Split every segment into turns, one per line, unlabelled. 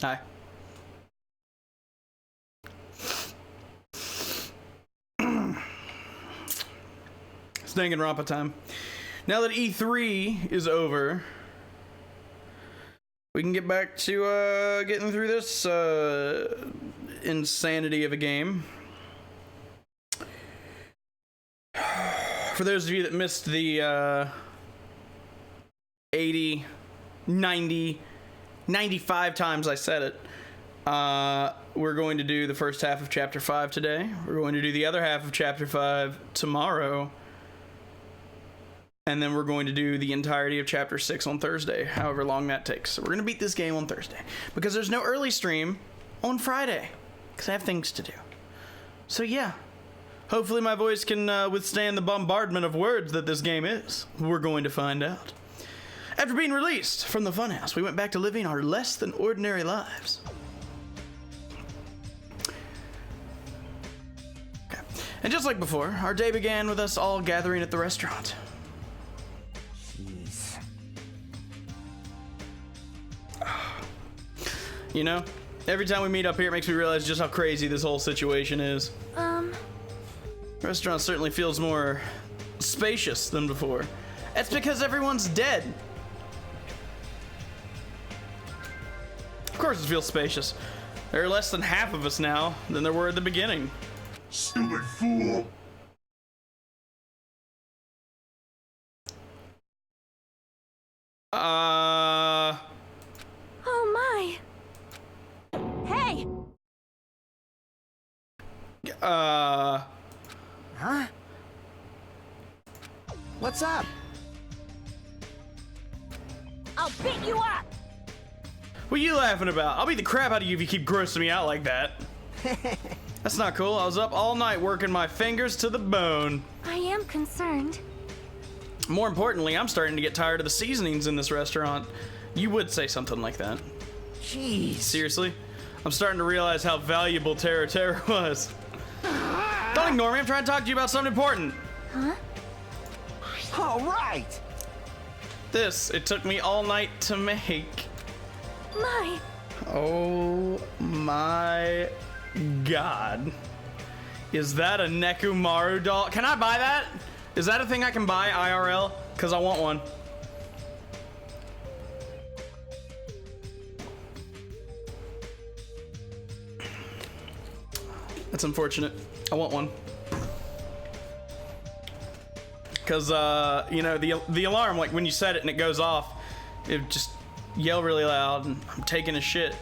Hi. It's Danganronpa time. Now that E3 is over, we can get back to getting through this insanity of a game. For those of you that missed the 80, 90, 95 times I said it, we're going to do the first half of Chapter 5 today. We're going to do the other half of Chapter 5 tomorrow. And then we're going to do the entirety of Chapter 6 on Thursday, however long that takes. So we're going to beat this game on Thursday. Because there's no early stream on Friday. Because I have things to do. So yeah. Hopefully my voice can withstand the bombardment of words that this game is. We're going to find out. After being released from the funhouse, we went back to living our less than ordinary lives. Okay. And just like before, our day began with us all gathering at the restaurant.
Jeez.
You know, every time we meet up here, it makes me realize just how crazy this whole situation is. The restaurant certainly feels more spacious than before. That's because everyone's dead. Of course it feels spacious. There are less than half of us now than there were at the beginning.
Stupid fool!
Oh my. Hey!
Huh? What's up?
I'll beat you up!
What are you laughing about? I'll beat the crap out of you if you keep grossing me out like that. That's not cool. I was up all night working my fingers to the bone.
I am concerned.
More importantly, I'm starting to get tired of the seasonings in this restaurant. You would say something like that.
Jeez.
Seriously? I'm starting to realize how valuable Terra Terra was. Don't ignore me. I'm trying to talk to you about something important.
Huh?
All right.
This, it took me all night to make.
My.
Oh my god. Is that a Nekomaru doll? Can I buy that? Is that a thing I can buy IRL? Because I want one. That's unfortunate. I want one. Because, you know, the alarm, like when you set it and it goes off, it just yell really loud and I'm taking a shit.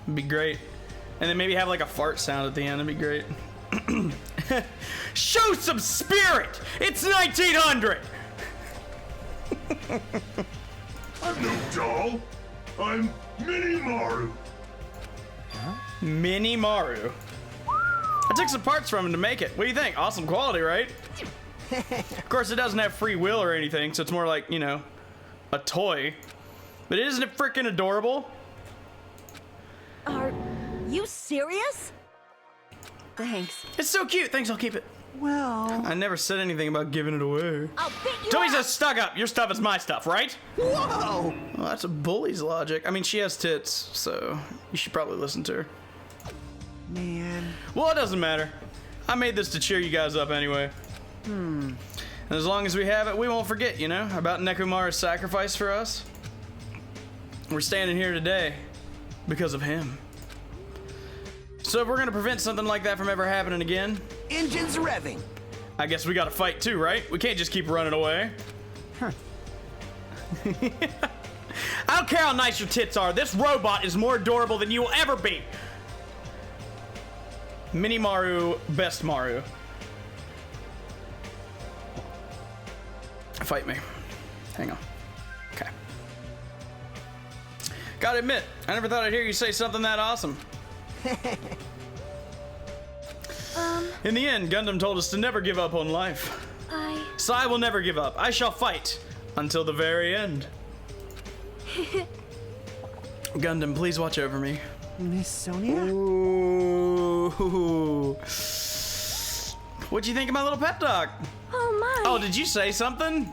It'd be great. And then maybe have like a fart sound at the end. It'd be great. Show some spirit! It's 1900!
I'm no doll. I'm Mini Maru.
Mini Maru. I took some parts from him to make it. What do you think? Awesome quality, right? Of course, it doesn't have free will or anything, so it's more like, you know, a toy. But isn't it freaking adorable?
Are you serious? Thanks.
It's so cute. Thanks, I'll keep it.
Well.
I never said anything about giving it away.
I'll beat you
Tommy's
up!
a stuck up. Your stuff is my stuff, right?
Whoa.
Well, that's a bully's logic. I mean, she has tits, so you should probably listen to her.
Man.
Well, it doesn't matter. I made this to cheer you guys up anyway. And as long as we have it, we won't forget, you know, about Nekomaru's sacrifice for us. We're standing here today because of him. So if we're gonna prevent something like that from ever happening again,
Engines revving.
I guess we gotta fight too, right? We can't just keep running away.
Huh.
I don't care how nice your tits are. This robot is more adorable than you will ever be. Mini Maru, best Maru. Fight me. Hang on. Okay. Gotta admit, I never thought I'd hear you say something that awesome. In the end, Gundam told us to never give up on life. So I will never give up. I shall fight until the very end. Gundam, please watch over me.
Miss Sonia?
Ooh. What'd you think of my little pep talk?
Oh my.
Oh, did you say something?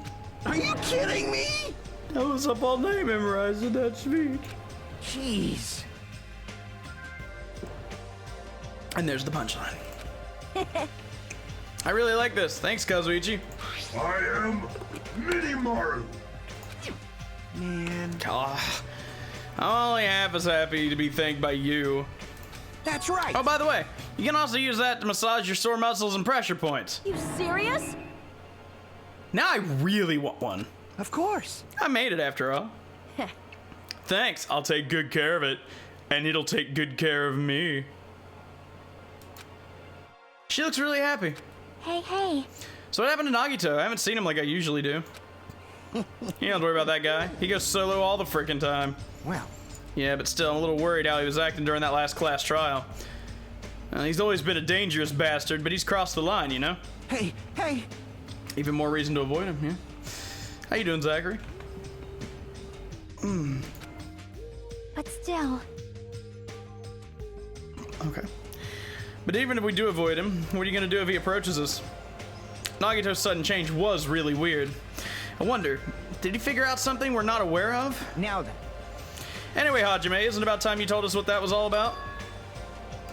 Are you kidding me?
I was up all night memorizing that speech.
Jeez.
And there's the punchline. I really like this. Thanks, Kazuichi.
I am Mini-Maru.
Man.
Ah, I'm only half as happy to be thanked by you.
That's right.
Oh, by the way, you can also use that to massage your sore muscles and pressure points.
You serious?
Now I really want one.
Of course.
I made it after all. Thanks, I'll take good care of it, and it'll take good care of me. She looks really happy.
Hey, hey.
So what happened to Nagito? I haven't seen him like I usually do. You don't have to worry about that guy. He goes solo all the frickin' time.
Well,
Yeah, but still, I'm a little worried how he was acting during that last class trial. He's always been a dangerous bastard, but he's crossed the line, you know?
hey, hey.
Even more reason to avoid him, yeah? How you doing, Zachary?
But still.
Okay. But even if we do avoid him, what are you gonna do if he approaches us? Nagito's sudden change was really weird. I wonder, did he figure out something we're not aware of?
Now then.
Anyway, Hajime, isn't it about time you told us what that was all about?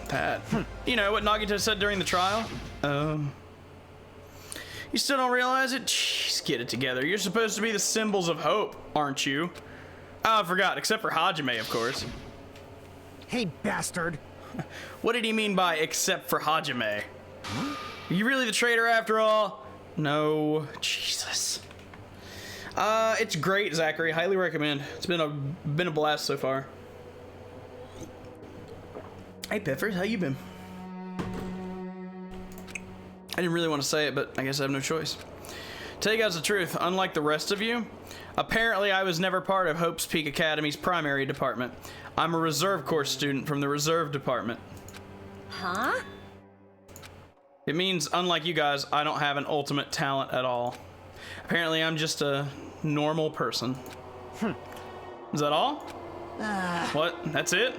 That. You know, what Nagito said during the trial? You still don't realize it? Jeez, get it together. You're supposed to be the symbols of hope, aren't you? Oh, I forgot, except for Hajime, of course.
Hey, bastard.
What did he mean by except for Hajime? Are you really the traitor after all? No. Jesus. It's great, Zachary. Highly recommend. It's been a blast so far. Hey, Piffers, how you been? I didn't really want to say it, but I guess I have no choice. Tell you guys the truth, unlike the rest of you, apparently I was never part of Hope's Peak Academy's primary department. I'm a reserve course student from the reserve department.
Huh?
It means, unlike you guys, I don't have an ultimate talent at all. Apparently, I'm just a normal person. Is that all? What? That's it?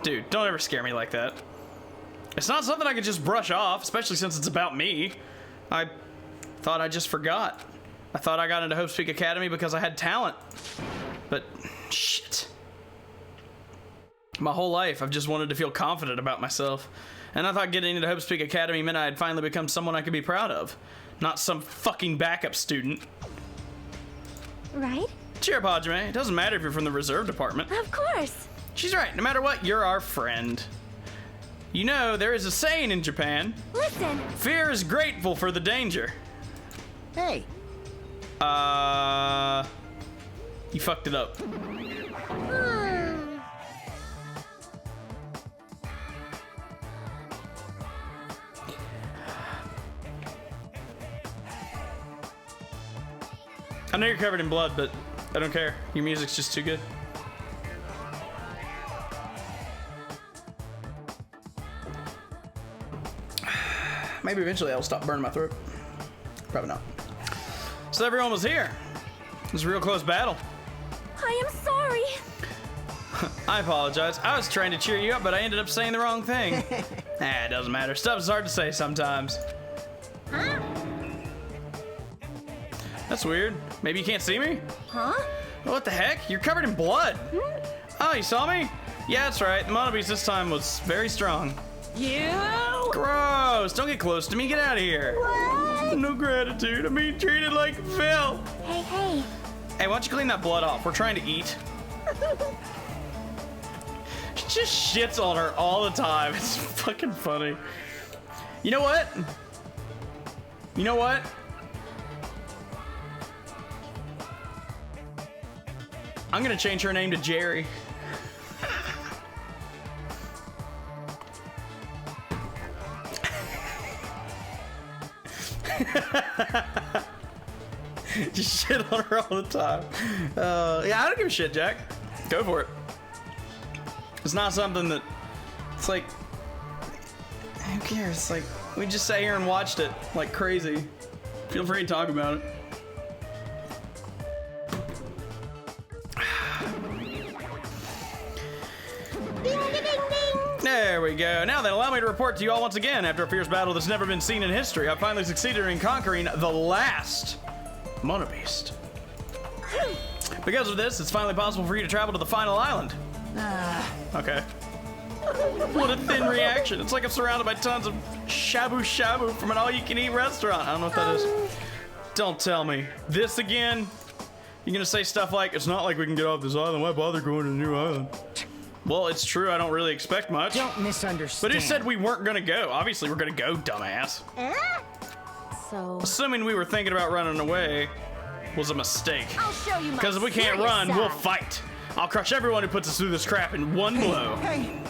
Dude, don't ever scare me like that. It's not something I could just brush off, especially since it's about me. I thought I just forgot. I thought I got into Hope's Peak Academy because I had talent. But, shit. My whole life, I've just wanted to feel confident about myself. And I thought getting into Hope's Peak Academy meant I had finally become someone I could be proud of. Not some fucking backup student.
Right?
Cheer up, Hajime. It doesn't matter if you're from the reserve department.
Of course.
She's right. No matter what, you're our friend. You know, there is a saying in Japan.
Listen.
Fear is grateful for the danger.
Hey.
You fucked it up. I know you're covered in blood, but I don't care. Your music's just too good. Maybe eventually I'll stop burning my throat. Probably not. So everyone was here. It was a real close battle.
I am sorry.
I apologize. I was trying to cheer you up, but I ended up saying the wrong thing. It doesn't matter. Stuff's hard to say sometimes.
Huh?
That's weird. Maybe you can't see me?
Huh?
What the heck? You're covered in blood. Oh, you saw me? Yeah, that's right. The Mono Beast this time was very strong.
You?
Gross! Don't get close to me. Get out of here.
What?
No gratitude. I'm being treated like filth.
Hey, hey.
Hey, why don't you clean that blood off? We're trying to eat. She just shits on her all the time. It's fucking funny. You know what? You know what? I'm gonna change her name to Jerry. Just shit on her all the time. Yeah, I don't give a shit, Jack. Go for it. It's not something that... It's like... Who cares? It's like, we just sat here and watched it like crazy. Feel free to talk about it. There we go. Now then, allow me to report to you all once again, after a fierce battle that's never been seen in history, I've finally succeeded in conquering the last Mono Beast. Because of this, it's finally possible for you to travel to the final island. Okay. What a thin reaction. It's like I'm surrounded by tons of shabu shabu from an all-you-can-eat restaurant. I don't know what that is. Don't tell me. This again? You're gonna say stuff like, it's not like we can get off this island. Why bother going to a new island? Well, it's true. I don't really expect much.
Don't misunderstand.
But who said we weren't gonna go? Obviously, we're gonna go, dumbass.
So,
Assuming we were thinking about running away was a mistake.
I'll show you my
Because if we can't
serious
run, we'll
side.
fight. I'll crush everyone who puts us through this crap in one blow.
Hey,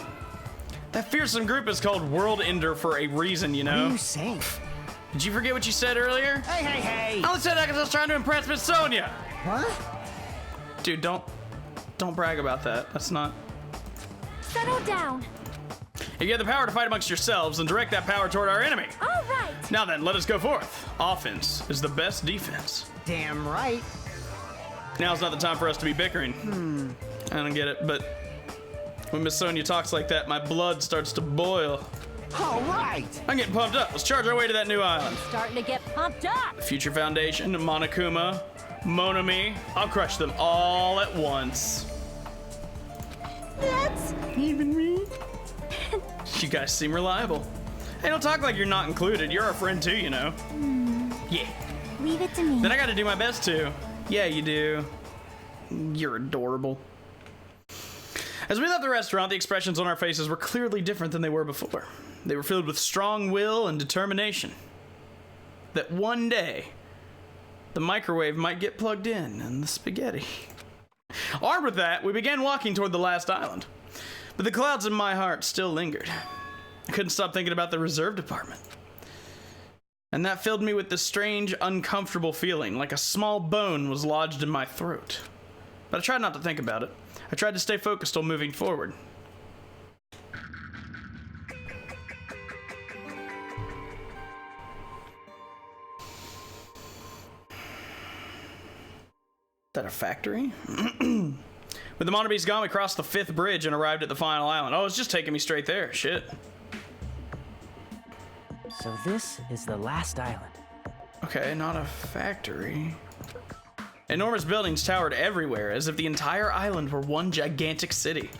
That fearsome group is called World Ender for a reason, you
what are
know?
you saying?
Did you forget what you said earlier?
Hey!
I only said that because I was trying to impress Miss Sonia.
What?
Dude, don't brag about that. That's not...
Settle down.
If you have the power to fight amongst yourselves, then direct that power toward our enemy.
All right.
Now then, let us go forth. Offense is the best defense.
Damn right.
Now's not the time for us to be bickering. I don't get it, but when Miss Sonia talks like that, my blood starts to boil.
All right.
I'm getting pumped up. Let's charge our way to that new island.
Starting to get pumped up.
Future Foundation, Monokuma, Monami. I'll crush them all at once.
That's
Even me? You guys seem reliable. Hey, don't talk like you're not included. You're our friend too, you know. Yeah.
leave it to me.
Then I gotta do my best too. Yeah, you do. You're adorable. As we left the restaurant, the expressions on our faces were clearly different than they were before. They were filled with strong will and determination. That one day, the microwave might get plugged in and the spaghetti. Armed with that, we began walking toward the last island. But the clouds in my heart still lingered. I couldn't stop thinking about the reserve department. And that filled me with this strange, uncomfortable feeling, like a small bone was lodged in my throat. But I tried not to think about it. I tried to stay focused on moving forward. Is that a factory? With the Monobees gone, we crossed the 5th bridge and arrived at the final island. Oh, it's just taking me straight there. Shit.
So this is the last island.
Okay, not a factory. Enormous buildings towered everywhere, as if the entire island were one gigantic city.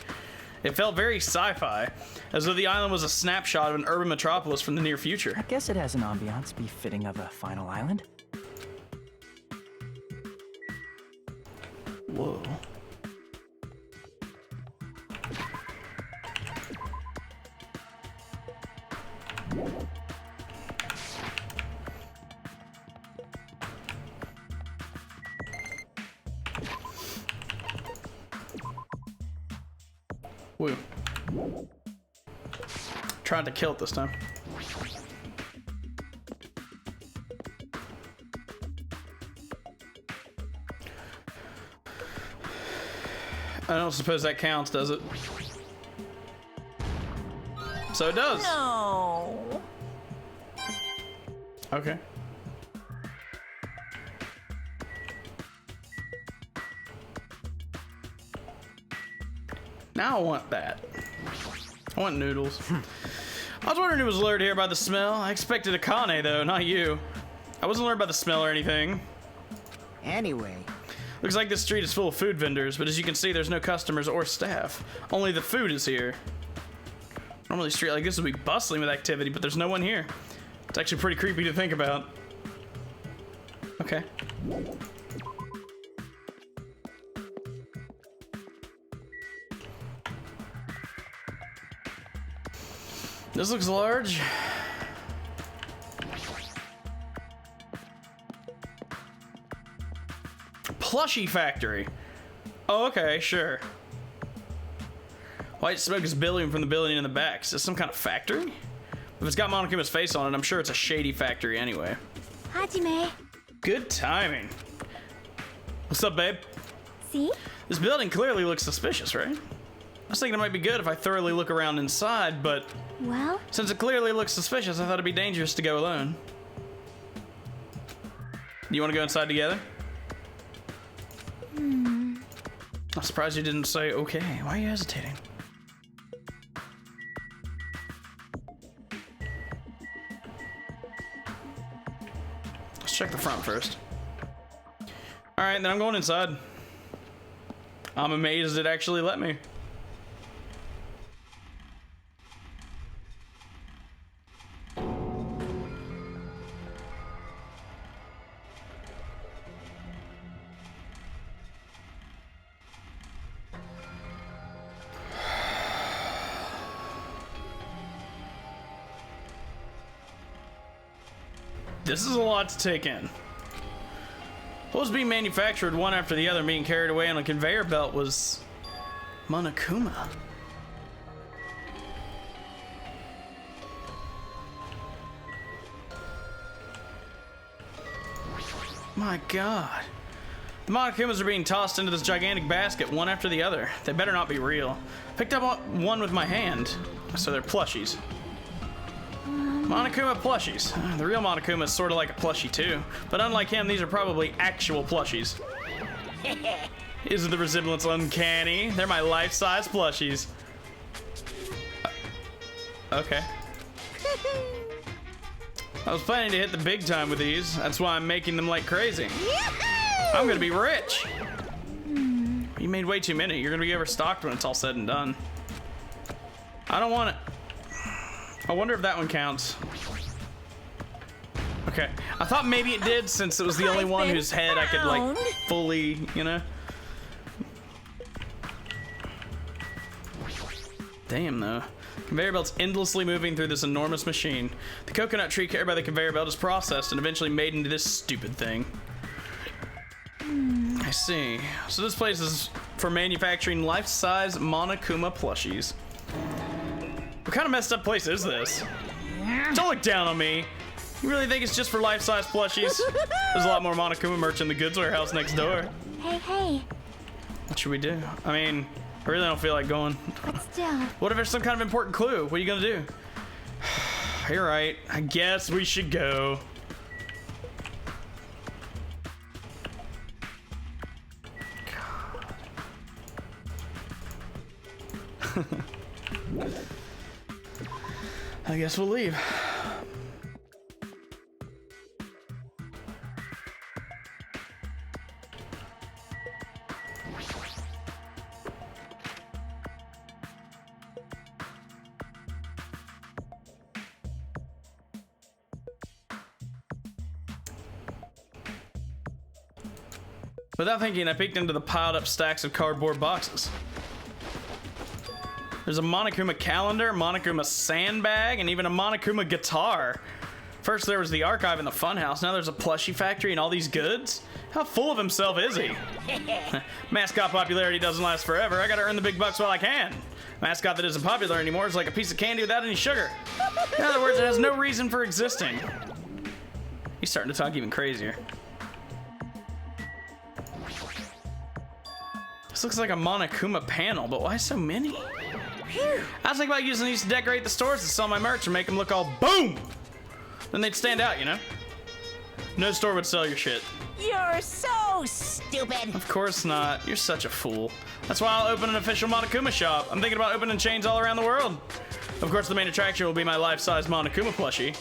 It felt very sci-fi, as though the island was a snapshot of an urban metropolis from the near future.
I guess it has an ambiance befitting of a final island.
Whoa. Woo. Tried to kill it this time. I don't suppose that counts, does it? So it does.
No.
Okay. Now I want that. I want noodles. I was wondering who was lured here by the smell. I expected a Kane though, not you. I wasn't lured by the smell or anything.
Anyway,
Looks like this street is full of food vendors, but as you can see, there's no customers or staff. Only the food is here. Normally a street like this would be bustling with activity, but there's no one here. It's actually pretty creepy to think about. Okay. This looks large. Plushie factory. Oh, okay, sure. White smoke is billowing from the building in the back. Is this some kind of factory? If it's got Monokuma's face on it, I'm sure it's a shady factory anyway.
Hajime.
Good timing. What's up, babe?
See?
This building clearly looks suspicious, right? I was thinking it might be good if I thoroughly look around inside, but
Well,
since it clearly looks suspicious, I thought it'd be dangerous to go alone. Do you want to go inside together? I'm surprised you didn't say okay. Why are you hesitating? Let's check the front first. Alright, then I'm going inside. I'm amazed it actually let me. This is a lot to take in. What was being manufactured one after the other, being carried away on a conveyor belt was Monokuma. My God. The Monokumas are being tossed into this gigantic basket, one after the other. They better not be real. Picked up one with my hand, so they're plushies. Monokuma plushies. The real Monokuma is sort of like a plushie too, but unlike him, these are probably actual plushies. Isn't the resemblance uncanny? They're my life-size plushies. Okay. I was planning to hit the big time with these. That's why I'm making them like crazy. I'm gonna be rich. You made way too many. You're gonna be overstocked when it's all said and done. I don't want it. I wonder if that one counts. Okay. I thought maybe it did since it was the only one whose head I could like fully, you know. Damn though. Conveyor belt's endlessly moving through this enormous machine. The coconut tree carried by the conveyor belt is processed and eventually made into this stupid thing. I see. So this place is for manufacturing life-size Monokuma plushies. What kind of messed up place is this? Don't look down on me. You really think it's just for life-size plushies? There's a lot more Monokuma merch in the goods warehouse next door.
Hey.
What should we do? I mean, I really don't feel like going.
But still.
What if there's some kind of important clue? What are you gonna do? You're right. I guess we should go. I guess we'll leave. Without thinking, I peeked into the piled up stacks of cardboard boxes. There's a Monokuma calendar, Monokuma sandbag, and even a Monokuma guitar. First there was the archive in the funhouse, now there's a plushie factory and all these goods? How full of himself is he? Mascot popularity doesn't last forever. I gotta earn the big bucks while I can. Mascot that isn't popular anymore is like a piece of candy without any sugar. In other words, it has no reason for existing. He's starting to talk even crazier. This looks like a Monokuma panel, but why so many? I was thinking about using these to decorate the stores to sell my merch and make them look all boom! Then they'd stand out, you know? No store would sell your shit.
You're so stupid.
Of course not. You're such a fool. That's why I'll open an official Monokuma shop. I'm thinking about opening chains all around the world. Of course, the main attraction will be my life-size Monokuma plushie.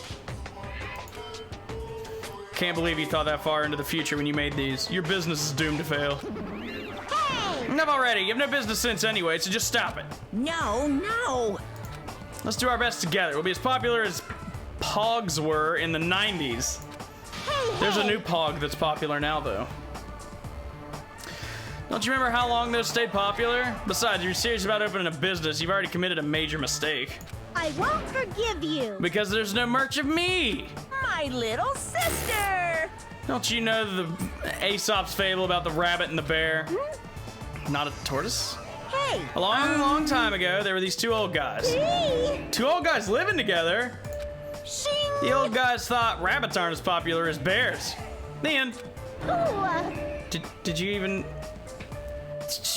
Can't believe you thought that far into the future when you made these. Your business is doomed to fail. Enough already. You have no business sense anyway, so just stop it.
No.
Let's do our best together. We'll be as popular as Pogs were in the 90s. There's a new Pog that's popular now, though. Don't you remember how long those stayed popular? Besides, you're serious about opening a business, you've already committed a major mistake.
I won't forgive you.
Because there's no merch of me!
My little sister.
Don't you know the Aesop's fable about the rabbit and the bear? Not a tortoise?
Hey.
A long time ago, there were these two old guys. Two old guys living together?
Shing.
The old guys thought rabbits aren't as popular as bears. The end. Did you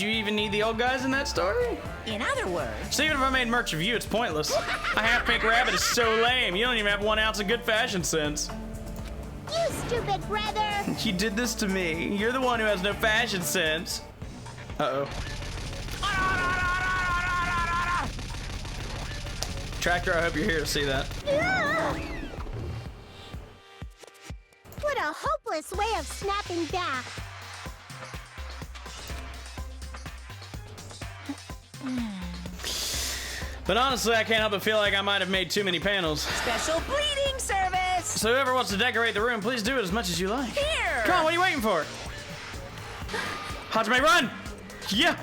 even need the old guys in that story?
In other words.
So even if I made merch of you, it's pointless. A half-pink rabbit is so lame. You don't even have 1 ounce of good fashion sense.
You stupid brother.
You did this to me. You're the one who has no fashion sense. Uh-oh. Tractor, I hope you're here to see that.
What a hopeless way of snapping back.
But honestly, I can't help but feel like I might have made too many panels.
Special bleeding service.
So whoever wants to decorate the room, please do it as much as you like.
Here.
Come on, what are you waiting for? Hajime, run! Yeah!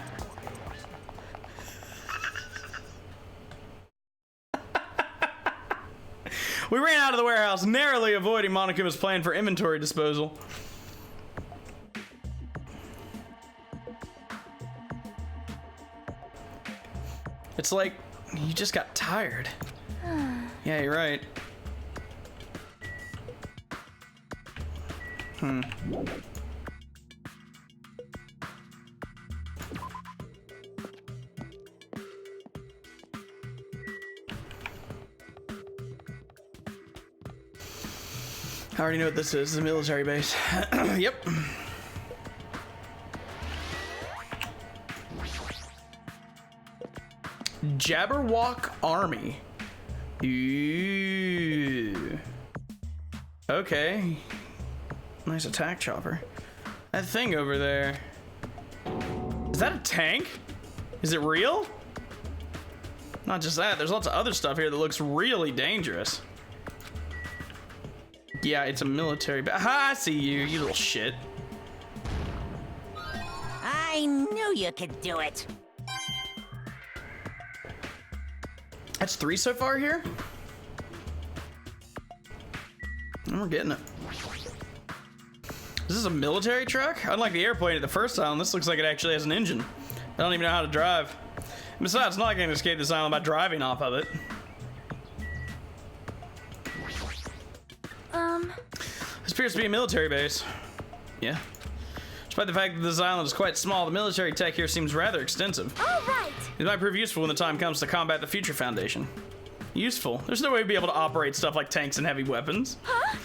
We ran out of the warehouse, narrowly avoiding Monokuma's plan for inventory disposal. It's like you just got tired. Yeah, you're right. I already know what this is. This is a military base. Yep. Jabberwock Army. Ooh. Okay. Nice attack chopper. That thing over there. Is that a tank? Is it real? Not just that, there's lots of other stuff here that looks really dangerous. Yeah, it's a military I see you, you little shit.
I knew you could do it.
That's 3 so far here? And we're getting it. Is this a military truck? Unlike the airplane at the first island, this looks like it actually has an engine. I don't even know how to drive. And besides, it's not going to escape this island by driving off of it. This appears to be a military base. Yeah. Despite the fact that this island is quite small, the military tech here seems rather extensive.
All right.
It might prove useful when the time comes to combat the Future Foundation. Useful? There's no way to be able to operate stuff like tanks and heavy weapons.
Huh?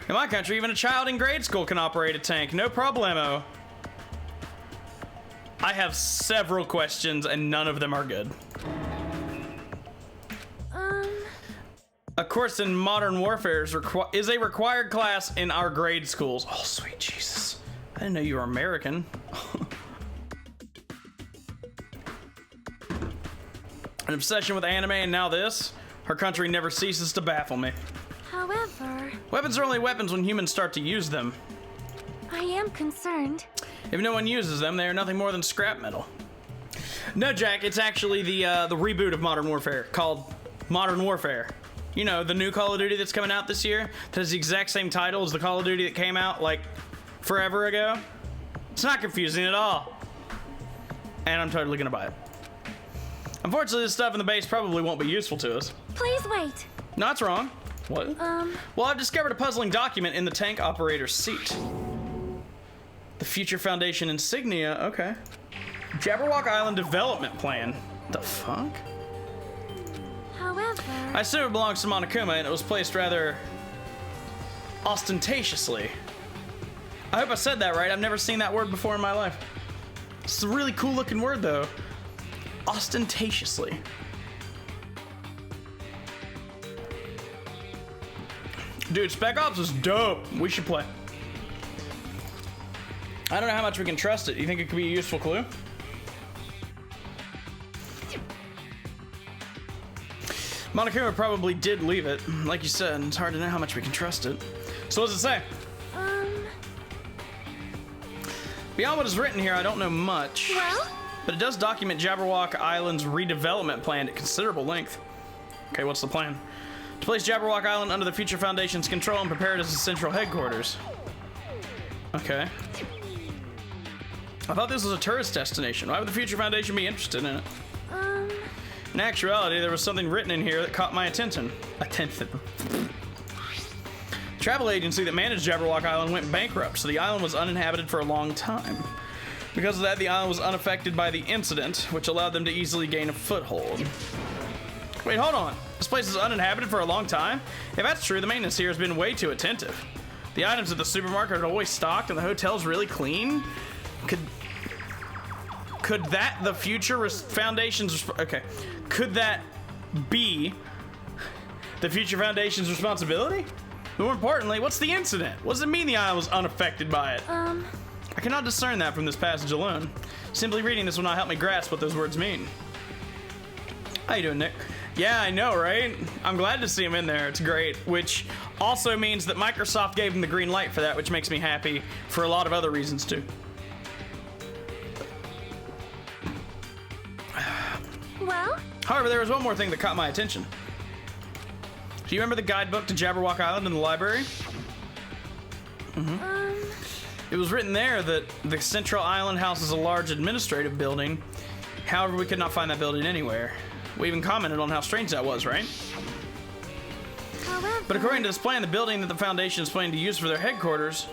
In my country, even a child in grade school can operate a tank, no problemo. I have several questions and none of them are good. A course in modern warfare is a required class in our grade schools. Oh, sweet Jesus. I didn't know you were American. An obsession with anime and now this? Her country never ceases to baffle me.
However,
Weapons are only weapons when humans start to use them.
I am concerned.
If no one uses them, they are nothing more than scrap metal. No, Jack, it's actually the reboot of Modern Warfare called Modern Warfare. You know, the new Call of Duty that's coming out this year that has the exact same title as the Call of Duty that came out like forever ago. It's not confusing at all. And I'm totally gonna buy it. Unfortunately, this stuff in the base probably won't be useful to us.
Please wait.
No, that's wrong. What? Well, I've discovered a puzzling document in the tank operator's seat. The Future Foundation insignia, okay. Jabberwock Island Development Plan. The fuck?
However,
I assume it belongs to Monokuma and it was placed rather ostentatiously. I hope I said that right. I've never seen that word before in my life. It's a really cool looking word though. Ostentatiously. Dude, Spec Ops is dope. We should play. I don't know how much we can trust it. You think it could be a useful clue? Monokuma probably did leave it. Like you said, it's hard to know how much we can trust it. So what does it say? Beyond what is written here, I don't know much.
well,
But it does document Jabberwock Island's redevelopment plan at considerable length. Okay, what's the plan? To place Jabberwock Island under the Future Foundation's control and prepare it as a central headquarters. Okay. I thought this was a tourist destination. Why would the Future Foundation be interested in it? In actuality, there was something written in here that caught my attention. The travel agency that managed Jabberwock Island went bankrupt, so the island was uninhabited for a long time. Because of that, the island was unaffected by the incident, which allowed them to easily gain a foothold. Wait, hold on. This place is uninhabited for a long time? If that's true, the maintenance here has been way too attentive. The items at the supermarket are always stocked and the hotel's really clean? Could that the Future Foundation's... Okay. Could that be the Future Foundation's responsibility? But more importantly, what's the incident? What does it mean the island was unaffected by it? I cannot discern that from this passage alone. Simply reading this will not help me grasp what those words mean. How you doing, Nick? Yeah, I know, right? I'm glad to see him in there. It's great. Which also means that Microsoft gave him the green light for that, which makes me happy for a lot of other reasons, too.
well,
However, there was one more thing that caught my attention. Do you remember the guidebook to Jabberwock Island in the library? It was written there that the Central Island houses a large administrative building. However, we could not find that building anywhere. We even commented on how strange that was, right?
However,
But according to this plan, the building that the Foundation is planning to use for their headquarters,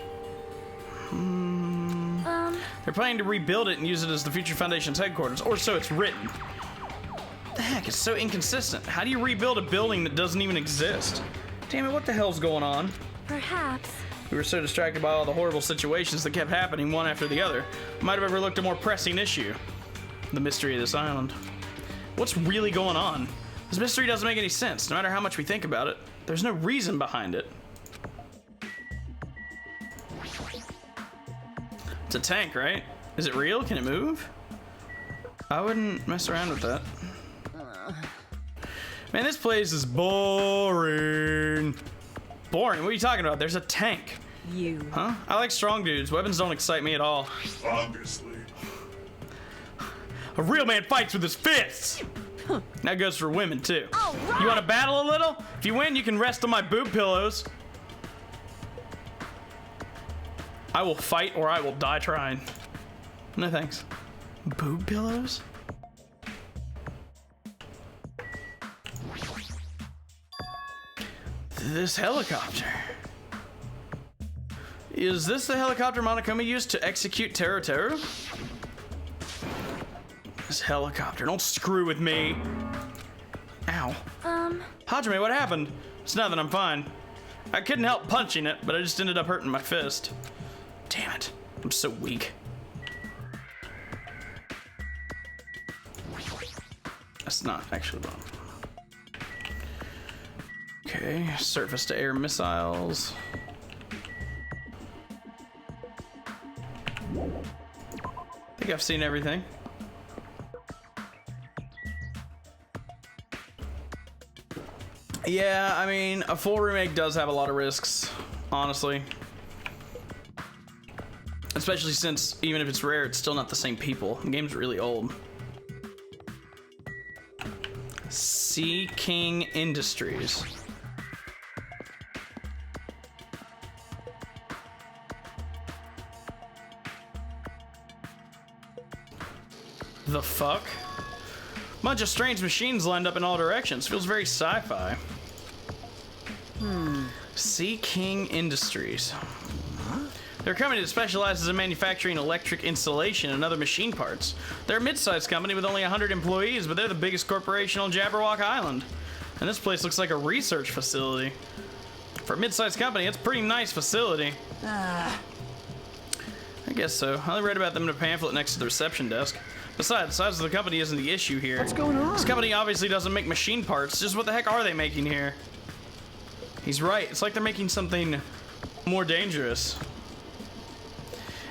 they're planning to rebuild it and use it as the future Foundation's headquarters, or so it's written. What the heck? It's so inconsistent. How do you rebuild a building that doesn't even exist? Damn it, what the hell's going on?
perhaps.
We were so distracted by all the horrible situations that kept happening one after the other. Might have overlooked a more pressing issue. The mystery of this island. What's really going on? This mystery doesn't make any sense, no matter how much we think about it. There's no reason behind it. It's a tank, right? Is it real? Can it move? I wouldn't mess around with that. Man, this place is boring. Boring? What are you talking about? There's a tank.
You.
Huh? I like strong dudes. Weapons don't excite me at all.
Obviously.
A real man fights with his fists. That goes for women, too.
All right.
You want to battle a little? If you win, you can rest on my boob pillows. I will fight or I will die trying. No thanks. Boob pillows? This helicopter. Is this the helicopter Monokuma used to execute Teru? This helicopter. Don't screw with me. Ow. Hajime, what happened? It's nothing, I'm fine. I couldn't help punching it, but I just ended up hurting my fist. Damn it. I'm so weak. That's not actually wrong. Okay, surface to air missiles. I think I've seen everything. Yeah, I mean, a full remake does have a lot of risks, honestly. Especially since, even if it's rare, it's still not the same people. The game's really old. Sea King Industries. The fuck? Bunch of strange machines lined up in all directions. Feels very sci-fi. Sea King Industries. They're a company that specializes in manufacturing electric installation and other machine parts. They're a mid-sized company with only 100 employees, but they're the biggest corporation on Jabberwock Island. And this place looks like a research facility. For a mid-sized company, it's a pretty nice facility. I guess so. I only read about them in a pamphlet next to the reception desk. Besides, the size of the company isn't the issue here.
What's going on?
This company obviously doesn't make machine parts. Just what the heck are they making here? He's right. It's like they're making something more dangerous.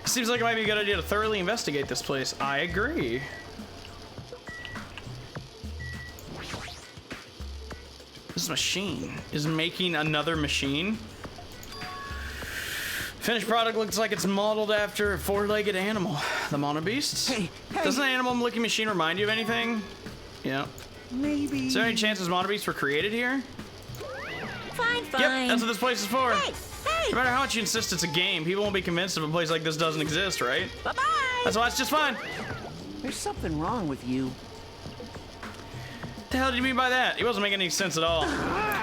It seems like it might be a good idea to thoroughly investigate this place. I agree. This machine is making another machine. Finished product looks like it's modeled after a four-legged animal. The monobeasts?
Hey.
Doesn't the animal-looking machine remind you of anything? Yeah.
Maybe.
Is there any chances monobeasts were created here?
Fine.
Yep, that's what this place is for.
Hey.
No matter how much you insist it's a game, people won't be convinced if a place like this doesn't exist, right?
Bye-bye.
That's why it's just fine.
There's something wrong with you.
What the hell did you mean by that? It wasn't making any sense at all.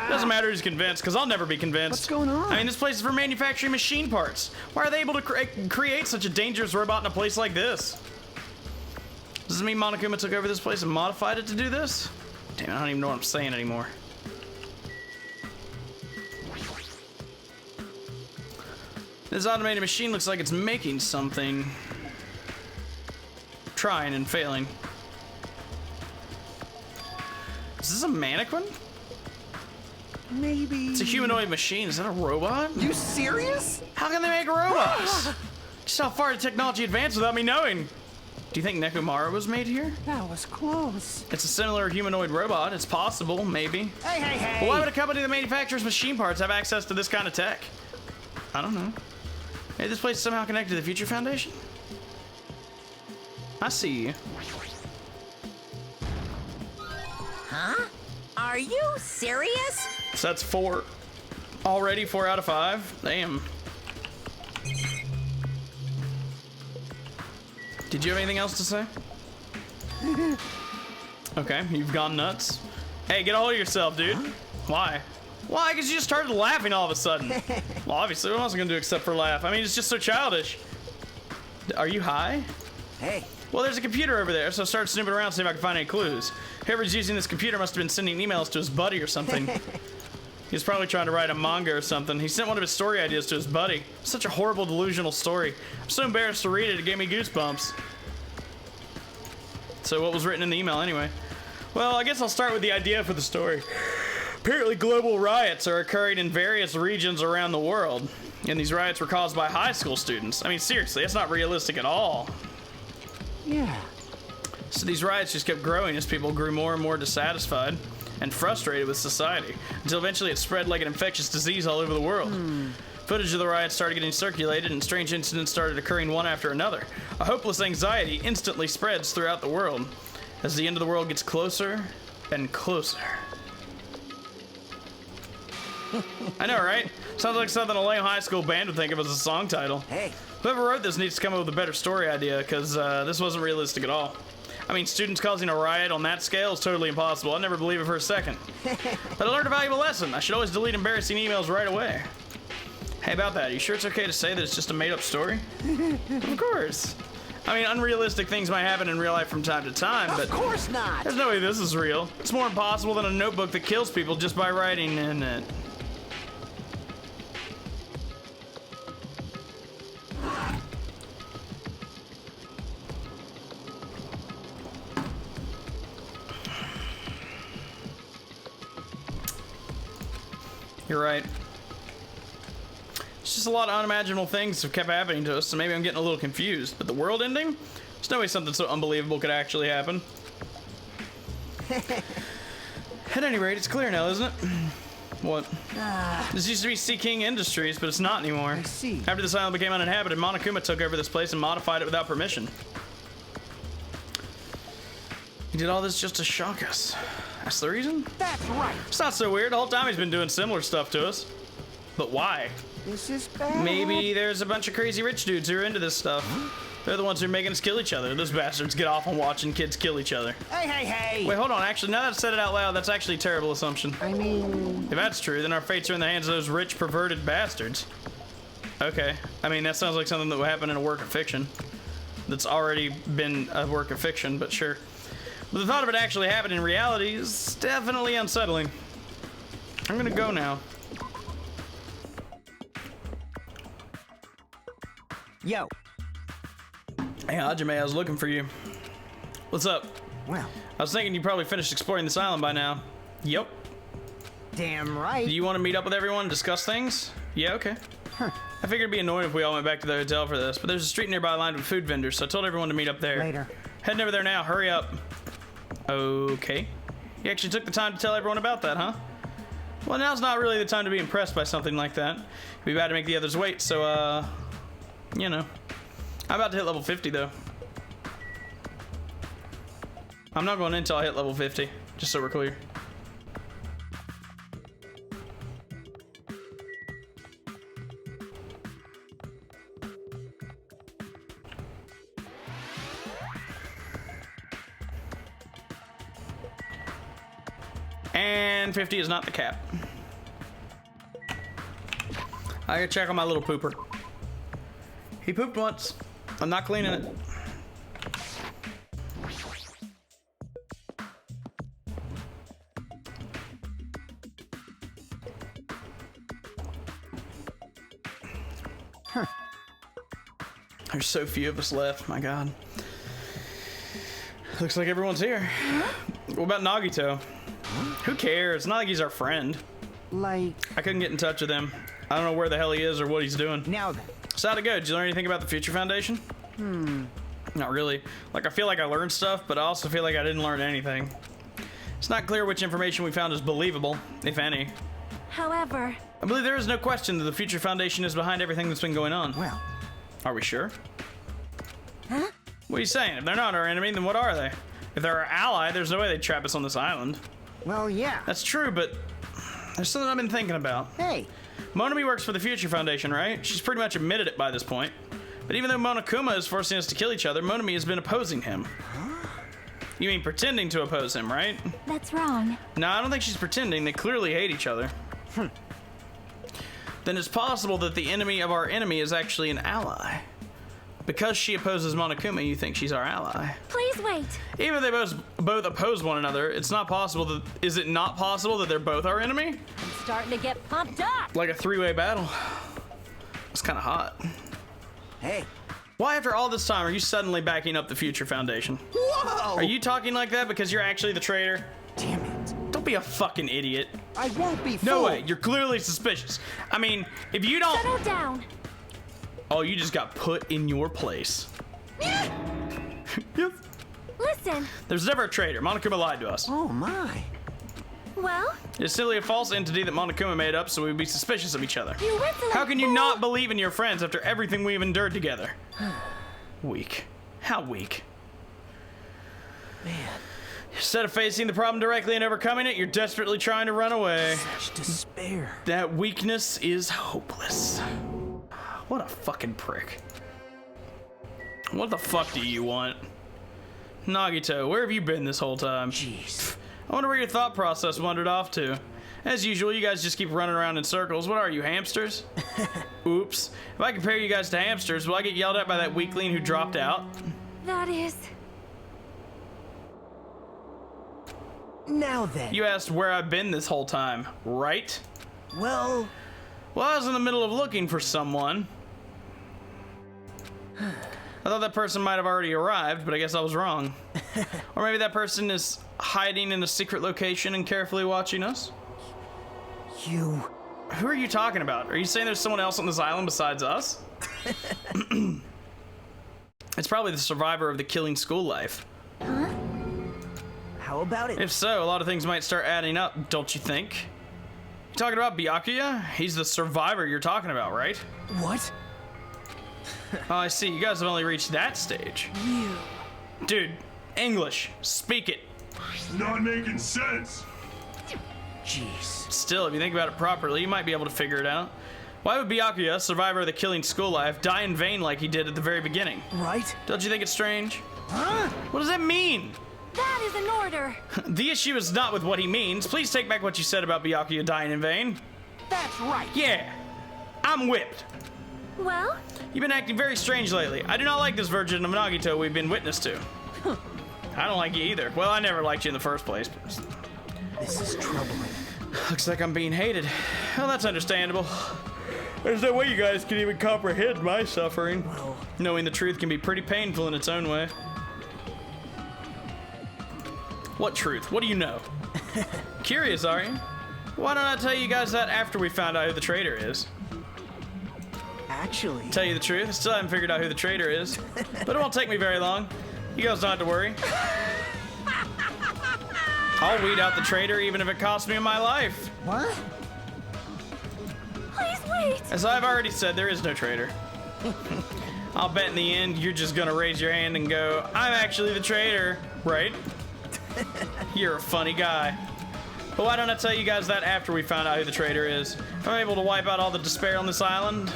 Doesn't matter who's convinced, because I'll never be convinced.
What's going on?
I mean, this place is for manufacturing machine parts. Why are they able to create such a dangerous robot in a place like this? Does this mean Monokuma took over this place and modified it to do this? Damn, I don't even know what I'm saying anymore. This automated machine looks like it's making something. Trying and failing. Is this a mannequin?
Maybe.
It's a humanoid machine. Is that a robot?
You serious?
How can they make robots? Just how far did technology advance without me knowing? Do you think Nekomaru was made here?
That was close.
It's a similar humanoid robot. It's possible, maybe.
Hey.
But why would a company that manufactures machine parts have access to this kind of tech? I don't know. Maybe this place is somehow connected to the Future Foundation? I see you.
Huh? Are you serious?
So that's 4. Already 4 out of 5. Damn. Did you have anything else to say? Okay, you've gone nuts. Hey, get a hold of yourself, dude. Why? Why? Because you just started laughing all of a sudden. Well, obviously, what else am I going to do except for laugh? I mean, it's just so childish. Are you high?
Hey.
Well, there's a computer over there, so start snooping around, see if I can find any clues. Whoever's using this computer must have been sending emails to his buddy or something. He's probably trying to write a manga or something. He sent one of his story ideas to his buddy. Such a horrible, delusional story. I'm so embarrassed to read it, it gave me goosebumps. So what was written in the email anyway? Well, I guess I'll start with the idea for the story. Apparently global riots are occurring in various regions around the world. And these riots were caused by high school students. I mean, seriously, that's not realistic at all.
Yeah.
So these riots just kept growing as people grew more and more dissatisfied and frustrated with society, until eventually it spread like an infectious disease all over the world. Footage of the riots started getting circulated, and strange incidents started occurring one after another. A hopeless anxiety instantly spreads throughout the world as the end of the world gets closer and closer. I know, right? Sounds like something a lame high school band would think of as a song title.
Hey.
Whoever wrote this needs to come up with a better story idea, because this wasn't realistic at all. I mean, students causing a riot on that scale is totally impossible. I'd never believe it for a second. But I learned a valuable lesson. I should always delete embarrassing emails right away. Hey, about that, are you sure it's okay to say that it's just a made-up story? Of course. I mean, unrealistic things might happen in real life from time to time, but...
Of course not!
There's no way this is real. It's more impossible than a notebook that kills people just by writing in it. You're right. It's just a lot of unimaginable things have kept happening to us, so maybe I'm getting a little confused. But the world ending? There's no way something so unbelievable could actually happen. At any rate, it's clear now, isn't it? What? This used to be Sea King Industries, but it's not anymore.
I see.
After this island became uninhabited, Monokuma took over this place and modified it without permission. He did all this just to shock us. That's the reason?
That's right.
It's not so weird. The whole time he's been doing similar stuff to us. But why?
This is bad.
Maybe there's a bunch of crazy rich dudes who are into this stuff. They're the ones who are making us kill each other. Those bastards get off on watching kids kill each other.
Hey, hey, hey!
Wait, hold on. Actually, now that I've said it out loud, that's actually a terrible assumption.
I mean...
If that's true, then our fates are in the hands of those rich, perverted bastards. Okay. I mean, that sounds like something that would happen in a work of fiction. That's already been a work of fiction, but sure. But the thought of it actually happening in reality is definitely unsettling. I'm gonna go now.
Yo.
Hey, Hajime, I was looking for you. What's up?
Well,
I was thinking you probably finished exploring this island by now. Yep.
damn right.
Do you want to meet up with everyone and discuss things? Yeah, okay.
Huh.
I figured it'd be annoying if we all went back to the hotel for this, but there's a street nearby lined with food vendors, so I told everyone to meet up there.
Later.
Heading over there now, hurry up. Okay. You actually took the time to tell everyone about that, huh? Well, now's not really the time to be impressed by something like that. It'd be bad to make the others wait, so, you know. I'm about to hit level 50, though. I'm not going in until I hit level 50, just so we're clear. And 50 is not the cap. I gotta check on my little pooper. He pooped once. I'm not cleaning it.
Huh.
There's so few of us left, my god. Looks like everyone's here. What about Nagito? Who cares? It's not like he's our friend.
Like...
I couldn't get in touch with him. I don't know where the hell he is or what he's doing.
Now then.
So how'd it go? Did you learn anything about the Future Foundation? Not really. Like, I feel like I learned stuff, but I also feel like I didn't learn anything. It's not clear which information we found is believable, if any.
However,
I believe there is no question that the Future Foundation is behind everything that's been going on.
Well.
Are we sure?
huh?
What are you saying? If they're not our enemy, then what are they? If they're our ally, there's no way they'd trap us on this island.
Well, yeah.
That's true, but There's something I've been thinking about.
Hey,
Monami works for the Future Foundation, right? She's pretty much admitted it by this point. But even though Monokuma is forcing us to kill each other, Monami has been opposing him. You mean pretending to oppose him, right?
That's wrong.
No, I don't think she's pretending. They clearly hate each other. Then it's possible that the enemy of our enemy is actually an ally. Because she opposes Monokuma, you think she's our ally.
Please wait.
Even if they both oppose one another, it's not possible that... Is it not possible that they're both our enemy?
I'm starting to get pumped up.
Like a three-way battle. It's kind of hot.
hey.
Why, after all this time, are you suddenly backing up the Future Foundation?
Whoa!
Are you talking like that because you're actually the traitor?
Damn it.
Don't be a fucking idiot.
I won't be
No
fooled.
way, you're clearly suspicious. I mean, if you don't...
Settle down.
Oh, you just got put in your place. Yes.
Listen.
There's never a traitor. Monokuma lied to us.
Oh, my.
Well,
It's simply a false entity that Monokuma made up so we'd be suspicious of each other.
you insolent
How can you
fool.
not believe in your friends after everything we've endured together? Weak. How weak?
Man,
Instead of facing the problem directly and overcoming it, you're desperately trying to run away.
such despair.
That weakness is hopeless. What a fucking prick. What the fuck do you want? Nagito, where have you been this whole time?
Jeez.
I wonder where your thought process wandered off to. As usual, you guys just keep running around in circles. What are you, hamsters? Oops. If I compare you guys to hamsters, will I get yelled at by that weakling who dropped out?
That is.
Now then.
You asked where I've been this whole time, right?
Well,
Well, I was in the middle of looking for someone. I thought that person might have already arrived, but I guess I was wrong. Or maybe that person is hiding in a secret location and carefully watching us?
you.
Who are you talking about? Are you saying there's someone else on this island besides us? It's probably the survivor of the killing school life.
How about it?
If so, a lot of things might start adding up, don't you think? You talking about Byakuya? He's the survivor you're talking about, right?
What?
Oh, I see. You guys have only reached that stage.
You.
Dude, English. Speak it.
It's not making sense.
Jeez.
Still, if you think about it properly, you might be able to figure it out. Why would Byakuya, survivor of the killing school life, die in vain like he did at the very beginning?
Right?
Don't you think it's strange?
Huh?
What does that mean?
That is an order.
The issue is not with what he means. Please take back what you said about Byakuya dying in vain.
That's right.
Yeah, I'm whipped.
Well,
You've been acting very strange lately. I do not like this version of Nagito we've been witness to. I don't like you either. Well, I never liked you in the first place.
This is troubling.
Looks like I'm being hated. Well, that's understandable. There's no way you guys can even comprehend my suffering.
Well,
Knowing the truth can be pretty painful in its own way. What truth? What do you know? Curious, are you? Why don't I tell you guys that after we found out who the traitor is?
actually.
Tell you the truth, I still haven't figured out who the traitor is. But it won't take me very long. You guys don't have to worry. I'll weed out the traitor even if it costs me my life.
What?
please wait.
As I've already said, there is no traitor. I'll bet in the end you're just gonna raise your hand and go, I'm actually the traitor, right? You're a funny guy. But why don't I tell you guys that after we found out who the traitor is? If I'm able to wipe out all the despair on this island,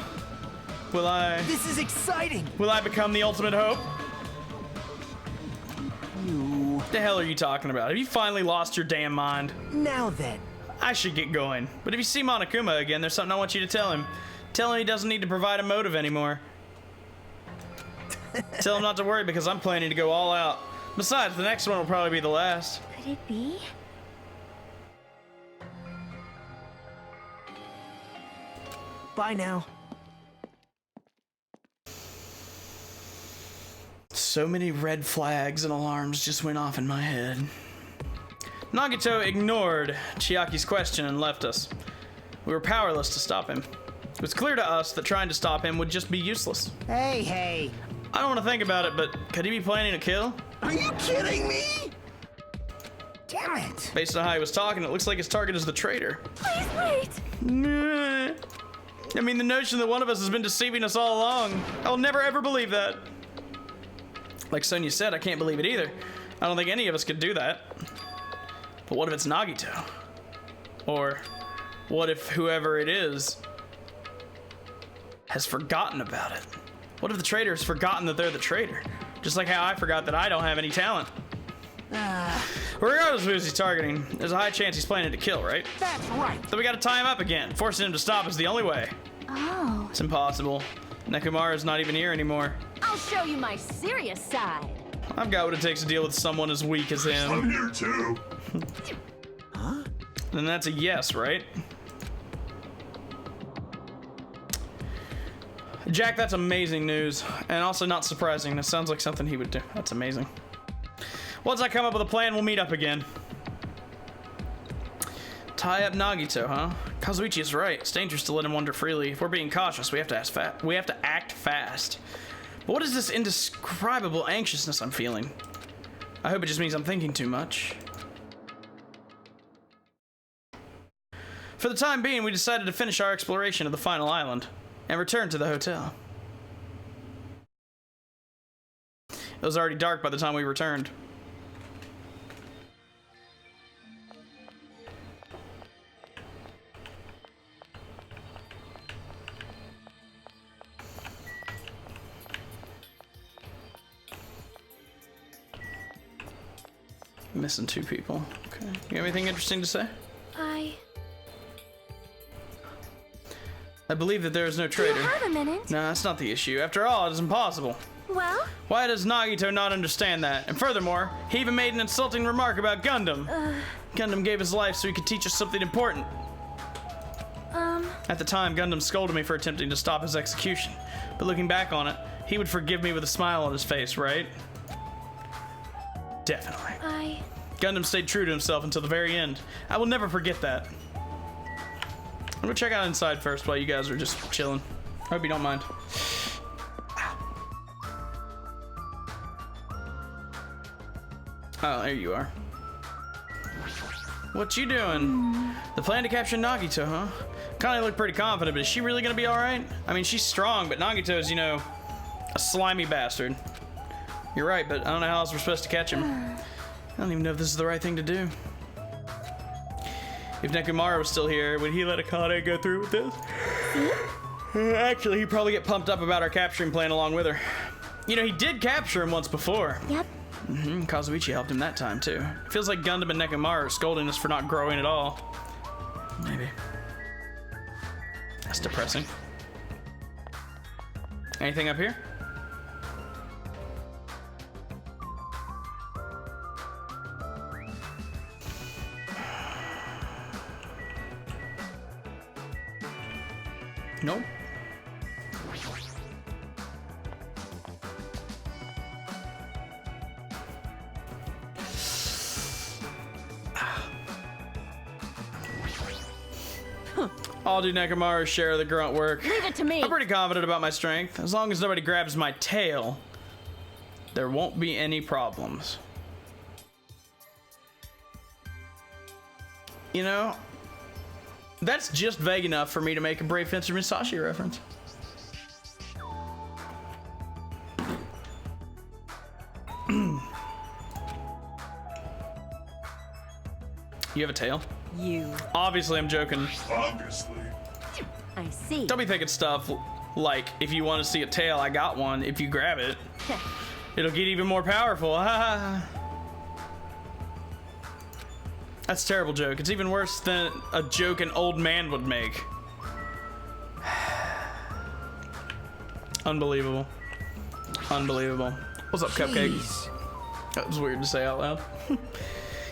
will I become the ultimate hope?
You.
The hell are you talking about? Have you finally lost your damn mind?
Now then.
I should get going. But if you see Monokuma again, there's something I want you to tell him. Tell him he doesn't need to provide a motive anymore. Tell him not to worry because I'm planning to go all out. Besides, the next one will probably be the last.
Could it be?
Bye now.
So many red flags and alarms just went off in my head. Nagito ignored Chiaki's question and left us. We were powerless to stop him. It was clear to us that trying to stop him would just be useless.
Hey.
I don't want to think about it, but could he be planning a kill?
Are you kidding me? Damn it.
Based on how he was talking, it looks like his target is the traitor.
Please wait.
I mean, the notion that one of us has been deceiving us all along. I'll never ever believe that. Like Sonya said, I can't believe it either. I don't think any of us could do that. But what if it's Nagito? Or What if whoever it is has forgotten about it? What if the traitor has forgotten that they're the traitor? Just like how I forgot that I don't have any talent. Regardless of who he's targeting, there's a high chance he's planning to kill, right?
That's right.
So we gotta tie him up again. Forcing him to stop is the only way.
Oh.
It's impossible. Nekumara's not even here anymore.
I'll show you my serious side.
I've got what it takes to deal with someone as weak as him.
I'm here too.
Then that's a yes, right? Jack, that's amazing news. And also not surprising. That sounds like something he would do. That's amazing. Once I come up with a plan, we'll meet up again. Tie up Nagito, huh? Kazuichi is right. It's dangerous to let him wander freely. If we're being cautious, we have to act fast. But what is this indescribable anxiousness I'm feeling? I hope it just means I'm thinking too much. For the time being, we decided to finish our exploration of the final island and return to the hotel. It was already dark by the time we returned. Missing 2 people. Okay. You have anything interesting to say? I believe that there is no traitor.
Do you have a minute?
No, that's not the issue. After all, it is impossible.
Well?
Why does Nagito not understand that? And furthermore, he even made an insulting remark about Gundam. Gundam gave his life so he could teach us something important. At the time, Gundam scolded me for attempting to stop his execution. But looking back on it, he would forgive me with a smile on his face, right? Definitely. Gundam stayed true to himself until the very end. I will never forget that. I'm gonna check out inside first while you guys are just chilling. Hope you don't mind. Oh, there you are. What you doing? The plan to capture Nagito, huh? Connie looked pretty confident, but is she really gonna be alright? I mean, she's strong, but Nagito is, you know, a slimy bastard. You're right, but I don't know how else we're supposed to catch him. I don't even know if this is the right thing to do. If Nekumara was still here, would he let Akane go through with this? Actually, he'd probably get pumped up about our capturing plan along with her. You know, he did capture him once before.
Yep.
Kazuichi helped him that time, too. It feels like Gundam and Nekumara are scolding us for not growing at all. Maybe. That's depressing. Anything up here? Nope. I'll do Nekumara's share of the grunt work.
Leave it to me.
I'm pretty confident about my strength. As long as nobody grabs my tail, there won't be any problems. You know, that's just vague enough for me to make a Brave Fencer Musashi reference. You have a tail?
You.
Obviously, I'm joking.
Obviously.
I see.
Don't be thinking stuff like, if you want to see a tail, I got one. If you grab it, it'll get even more powerful. That's a terrible joke. It's even worse than a joke an old man would make. Unbelievable. Unbelievable. What's up, Cupcake? That was weird to say out loud.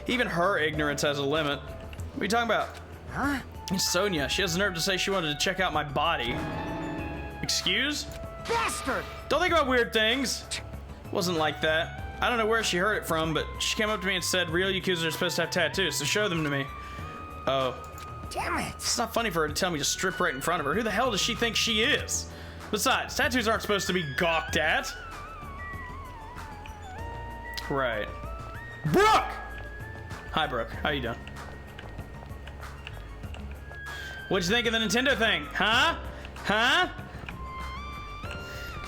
Even her ignorance has a limit. What are you talking about?
Huh?
It's Sonia. She has the nerve to say she wanted to check out my body. Excuse?
Bastard!
Don't think about weird things. Wasn't like that. I don't know where she heard it from, but she came up to me and said real Yakuza are supposed to have tattoos, so show them to me. Oh.
Damn it!
It's not funny for her to tell me to strip right in front of her. Who the hell does she think she is? Besides, tattoos aren't supposed to be gawked at. Right. Brooke! Hi, Brooke. How you doing? What'd you think of the Nintendo thing? Huh? Huh?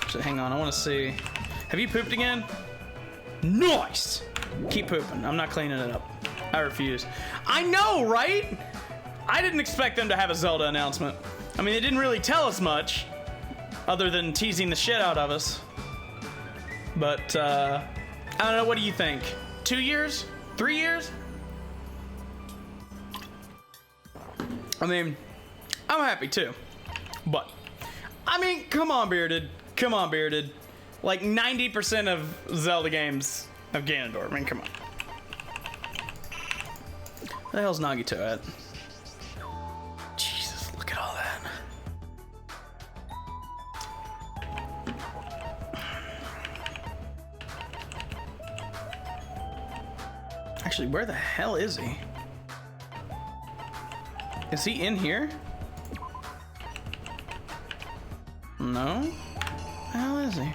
So, hang on, I want to see. Have you pooped again? Nice! Keep pooping. I'm not cleaning it up. I refuse. I know, right? I didn't expect them to have a Zelda announcement. I mean, they didn't really tell us much, other than teasing the shit out of us. But, I don't know, what do you think? 2 years? 3 years? I mean, I'm happy too. But, I mean, come on, Bearded. Come on, Bearded. Like, 90% of Zelda games have Ganondorf. I mean, come on. Where the hell's Nagito at? Jesus, look at all that. Actually, where the hell is he? Is he in here? No? Where the hell is he?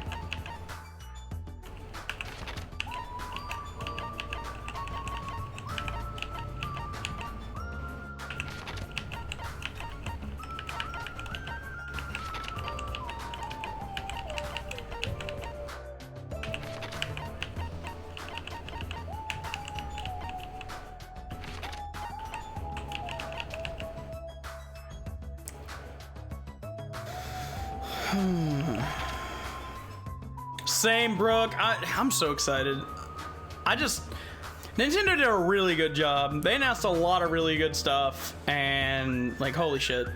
Same, Brooke. I'm so excited. Nintendo did a really good job. They announced a lot of really good stuff, and like, holy shit.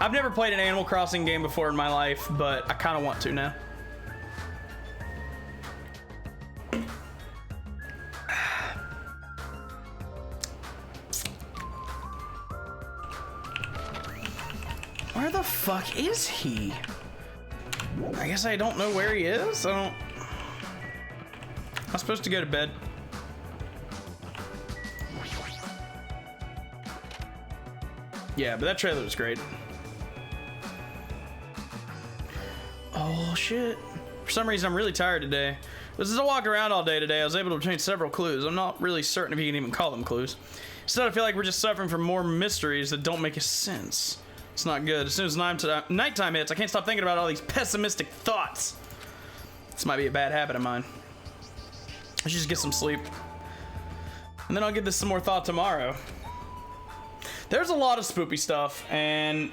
I've never played an Animal Crossing game before in my life, but I kind of want to now. Where the fuck is he? I guess I don't know where he is. I'm supposed to go to bed. Yeah, but that trailer was great. Oh shit. For some reason, I'm really tired today. As I walked around all day today, I was able to obtain several clues. I'm not really certain if you can even call them clues. Instead, I feel like we're just suffering from more mysteries that don't make sense. It's not good. As soon as nighttime hits, I can't stop thinking about all these pessimistic thoughts. This might be a bad habit of mine. I should just get some sleep. And then I'll give this some more thought tomorrow. There's a lot of spoopy stuff, and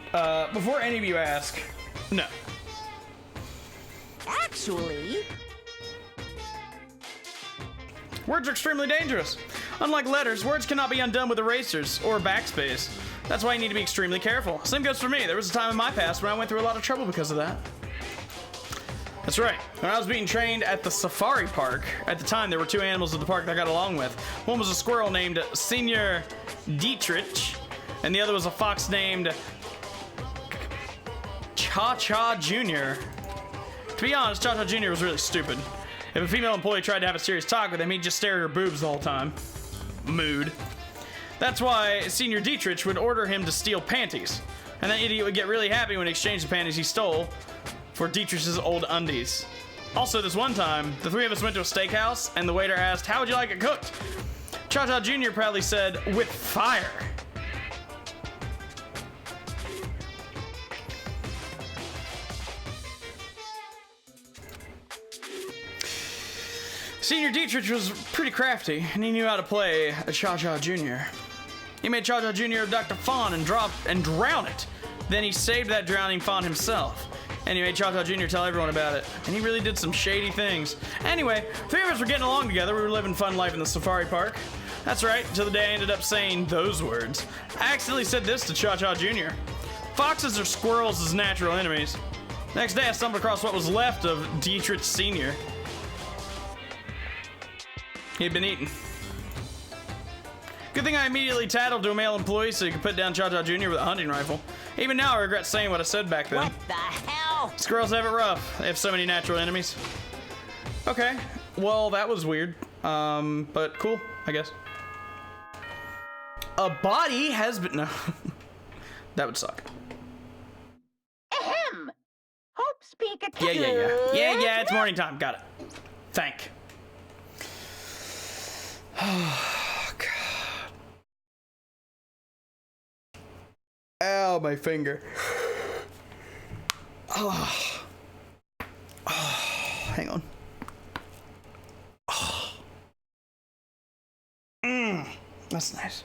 before any of you ask, no.
Actually...
Words are extremely dangerous. Unlike letters, words cannot be undone with erasers or backspace. That's why you need to be extremely careful. Same goes for me. There was a time in my past when I went through a lot of trouble because of that. That's right. When I was being trained at the safari park, at the time there were two animals at the park that I got along with. One was a squirrel named Senior Dietrich, and the other was a fox named Cha-Cha Jr. To be honest, Cha-Cha Jr. was really stupid. If a female employee tried to have a serious talk with him, he'd just stare at her boobs the whole time. Mood. That's why Senior Dietrich would order him to steal panties. And that idiot would get really happy when he exchanged the panties he stole for Dietrich's old undies. Also, this one time, the three of us went to a steakhouse, and the waiter asked, "How would you like it cooked?" Cha-Cha Jr. proudly said, "With fire." Senior Dietrich was pretty crafty, and he knew how to play a Cha-Cha Jr. He made Cha-Cha Jr. abduct a fawn and drown it. Then he saved that drowning fawn himself. And he made Cha-Cha Jr. tell everyone about it. And he really did some shady things. Anyway, three of us were getting along together. We were living fun life in the safari park. That's right, until the day I ended up saying those words. I accidentally said this to Cha-Cha Jr. Foxes are squirrels' natural enemies. Next day I stumbled across what was left of Dietrich Sr. He'd been eaten. Good thing I immediately tattled to a male employee so he could put down Cha-Cha Jr. with a hunting rifle. Even now, I regret saying what I said back then.
What the hell?
Squirrels have it rough. They have so many natural enemies. Okay, well, that was weird. But cool, I guess. A body has been... No. That would suck.
Ahem! Hope speak a
Yeah, it's morning time. Got it. Thank. Oh, God. Ow, my finger. Oh. Hang on. That's nice.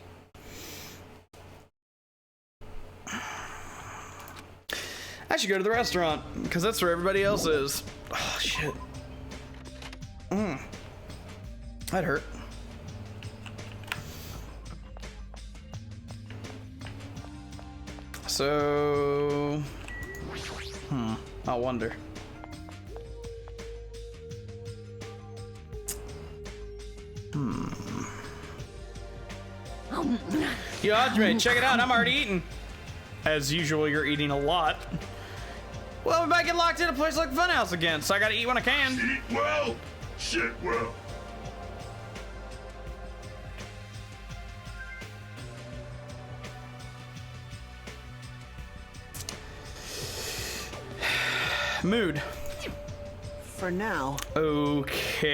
I should go to the restaurant, because that's where everybody else is. Oh, shit. That hurt. So... I wonder. Yo, Hajime, check it out. I'm already eating. As usual, you're eating a lot. Well, we might get locked in a place like the Funhouse again, so I gotta eat when I can.
Eat well, shit well.
Mood.
For now.
Okay.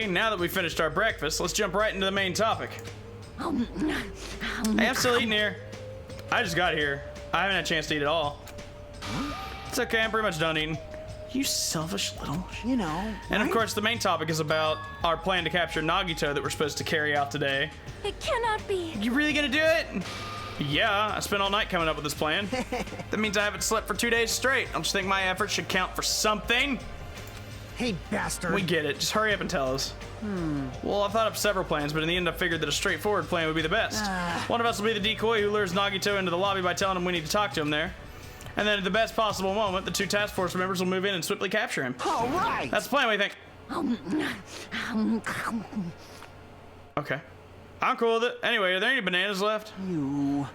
Now that we finished our breakfast, let's jump right into the main topic. Hey, I'm still eating here. I just got here. I haven't had a chance to eat at all. It's okay, I'm pretty much done eating. You selfish little...
You know,
And of
right?
course, the main topic is about our plan to capture Nagito that we're supposed to carry out today.
It cannot be.
You really gonna do it? Yeah, I spent all night coming up with this plan. That means I haven't slept for 2 days straight. Don't you think my efforts should count for something?
Hey, bastard.
We get it. Just hurry up and tell us. Well, I thought up several plans, but in the end I figured that a straightforward plan would be the best. One of us will be the decoy who lures Nagito into the lobby by telling him we need to talk to him there. And then at the best possible moment, the two task force members will move in and swiftly capture him.
All right.
That's the plan, what do you think? Okay. I'm cool with it. Anyway, are there any bananas left?
You.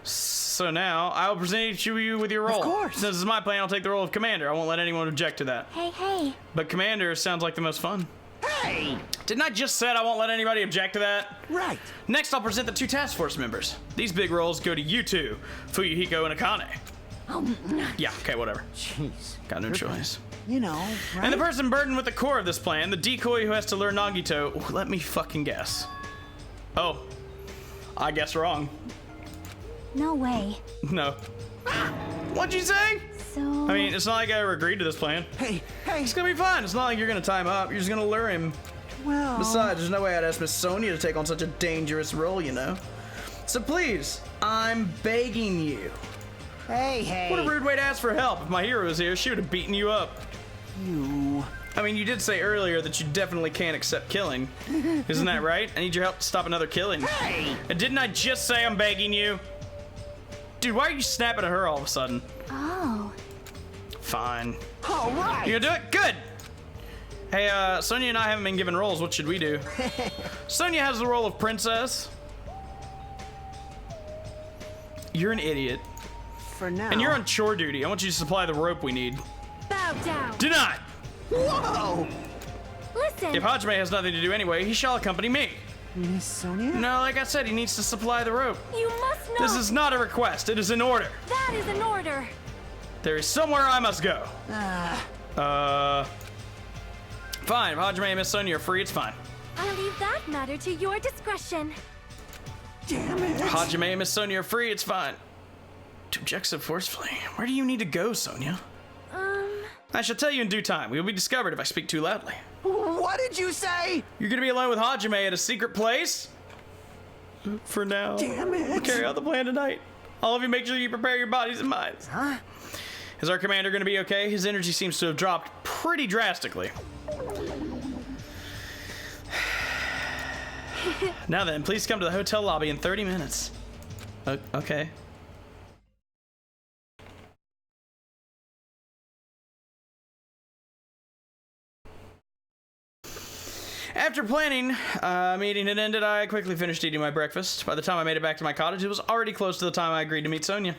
So now, I will present you with your role.
Of course.
Since this is my plan, I'll take the role of commander. I won't let anyone object to that.
Hey.
But commander sounds like the most fun.
Hey.
Didn't I just said I won't let anybody object to that?
Right.
Next, I'll present the two task force members. These big roles go to you two, Fuyuhiko and Akane. Yeah, okay, whatever.
Jeez.
Got no choice.
You know, right?
And the person burdened with the core of this plan, the decoy who has to lure Nagito, let me fucking guess. Oh, I guess wrong.
No way.
No. What'd you say?
So...
I mean, it's not like I ever agreed to this plan.
Hey.
It's gonna be fine. It's not like you're gonna tie him up. You're just gonna lure him.
Well.
Besides, there's no way I'd ask Miss Sonia to take on such a dangerous role, you know? So please, I'm begging you.
Hey.
What a rude way to ask for help. If my hero was here, she would have beaten you up.
You.
I mean, you did say earlier that you definitely can't accept killing. Isn't that right? I need your help to stop another killing.
Hey.
And didn't I just say I'm begging you? Dude, why are you snapping at her all of a sudden?
Oh.
Fine.
All right.
You gonna do it? Good. Hey, Sonia and I haven't been given roles. What should we do? Sonia has the role of princess. You're an idiot.
For now.
And you're on chore duty. I want you to supply the rope we need.
Bow down.
Denied!
Whoa.
Listen.
If Hajime has nothing to do anyway, he shall accompany me.
Miss Sonia?
No, like I said, he needs to supply the rope.
You must not.
This is not a request. It is an order.
That is an order.
There is somewhere I must go. Fine. If Hajime and Miss Sonia are free, it's fine.
I'll leave that matter to your discretion.
Damn it.
Hajime and Miss Sonia are free, it's fine. To object so forcefully. Where do you need to go, Sonia? I shall tell you in due time. We will be discovered if I speak too loudly.
What did you say?
You're gonna be alone with Hajime at a secret place? For now.
Damn it.
We'll carry out the plan tonight. All of you make sure you prepare your bodies and minds.
Huh?
Is our commander gonna be okay? His energy seems to have dropped pretty drastically. Now then, please come to the hotel lobby in 30 minutes. Okay. After planning, meeting had ended, I quickly finished eating my breakfast. By the time I made it back to my cottage, it was already close to the time I agreed to meet Sonia.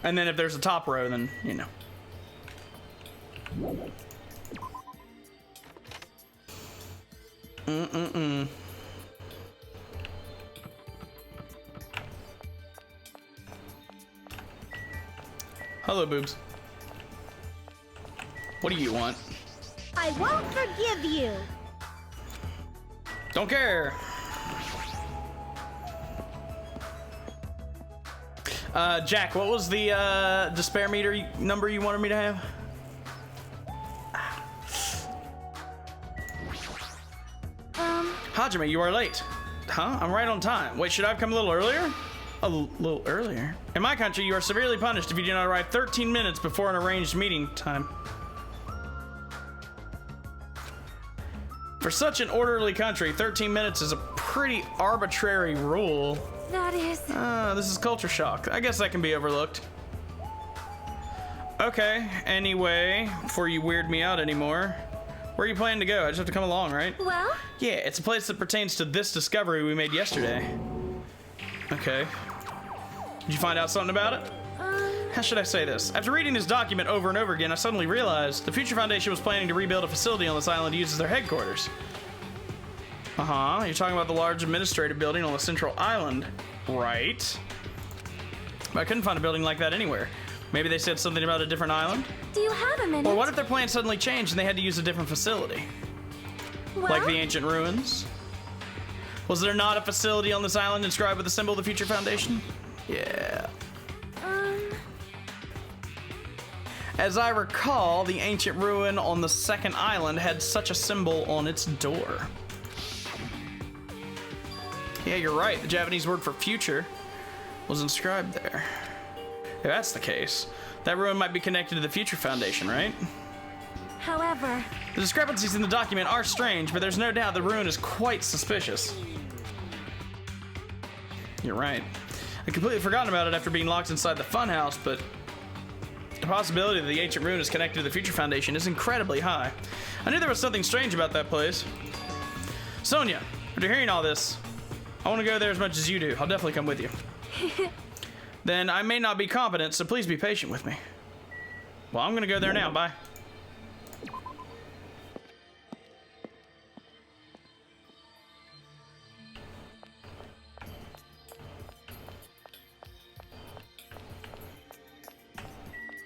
And then if there's a top row, then, you know. Hello, boobs. What do you want?
I won't forgive you.
Don't care. Jack, what was the despair meter number you wanted me to have? Hajime, you are late. Huh? I'm right on time. Wait, should I have come a little earlier? A little earlier? In my country, you are severely punished if you do not arrive 13 minutes before an arranged meeting time. For such an orderly country, 13 minutes is a pretty arbitrary rule.
That is...
This is culture shock. I guess that can be overlooked. Okay, anyway, before you weird me out anymore, where are you planning to go? I just have to come along, right?
Well?
Yeah, it's a place that pertains to this discovery we made yesterday. Okay. Did you find out something about it? How should I say this? After reading this document over and over again, I suddenly realized the Future Foundation was planning to rebuild a facility on this island to use as their headquarters. You're talking about the large administrative building on the central island, right? But I couldn't find a building like that anywhere. Maybe they said something about a different island?
Do you have a minute?
Or what if their plan suddenly changed and they had to use a different facility?
Well?
Like the ancient ruins? Was there not a facility on this island inscribed with the symbol of the Future Foundation? Yeah. As I recall, the ancient ruin on the second island had such a symbol on its door. Yeah, you're right. The Japanese word for future was inscribed there. If that's the case, that ruin might be connected to the Future Foundation, right?
However...
The discrepancies in the document are strange, but there's no doubt the ruin is quite suspicious. You're right. I completely forgotten about it after being locked inside the funhouse, but the possibility that the ancient ruin is connected to the Future Foundation is incredibly high. I knew there was something strange about that place. Sonia, after hearing all this, I want to go there as much as you do. I'll definitely come with you. Then I may not be competent, so please be patient with me. Well, I'm going to go there now. Bye.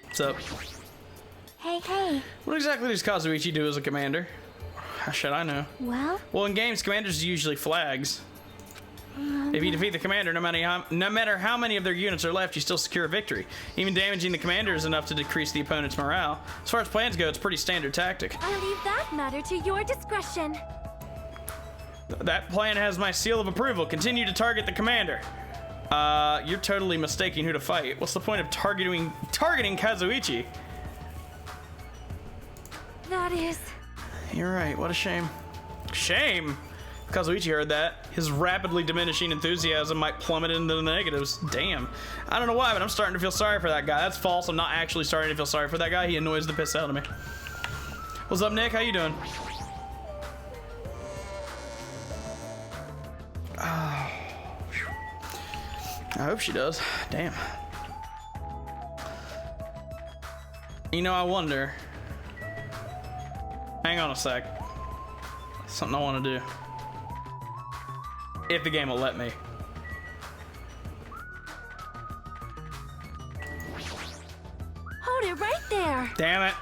What's up?
Hey.
What exactly does Kazuichi do as a commander? How should I know? Well, in games, commanders are usually flags. If you defeat the commander, no matter how many of their units are left, you still secure a victory. Even damaging the commander is enough to decrease the opponent's morale. As far as plans go, it's a pretty standard tactic.
I leave that matter to your discretion.
That plan has my seal of approval. Continue to target the commander. You're totally mistaking who to fight. What's the point of targeting Kazuichi?
That is...
You're right, what a shame. Shame? If Kazuichi heard that, his rapidly diminishing enthusiasm might plummet into the negatives. Damn. I don't know why, but I'm starting to feel sorry for that guy. That's false. I'm not actually starting to feel sorry for that guy. He annoys the piss out of me. What's up, Nick? How you doing? Oh, I hope she does. Damn. You know, I wonder. Hang on a sec. Something I want to do. If the game will let me.
Hold it right there.
Damn it.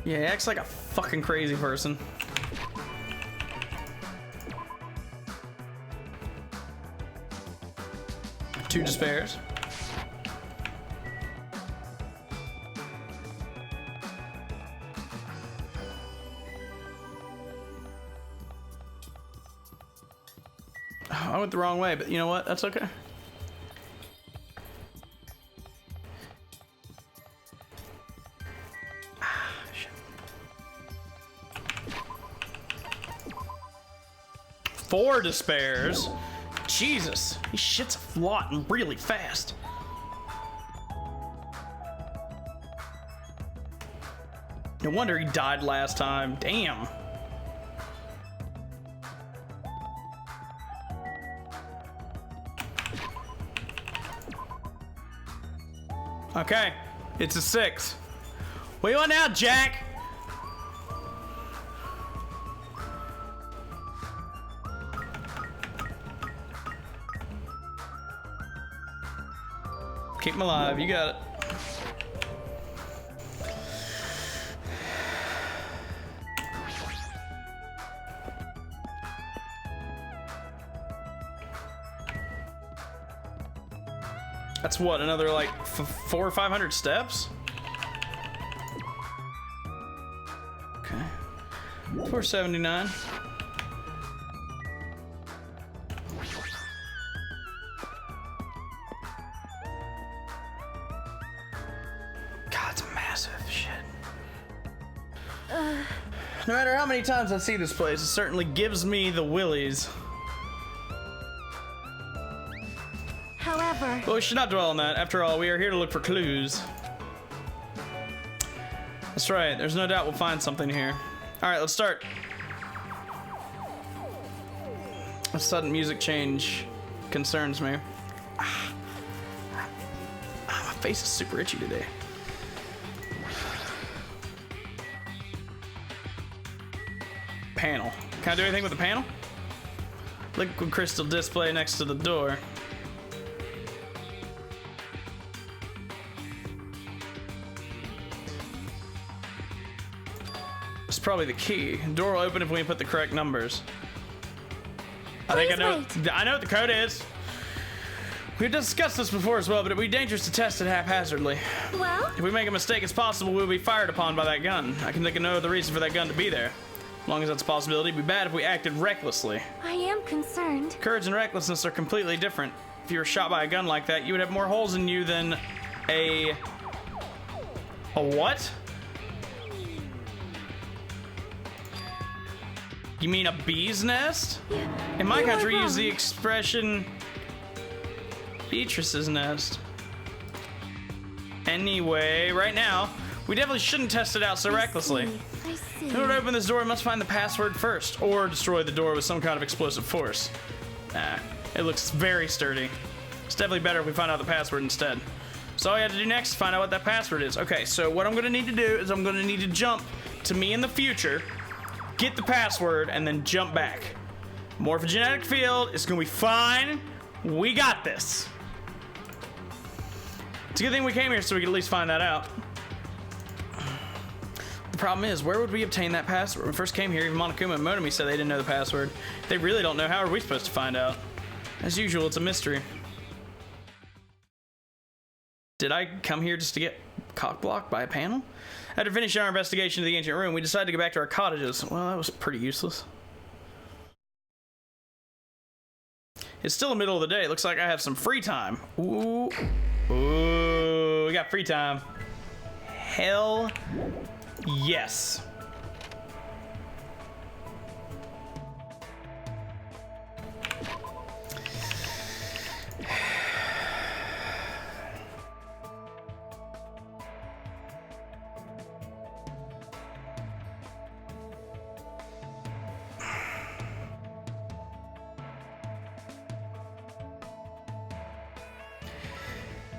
Yeah, he acts like a fucking crazy person. Two despairs. Oh, I went the wrong way, but you know what? That's okay. Shit. 4 despairs. Jesus, he shits a lot and really fast. No wonder he died last time. Damn. Okay, it's a 6. What do you want now, Jack? Keep him alive, you got it. That's what, another like 400 or 500 steps? Okay. 479. God, it's massive shit. No matter how many times I see this place, it certainly gives me the willies.
However,
Well, we should not dwell on that. After all, we are here to look for clues. That's right. There's no doubt we'll find something here. All right, let's start. A sudden music change concerns me. My face is super itchy today. Panel. Can I do anything with the panel? Liquid crystal display next to the door. It's probably the key. Door will open if we put the correct numbers. I think I know.
Please
I know what the code is. We've discussed this before as well, but it'd be dangerous to test it haphazardly.
well,
If we make a mistake, it's possible we'll be fired upon by that gun. I can think of no other reason for that gun to be there. As long as that's a possibility, it'd be bad if we acted recklessly.
I am concerned.
Courage and recklessness are completely different. If you were shot by a gun like that, you would have more holes in you than a what? You mean a bee's nest? In my
You are
country, use the
wrong.
expression Beatrice's nest. Anyway, right now, we definitely shouldn't test it out so recklessly.
I see.
In order to open this door, we must find the password first, or destroy the door with some kind of explosive force. Nah, it looks very sturdy. It's definitely better if we find out the password instead. So all you have to do next is find out what that password is. Okay, so what I'm gonna need to do is I'm gonna need to jump to me in the future, get the password, and then jump back. Morphogenetic field, it's gonna be fine. We got this. It's a good thing we came here so we could at least find that out. The problem is, where would we obtain that password? When we first came here, even Monokuma and Motomi said they didn't know the password. If they really don't know, how are we supposed to find out? As usual, it's a mystery. Did I come here just to get cock-blocked by a panel? After finishing our investigation of the ancient room, we decided to go back to our cottages. Well, that was pretty useless. It's still the middle of the day. It looks like I have some free time. Ooh. Ooh, we got free time. Hell yes.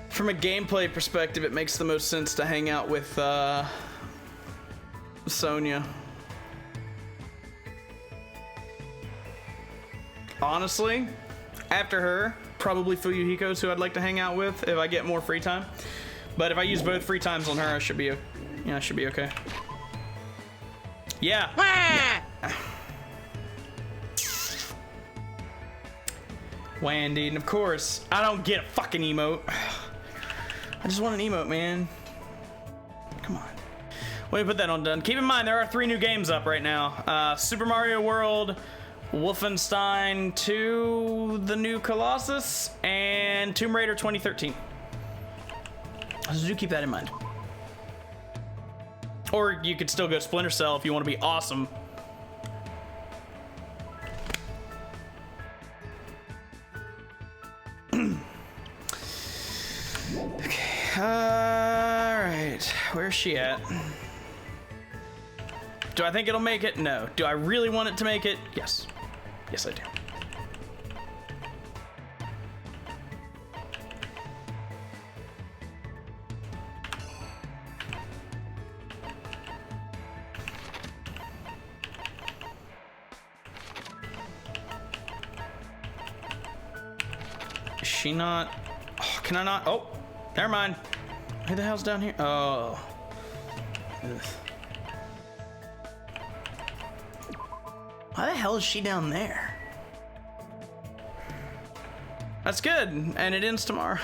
From a gameplay perspective, it makes the most sense to hang out with Sonya. Honestly, after her, probably Fuyuhiko's who I'd like to hang out with if I get more free time. But if I use both free times on her, I should be okay. Yeah. Wandy, and of course, I don't get a fucking emote. I just want an emote, man. Come on. Let me put that on done. Keep in mind, there are 3 new games up right now. Super Mario World, Wolfenstein 2, The New Colossus, and Tomb Raider 2013. So do keep that in mind. Or you could still go Splinter Cell if you want to be awesome. Alright, where's she at? Do I think it'll make it? No. Do I really want it to make it? Yes. Yes, I do. Is she not? Oh, can I not? Oh. Never mind. Who the hell's down here? Oh. Ugh. Why the hell is she down there? That's good, and it ends tomorrow.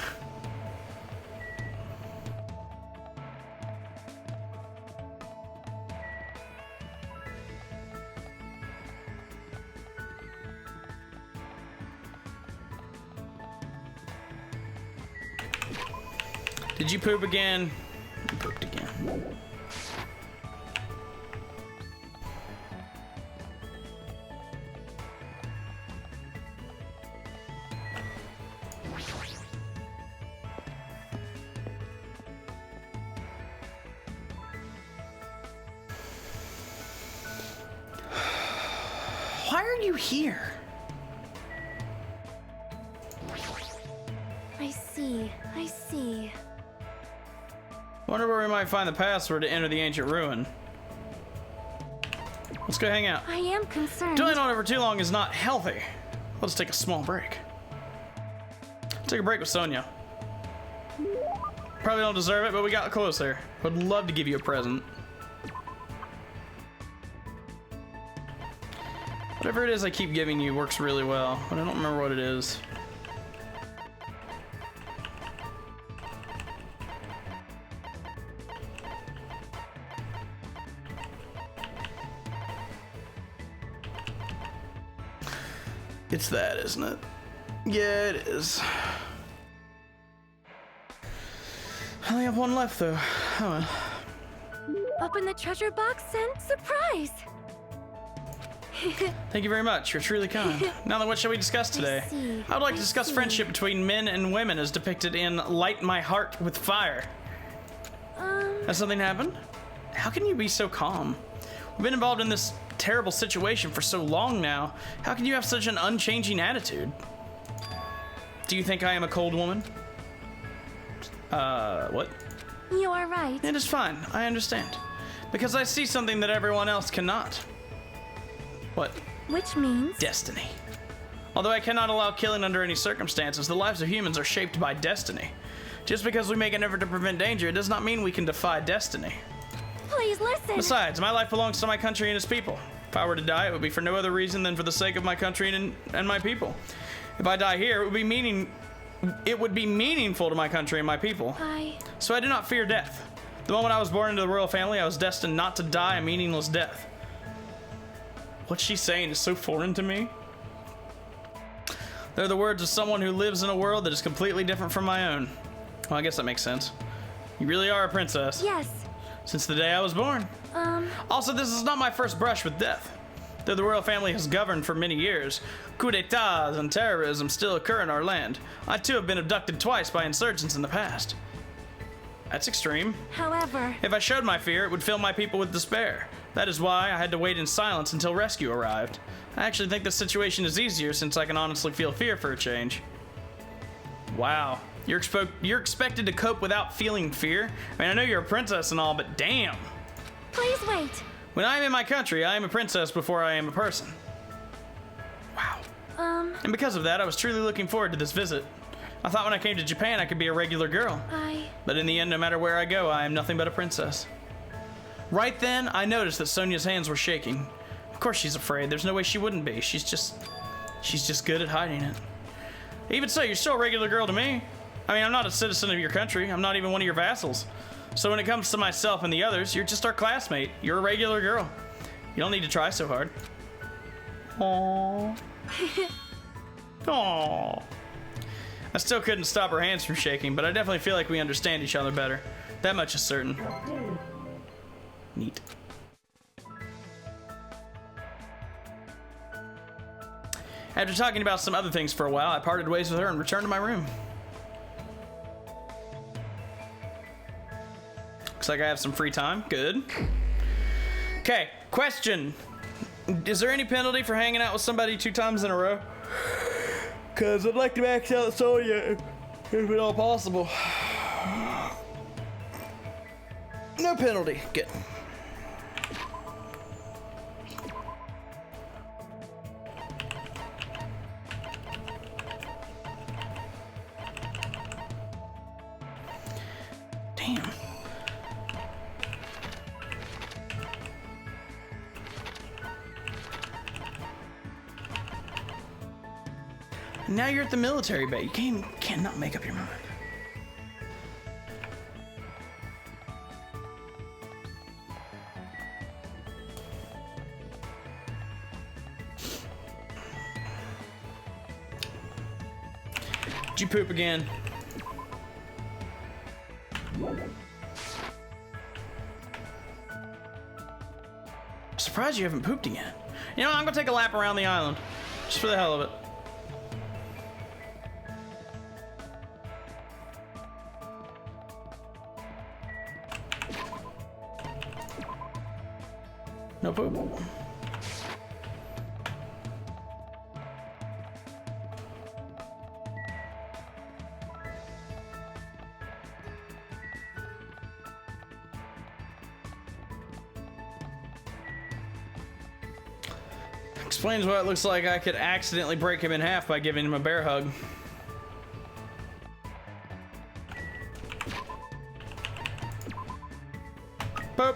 Did you poop again? You pooped again. Why are you here?
I see. I see.
Wonder where we might find the password to enter the ancient ruin. Let's go hang out.
I am concerned.
Dwelling on it for too long is not healthy. Let's take a small break. Take a break with Sonia. Probably don't deserve it, but we got close there. Would love to give you a present. Whatever it is I keep giving you works really well, but I don't remember what it is. It's that, isn't it? Yeah, it is. I only have one left, though. Oh well.
Open the treasure box and surprise!
Thank you very much. You're truly kind. Now then, what shall we discuss today? I would like to discuss friendship between men and women as depicted in Light My Heart with Fire. Has something happened? How can you be so calm? We've been involved in this terrible situation for so long now. How can you have such an unchanging attitude? Do you think I am a cold woman? What?
You are right.
It is fine. I understand. Because I see something that everyone else cannot. What?
Which means?
Destiny. Although I cannot allow killing under any circumstances, the lives of humans are shaped by destiny. Just because we make an effort to prevent danger, it does not mean we can defy destiny.
Please listen.
Besides, my life belongs to my country and its people. If I were to die, it would be for no other reason than for the sake of my country and my people. If I die here, it would be meaningful to my country and my people. So I do not fear death. The moment I was born into the royal family, I was destined not to die a meaningless death. What she's saying is so foreign to me. They're the words of someone who lives in a world that is completely different from my own. Well, I guess that makes sense. You really are a princess.
Yes.
Since the day I was born. Also, this is not my first brush with death. Though the royal family has governed for many years, coups d'etats and terrorism still occur in our land. I too have been abducted twice by insurgents in the past. That's extreme.
However,
If I showed my fear, it would fill my people with despair. That is why I had to wait in silence until rescue arrived. I actually think this situation is easier since I can honestly feel fear for a change. Wow. You're expected to cope without feeling fear? I mean, I know you're a princess and all, but damn.
please wait.
When I am in my country, I am a princess before I am a person. Wow. And because of that, I was truly looking forward to this visit. I thought when I came to Japan I could be a regular girl. But in the end, no matter where I go, I am nothing but a princess. Right then, I noticed that Sonia's hands were shaking. Of course she's afraid. There's no way she wouldn't be. She's just good at hiding it. Even so, you're still a regular girl to me. I mean, I'm not a citizen of your country. I'm not even one of your vassals. So when it comes to myself and the others, you're just our classmate. You're a regular girl. You don't need to try so hard. Aww. Aww. I still couldn't stop her hands from shaking, but I definitely feel like we understand each other better. That much is certain. Neat. After talking about some other things for a while, I parted ways with her and returned to my room. Looks like I have some free time. Good. Okay, question. Is there any penalty for hanging out with somebody 2 times in a row? Because I'd like to max out Sonya if at all possible. No penalty. Good. Damn. Now you're at the military base. You cannot make up your mind. Did you poop again? Surprised you haven't pooped again. You know, I'm gonna take a lap around the island. Just for the hell of it. No poop. Explains why it looks like I could accidentally break him in half by giving him a bear hug. Boop.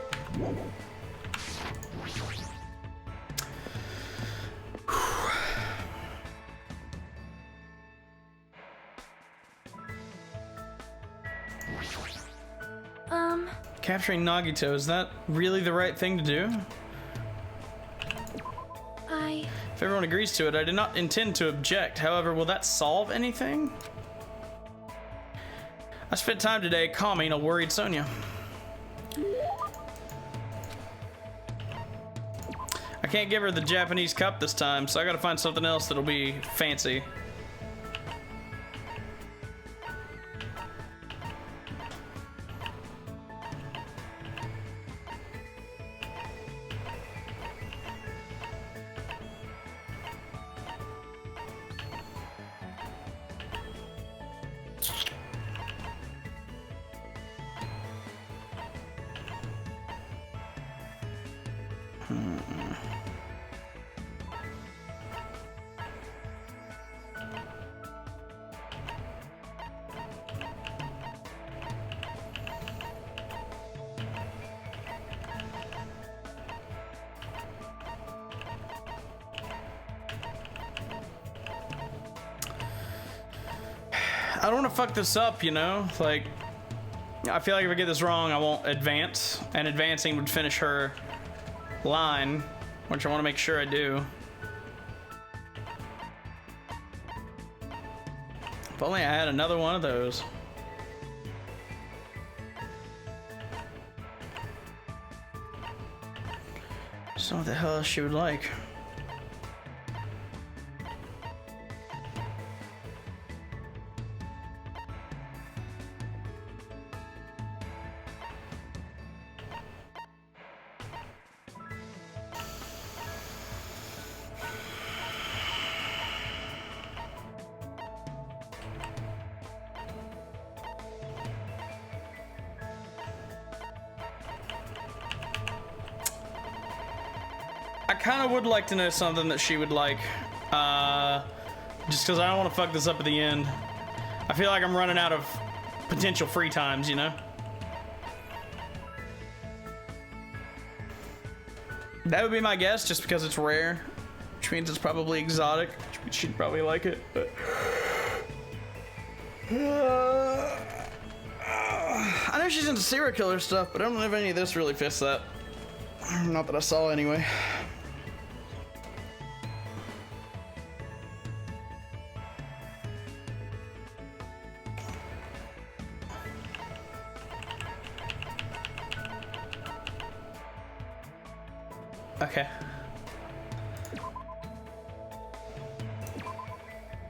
Capturing Nagito, is that really the right thing to do? If everyone agrees to it, I did not intend to object. However, will that solve anything? I spent time today calming a worried Sonia. I can't give her the Japanese cup this time, so I gotta find something else that'll be fancy. I don't want to fuck this up, you know? Like, I feel like if I get this wrong, I won't advance, and advancing would finish her line, which I want to make sure I do. If only I had another one of those. So what the hell she would like? I kind of would like to know something that she would like, just because I don't want to fuck this up at the end. I feel like I'm running out of potential free times, you know? That would be my guess, just because it's rare, which means it's probably exotic, which means she'd probably like it, but... I know she's into serial killer stuff, but I don't know if any of this really fits that. Not that I saw anyway. Okay.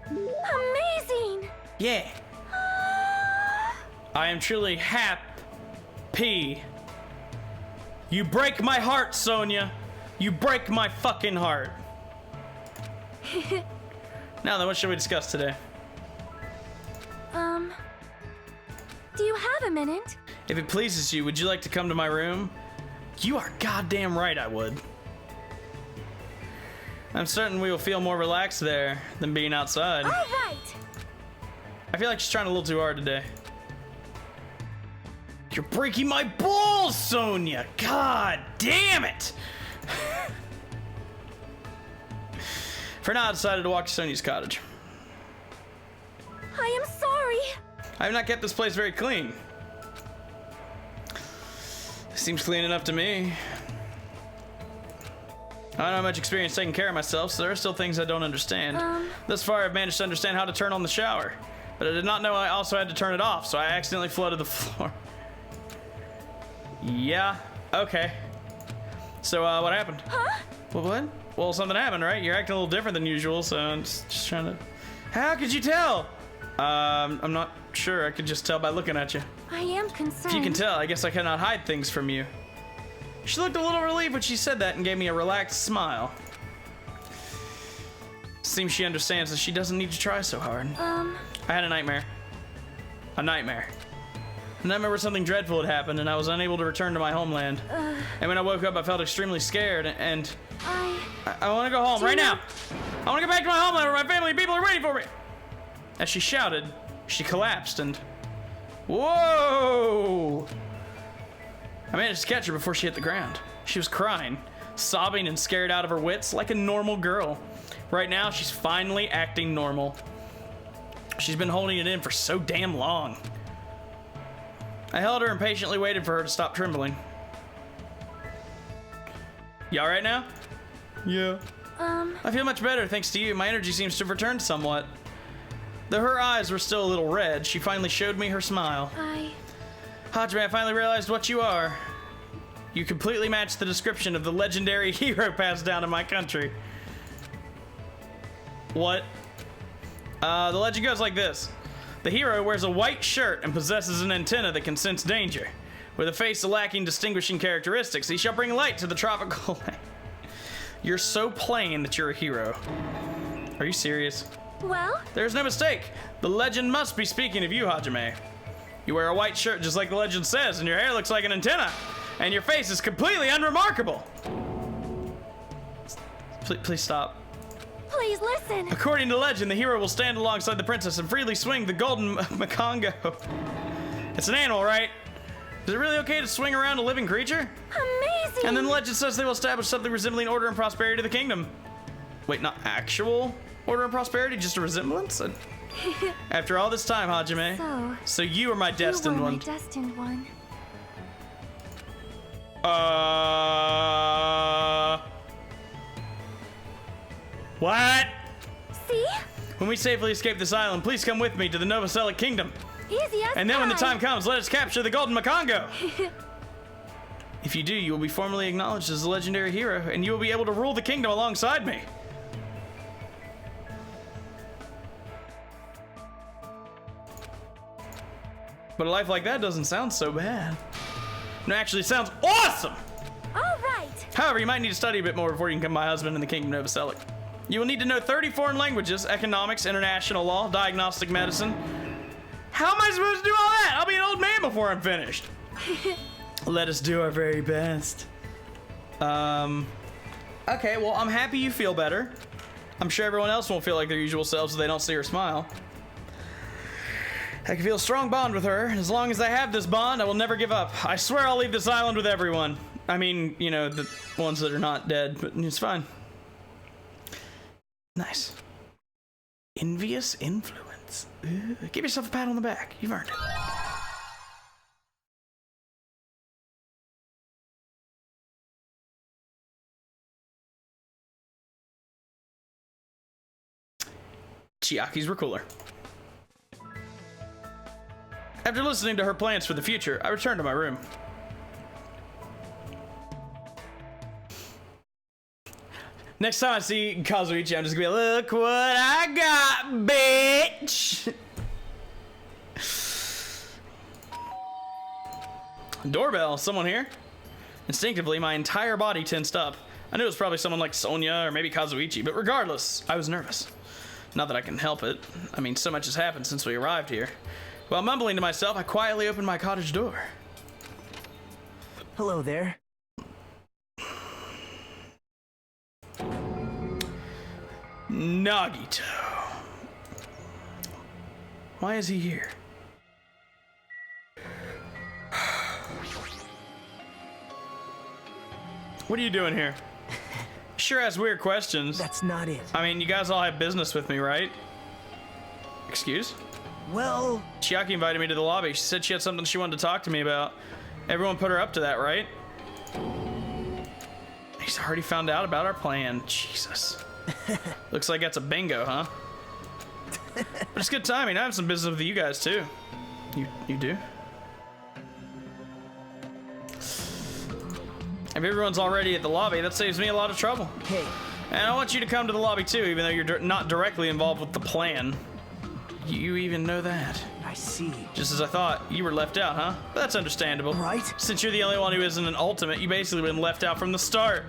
Amazing!
Yeah. I am truly happy. You break my heart, Sonia. You break my fucking heart. Now then, what should we discuss today?
Do you have a minute?
If it pleases you, would you like to come to my room? You are goddamn right I would. I'm certain we will feel more relaxed there than being outside.
All right.
I feel like she's trying a little too hard today. You're breaking my balls, Sonia! God damn it! For now, I decided to walk to Sonia's cottage.
I am sorry.
I have not kept this place very clean. Seems clean enough to me. I don't have much experience taking care of myself, so there are still things I don't understand. Thus far, I've managed to understand how to turn on the shower, but I did not know I also had to turn it off, so I accidentally flooded the floor. Yeah, okay. So, what happened?
Huh?
What? Well, something happened, right? You're acting a little different than usual, so I'm just trying to... How could you tell? I'm not sure. I could just tell by looking at you.
I am concerned.
If you can tell, I guess I cannot hide things from you. She looked a little relieved when she said that and gave me a relaxed smile. Seems she understands that she doesn't need to try so hard. I had a nightmare. A nightmare. A nightmare where something dreadful had happened and I was unable to return to my homeland. And when I woke up, I felt extremely scared and... I want to go home right now. I want to go back to my homeland where my family and people are waiting for me. As she shouted, she collapsed and... Whoa! I managed to catch her before she hit the ground. She was crying, sobbing and scared out of her wits like a normal girl. Right now, she's finally acting normal. She's been holding it in for so damn long. I held her and patiently waited for her to stop trembling. You alright now? Yeah. I feel much better thanks to you. My energy seems to have returned somewhat. Though her eyes were still a little red, she finally showed me her smile. Hajime, I finally realized what you are. You completely match the description of the legendary hero passed down in my country. What? The legend goes like this. The hero wears a white shirt and possesses an antenna that can sense danger. With a face lacking distinguishing characteristics, he shall bring light to the tropical land. You're so plain that you're a hero. Are you serious?
Well?
There's no mistake. The legend must be speaking of you, Hajime. You wear a white shirt just like the legend says, and your hair looks like an antenna. And your face is completely unremarkable. Please stop.
Please listen.
According to legend, the hero will stand alongside the princess and freely swing the golden Makongo. It's an animal, right? Is it really okay to swing around a living creature?
Amazing.
And then the legend says they will establish something resembling order and prosperity to the kingdom. Wait, not actual order and prosperity, just a resemblance? After all this time, Hajime. So you are my destined one.
You were my destined one.
What?
See?
When we safely escape this island, please come with me to the Novoselic Kingdom.
Easy as
And then when the
pie.
time comes, let us capture the Golden Makongo. If you do, you will be formally acknowledged as a legendary hero, and you will be able to rule the kingdom alongside me. But a life like that doesn't sound so bad. No, actually, it sounds awesome!
All right.
However, you might need to study a bit more before you can become my husband in the Kingdom of Novoselic. You will need to know 30 foreign languages, economics, international law, diagnostic medicine. How am I supposed to do all that? I'll be an old man before I'm finished. Let us do our very best. Okay, well, I'm happy you feel better. I'm sure everyone else won't feel like their usual selves if they don't see her smile. I can feel a strong bond with her. As long as I have this bond, I will never give up. I swear I'll leave this island with everyone. I mean, you know, the ones that are not dead, but it's fine. Nice. Envious influence. Ooh, give yourself a pat on the back. You've earned it. Chiakis were cooler. After listening to her plans for the future, I returned to my room. Next time I see Kazuichi, I'm just gonna be like, look what I got, bitch! Doorbell, someone here? Instinctively, my entire body tensed up. I knew it was probably someone like Sonia or maybe Kazuichi, but regardless, I was nervous. Not that I can help it. I mean, so much has happened since we arrived here. While mumbling to myself, I quietly opened my cottage door.
Hello there.
Nagito. Why is he here? What are you doing here? Sure has weird questions.
That's not it.
I mean, you guys all have business with me, right? Excuse?
Well...
Chiaki invited me to the lobby. She said she had something she wanted to talk to me about. Everyone put her up to that, right? He's already found out about our plan. Jesus. Looks like that's a bingo, huh? But it's good timing. I have some business with you guys, too. You do? If everyone's already at the lobby, that saves me a lot of trouble.
Hey,
And I want you to come to the lobby too, even though you're not directly involved with the plan. You even know that.
I see.
Just as I thought, you were left out, huh? That's understandable.
Right.
Since you're the only one who isn't an ultimate, you basically been left out from the start.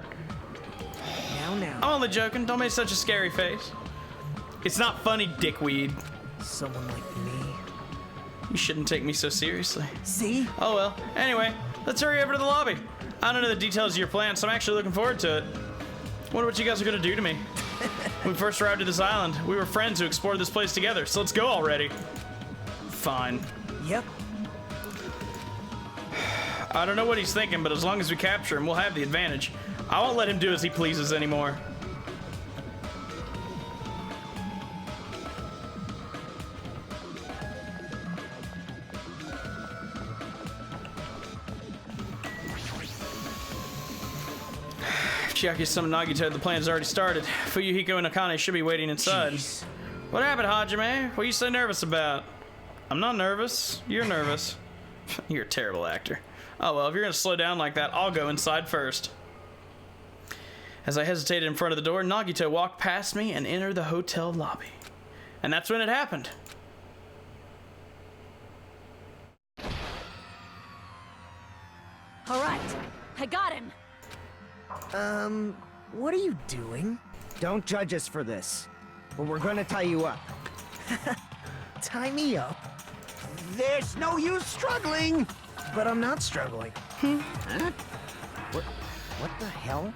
Now.
I'm only joking. Don't make such a scary face. It's not funny, dickweed.
Someone like me.
You shouldn't take me so seriously.
See?
Oh well. Anyway, let's hurry over to the lobby. I don't know the details of your plan, so I'm actually looking forward to it. Wonder what you guys are gonna do to me. When we first arrived to this island, we were friends who explored this place together, so let's go already. Fine.
Yep.
I don't know what he's thinking, but as long as we capture him, we'll have the advantage. I won't let him do as he pleases anymore. Chiaki summoned Nagito. The plan's already started. Fuyuhiko and Akane should be waiting inside.
Jeez.
What happened, Hajime? What are you so nervous about? I'm not nervous. You're nervous. You're a terrible actor. Oh well, if you're gonna slow down like that, I'll go inside first. As I hesitated in front of the door, Nagito walked past me and entered the hotel lobby. And that's when it happened.
All right, I got him.
What are you doing? Don't judge us for this, but we're gonna tie you up. Tie me up? There's no use struggling! But I'm not struggling. Huh? What the hell?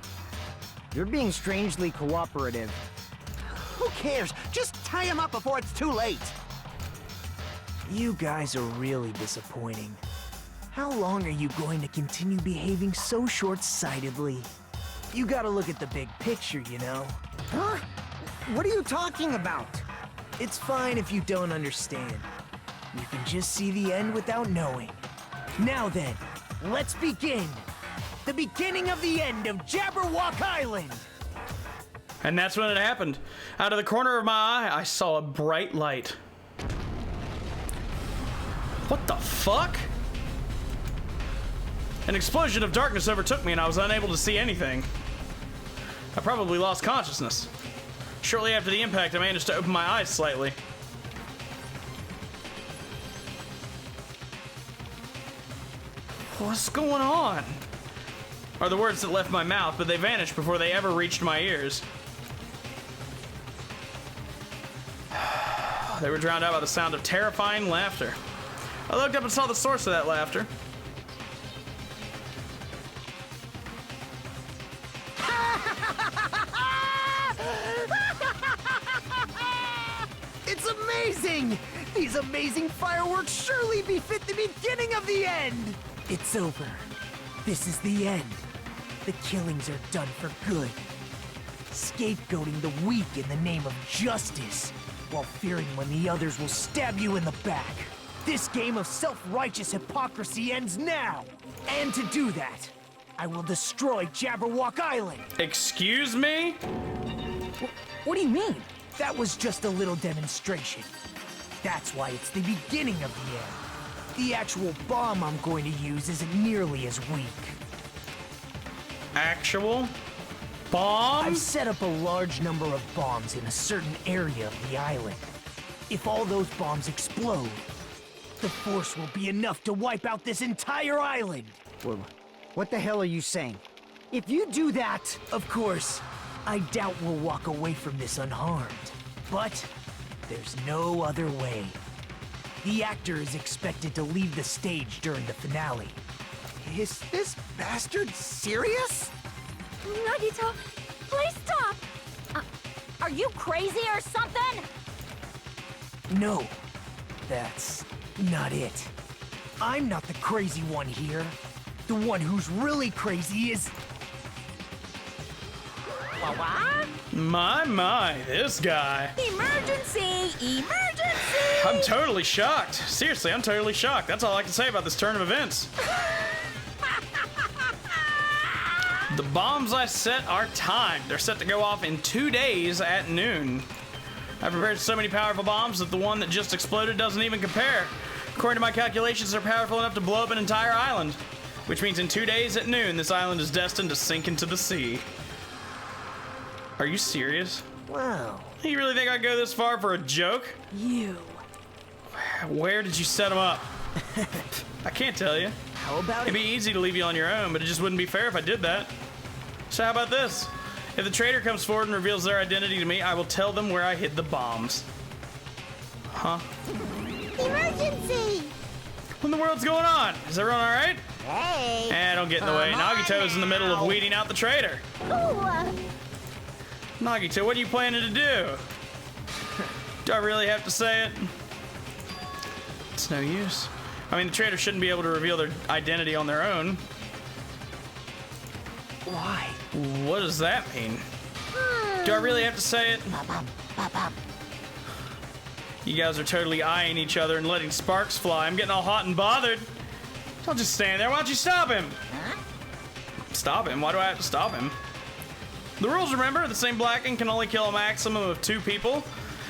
You're being strangely cooperative. Who cares? Just tie him up before it's too late!
You guys are really disappointing. How long are you going to continue behaving so short-sightedly? You gotta look at the big picture, you know?
Huh? What are you talking about?
It's fine if you don't understand. You can just see the end without knowing. Now then, let's begin! The beginning of the end of Jabberwock Island!
And that's when it happened. Out of the corner of my eye, I saw a bright light. What the fuck? An explosion of darkness overtook me and I was unable to see anything. I probably lost consciousness. Shortly after the impact, I managed to open my eyes slightly. What's going on? Are the words that left my mouth, but they vanished before they ever reached my ears. They were drowned out by the sound of terrifying laughter. I looked up and saw the source of that laughter.
It's amazing! These amazing fireworks surely befit the beginning of the end!
It's over. This is the end. The killings are done for good. Scapegoating the weak in the name of justice, while fearing when the others will stab you in the back. This game of self-righteous hypocrisy ends now! And to do that, I will destroy Jabberwock Island!
Excuse me?
What do you mean? That was just a little demonstration. That's why it's the beginning of the end. The actual bomb I'm going to use isn't nearly as weak.
Actual bomb?
I've set up a large number of bombs in a certain area of the island. If all those bombs explode, the force will be enough to wipe out this entire island.
Well, what the hell are you saying? If you do that...
Of course, I doubt we'll walk away from this unharmed. But there's no other way. The actor is expected to leave the stage during the finale.
Is this bastard serious?
Nagito, please stop.
Are you crazy or something?
No, that's not it. I'm not the crazy one here. The one who's really crazy is...
What?
My, this guy.
Emergency! Emergency!
I'm totally shocked. Seriously, I'm totally shocked. That's all I can say about this turn of events. The bombs I set are timed. They're set to go off in 2 days at noon. I've prepared so many powerful bombs that the one that just exploded doesn't even compare. According to my calculations, they're powerful enough to blow up an entire island. which means in 2 days at noon, this island is destined to sink into the sea. Are you serious?
Wow.
You really think I'd go this far for a joke?
You.
Where did you set him up? I can't tell you.
How about
It'd be easy to leave you on your own, but it just wouldn't be fair if I did that. So how about this? If the traitor comes forward and reveals their identity to me, I will tell them where I hid the bombs. Huh?
Emergency!
What in the world's going on? Is everyone alright?
Hey!
Don't get in the way. Nagito's in the middle of weeding out the traitor.
Ooh,
Nagito, what are you planning to do? Do I really have to say it? It's no use. I mean, the traitor shouldn't be able to reveal their identity on their own.
why?
What does that mean? Do I really have to say it? You guys are totally eyeing each other and letting sparks fly. I'm getting all hot and bothered. Don't just stand there. Why don't you stop him? Stop him? Why do I have to stop him? The rules, remember? The same Blacking can only kill a maximum of 2 people.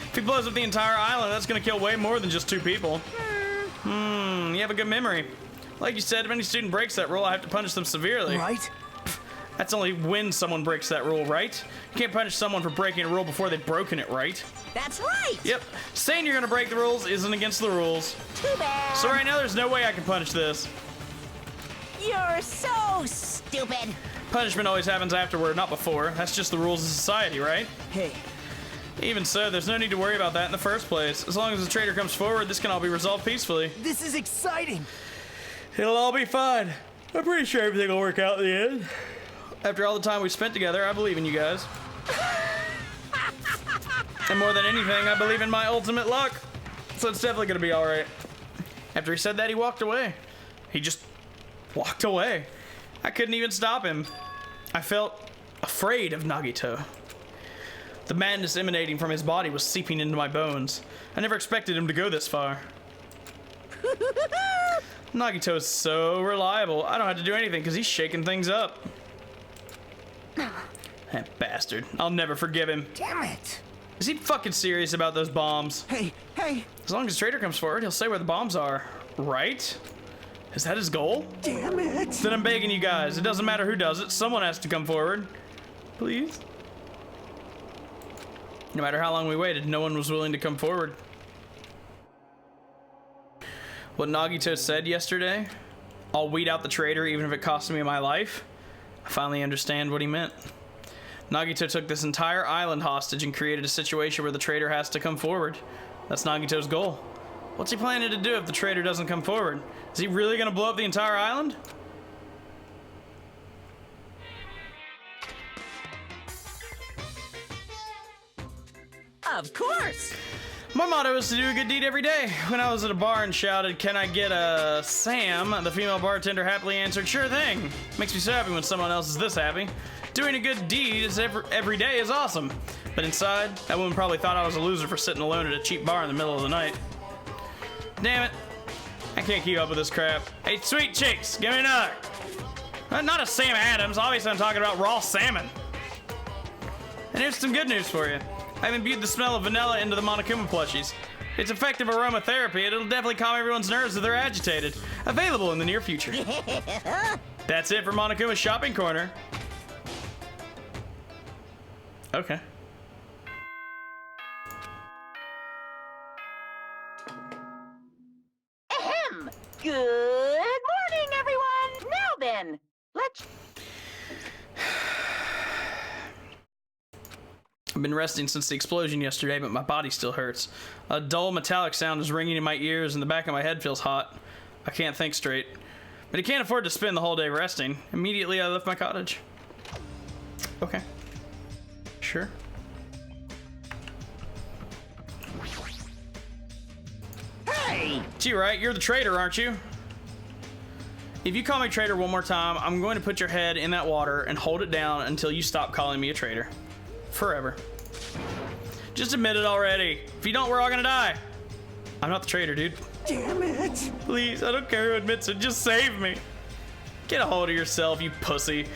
If he blows up the entire island, that's going to kill way more than just 2 people. You have a good memory. Like you said, if any student breaks that rule, I have to punish them severely.
Right?
That's only when someone breaks that rule, right? You can't punish someone for breaking a rule before they've broken it, right?
That's right.
Yep. Saying you're gonna break the rules isn't against the rules.
Too bad.
So right now, there's no way I can punish this.
You're so stupid.
Punishment always happens afterward, not before. That's just the rules of society, right?
Hey,
Even so, there's no need to worry about that in the first place. As long as the traitor comes forward, this can all be resolved peacefully.
this is exciting!
It'll all be fine. I'm pretty sure everything will work out in the end. After all the time we spent together, I believe in you guys. And more than anything, I believe in my ultimate luck. So it's definitely gonna be alright. After he said that, he walked away. He just walked away. I couldn't even stop him. I felt afraid of Nagito. The madness emanating from his body was seeping into my bones. I never expected him to go this far. Nagito is so reliable. I don't have to do anything because he's shaking things up. That bastard. I'll never forgive him.
Damn it!
Is he fucking serious about those bombs?
Hey, hey!
As long as the traitor comes forward, he'll say where the bombs are. Right? Is that his goal?
Damn it!
Then I'm begging you guys. It doesn't matter who does it. Someone has to come forward. Please? No matter how long we waited, no one was willing to come forward. What Nagito said yesterday, I'll weed out the traitor even if it costs me my life, I finally understand what he meant. Nagito took this entire island hostage and created a situation where the traitor has to come forward. That's Nagito's goal. What's he planning to do if the traitor doesn't come forward? Is he really going to blow up the entire island?
Of course.
My motto is to do a good deed every day. When I was at a bar and shouted, "Can I get a Sam?" the female bartender happily answered, "Sure thing." Makes me so happy when someone else is this happy. Doing a good deed is every day is awesome. But inside, that woman probably thought I was a loser for sitting alone at a cheap bar in the middle of the night. Damn it. I can't keep up with this crap. Hey, sweet chicks, give me another. Not a Sam Adams. Obviously, I'm talking about raw salmon. And here's some good news for you. I've imbued the smell of vanilla into the Monokuma plushies. It's effective aromatherapy, and it'll definitely calm everyone's nerves if they're agitated. Available in the near future. That's it for Monokuma's shopping corner. Okay.
Ahem. Good morning, everyone. Now then, let's...
I've been resting since the explosion yesterday, but my body still hurts. A dull metallic sound is ringing in my ears and the back of my head feels hot. I can't think straight. But I can't afford to spend the whole day resting. Immediately I left my cottage. Okay. Sure.
Hey!
Gee, right, you're the traitor, aren't you? If you call me traitor one more time, I'm going to put your head in that water and hold it down until you stop calling me a traitor. Forever. Just admit it already. If you don't, we're all gonna die. I'm not the traitor, dude.
Damn it!
Please, I don't care who admits it. Just save me. Get a hold of yourself, you pussy.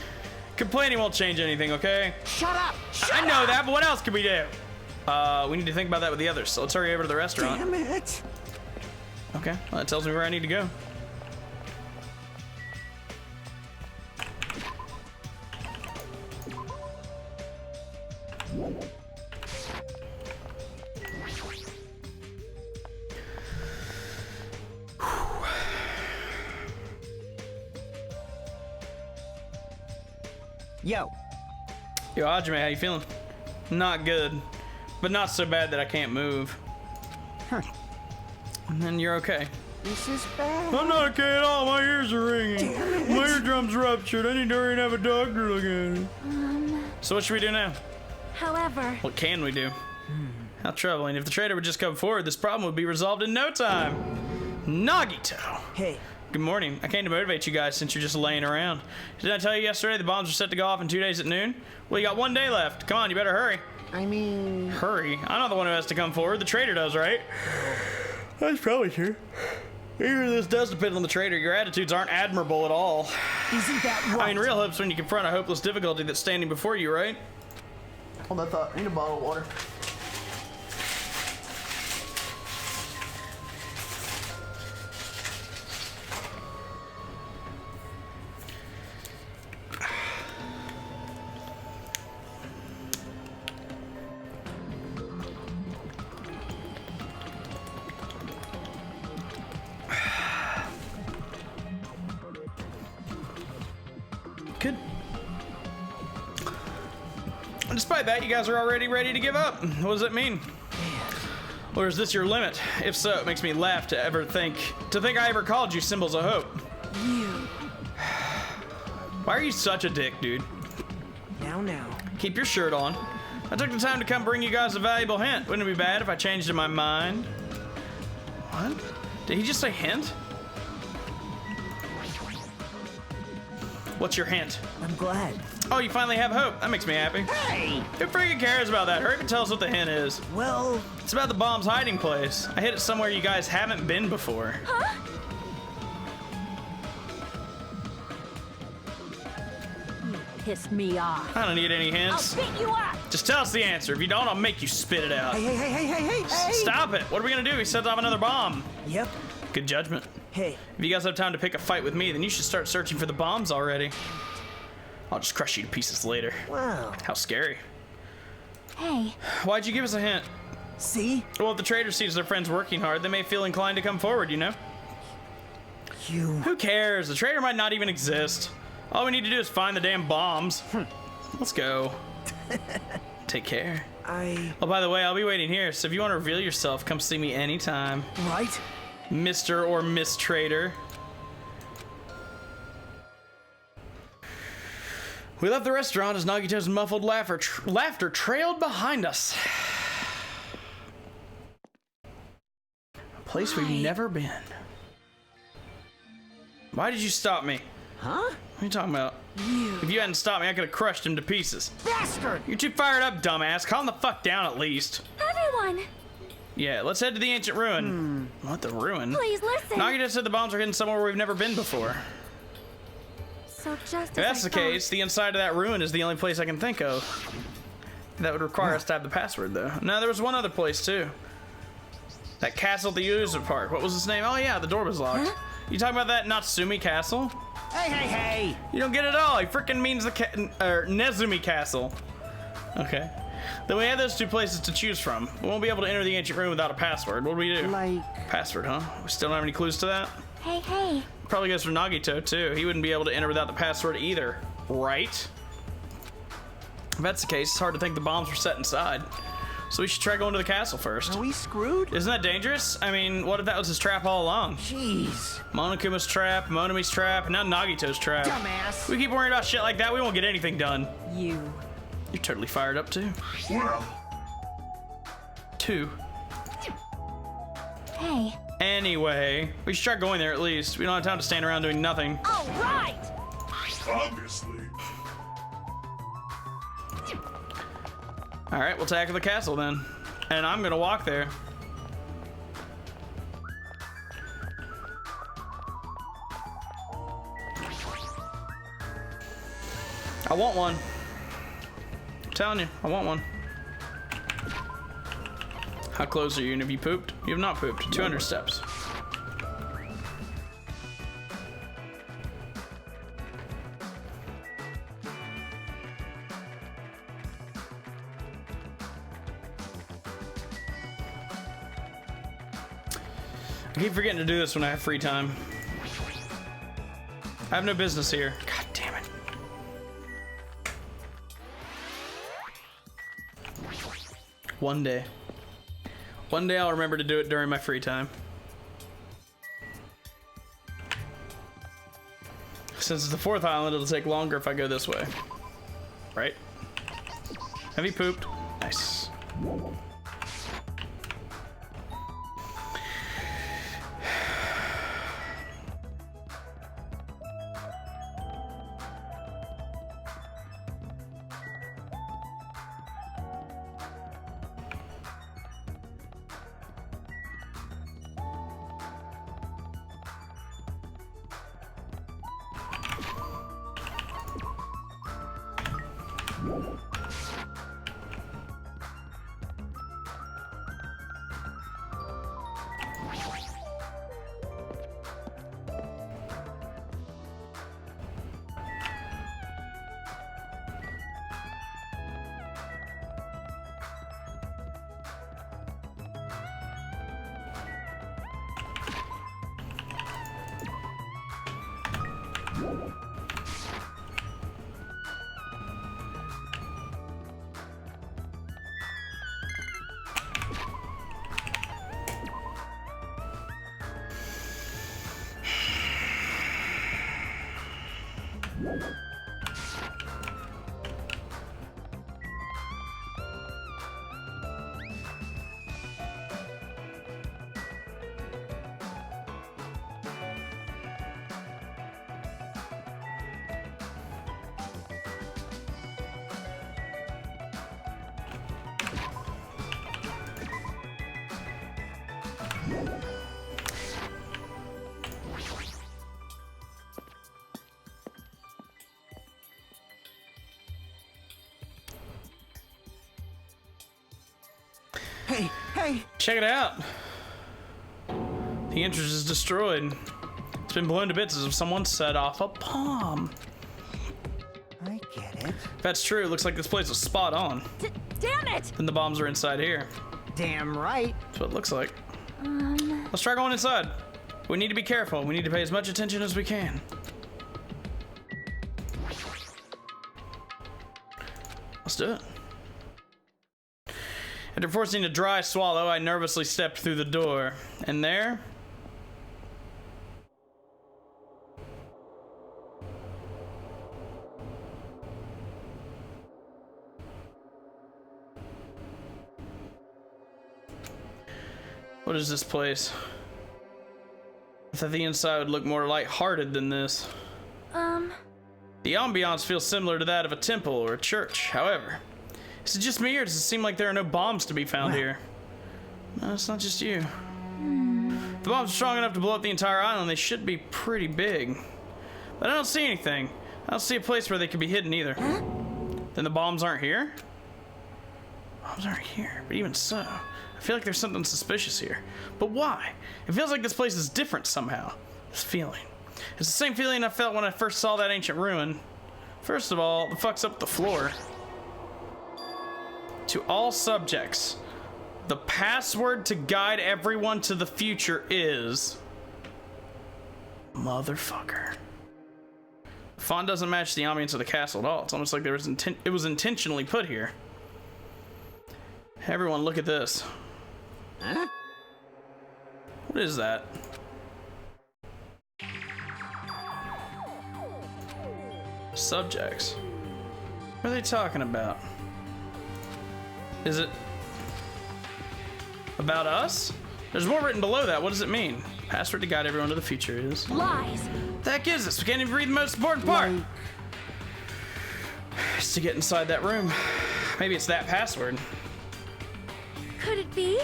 Complaining won't change anything, okay?
Shut up!
I know that, but what else can we do? We need to think about that with the others, so let's hurry over to the restaurant.
Damn it!
Okay, well, that tells me where I need to go.
Yo,
Yo, Hajime, how you feeling? Not good, but not so bad that I can't move. And then you're okay.
this is bad.
I'm not okay at all. My ears are ringing. My eardrum's ruptured. I need to hurry and have a doctor look at it. So what should we do now?
However,
What can we do? How troubling. If the trader would just come forward, this problem would be resolved in no time. Nagito.
Hey,
Good morning. I came to motivate you guys since you're just laying around. Didn't I tell you yesterday the bombs are set to go off in 2 days at noon? Well, you got 1 day left. Come on, you better hurry.
I mean,
Hurry? I'm not the one who has to come forward. The trader does, right? That's probably true. Even this does depend on the trader. Your attitudes aren't admirable at all.
isn't that right?
I mean, real hope's when you confront a hopeless difficulty that's standing before you, right? Hold that thought. I need a bottle of water. Good. Despite that, you guys are already ready to give up. What does that mean? Or is this your limit? If so, it makes me laugh to think I ever called you symbols of hope.
You.
Why are you such a dick, dude?
Now.
Keep your shirt on. I took the time to come bring you guys a valuable hint. Wouldn't it be bad if I changed my mind? What? Did he just say hint? What's your hint?
I'm glad.
Oh, you finally have hope. That makes me happy.
hey!
Who freaking cares about that? Hurry up and tell us what the hint is.
Well,
It's about the bomb's hiding place. I hid it somewhere you guys haven't been before.
pissed me off.
I don't need any
I'll
hints.
beat you up.
Just tell us the answer. If you don't, I'll make you spit it out.
hey.
Stop it. What are we gonna do? He sets off another bomb.
Yep.
Good judgment.
Hey,
If you guys have time to pick a fight with me, then you should start searching for the bombs already. I'll just crush you to pieces later.
Wow.
How scary.
Hey,
Why'd you give us a hint?
see?
Well, if the trader sees their friends working hard, they may feel inclined to come forward, you know?
You.
Who cares? The trader might not even exist. All we need to do is find the damn bombs. Let's go. Take care. Oh, by the way, I'll be waiting here, so if you want to reveal yourself, come see me anytime.
Right?
Mr. or Miss Trader. We left the restaurant as Nagito's muffled laughter trailed behind us. A place we've never been. Why did you stop me?
Huh?
What are you talking about? If you hadn't stopped me, I could have crushed him to pieces.
Bastard!
You're too fired up, dumbass. Calm the fuck down at least.
everyone,
Yeah, let's head to the ancient ruin. What, the ruin?
please listen.
Nagito said the bombs are hidden somewhere we've never been before.
So just
If that's the case, the inside of that ruin is the only place I can think of. That would require us to have the password, though. No, there was one other place, too. That castle at the amusement park. What was its name? Oh, yeah, the door was locked. You talking about that Natsumi Castle?
Hey!
You don't get it all. He freaking means the Nezumi Castle. Okay. Then we have those two places to choose from. We won't be able to enter the ancient room without a password. What do we do?
Like,
Password, huh? We still don't have any clues to that?
Hey,
Probably goes for Nagito, too. He wouldn't be able to enter without the password either. Right? If that's the case, it's hard to think the bombs were set inside. So we should try going to the castle first.
are we screwed?
Isn't that dangerous? I mean, what if that was his trap all along?
Jeez.
Monokuma's trap, Monami's trap, and now Nagito's trap.
Dumbass.
We keep worrying about shit like that, we won't get anything done.
you.
You're totally fired up, too.
Well,
2.
Hey,
Anyway, we should try going there at least. We don't have time to stand around doing nothing.
All right.
obviously.
All right, we'll tackle the castle then. And I'm gonna walk there. I want one. I'm telling you, I want one. How close are you, and have you pooped? You have not pooped. 200 steps. I keep forgetting to do this when I have free time. I have no business here. God damn it. One day. One day I'll remember to do it during my free time. Since it's the fourth island, it'll take longer if I go this way. Right? Have you pooped? Nice.
Hey!
Check it out. The entrance is destroyed. It's been blown to bits as if someone set off a bomb.
I get it.
If that's true, it looks like this place was spot on.
Damn it!
Then the bombs are inside here.
Damn right.
That's what it looks like. Let's try going inside. We need to be careful. We need to pay as much attention as we can. Let's do it. After forcing a dry swallow, I nervously stepped through the door. And there... What is this place? I thought the inside would look more light-hearted than this. The ambiance feels similar to that of a temple or a church. However, is it just me, or does it seem like there are no bombs to be found here? No, it's not just you. If the bombs are strong enough to blow up the entire island, they should be pretty big. But I don't see anything. I don't see a place where they could be hidden either. Then the bombs aren't here? Bombs aren't here, but even so, I feel like there's something suspicious here. But why? It feels like this place is different somehow. This feeling. It's the same feeling I felt when I first saw that ancient ruin. First of all, the fuck's up the floor. To all subjects, the password to guide everyone to the future is... Motherfucker. The font doesn't match the ambience of the castle at all. It's almost like it was intentionally put here. Everyone, look at this.
Huh?
What is that? Subjects. What are they talking about? Is it about us? There's more written below that. What does it mean? Password to guide everyone to the future is...
Lies!
That gives us. We can't even read the most important part. It's to get inside that room. Maybe it's that password.
Could it be?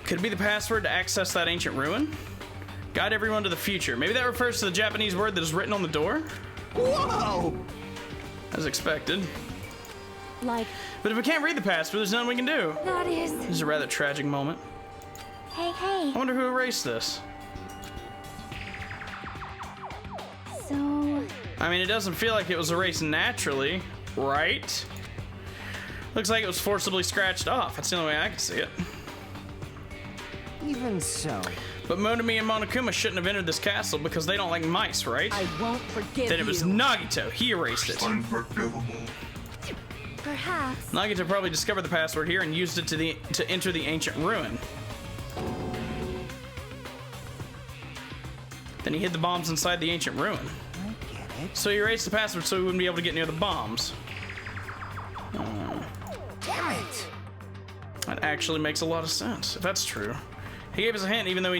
Could it be the password to access that ancient ruin? Guide everyone to the future. Maybe that refers to the Japanese word that is written on the door?
Whoa!
As expected.
Like,
But if we can't read the password, there's nothing we can do.
that is...
This is a rather tragic moment.
Hey,
I wonder who erased this.
so
I mean, it doesn't feel like it was erased naturally, right? Looks like it was forcibly scratched off. That's the only way I can see it.
Even so,
But Monami and Monokuma shouldn't have entered this castle because they don't like mice, right?
I won't forgive
Then it was
you.
Nagito. He erased it.
Unforgivable.
Perhaps.
Nagito probably discovered the password here and used it to enter the ancient ruin. Then he hid the bombs inside the ancient ruin.
I get it.
So he erased the password so he wouldn't be able to get near the bombs.
Damn it!
That actually makes a lot of sense, if that's true. He gave us a hint even though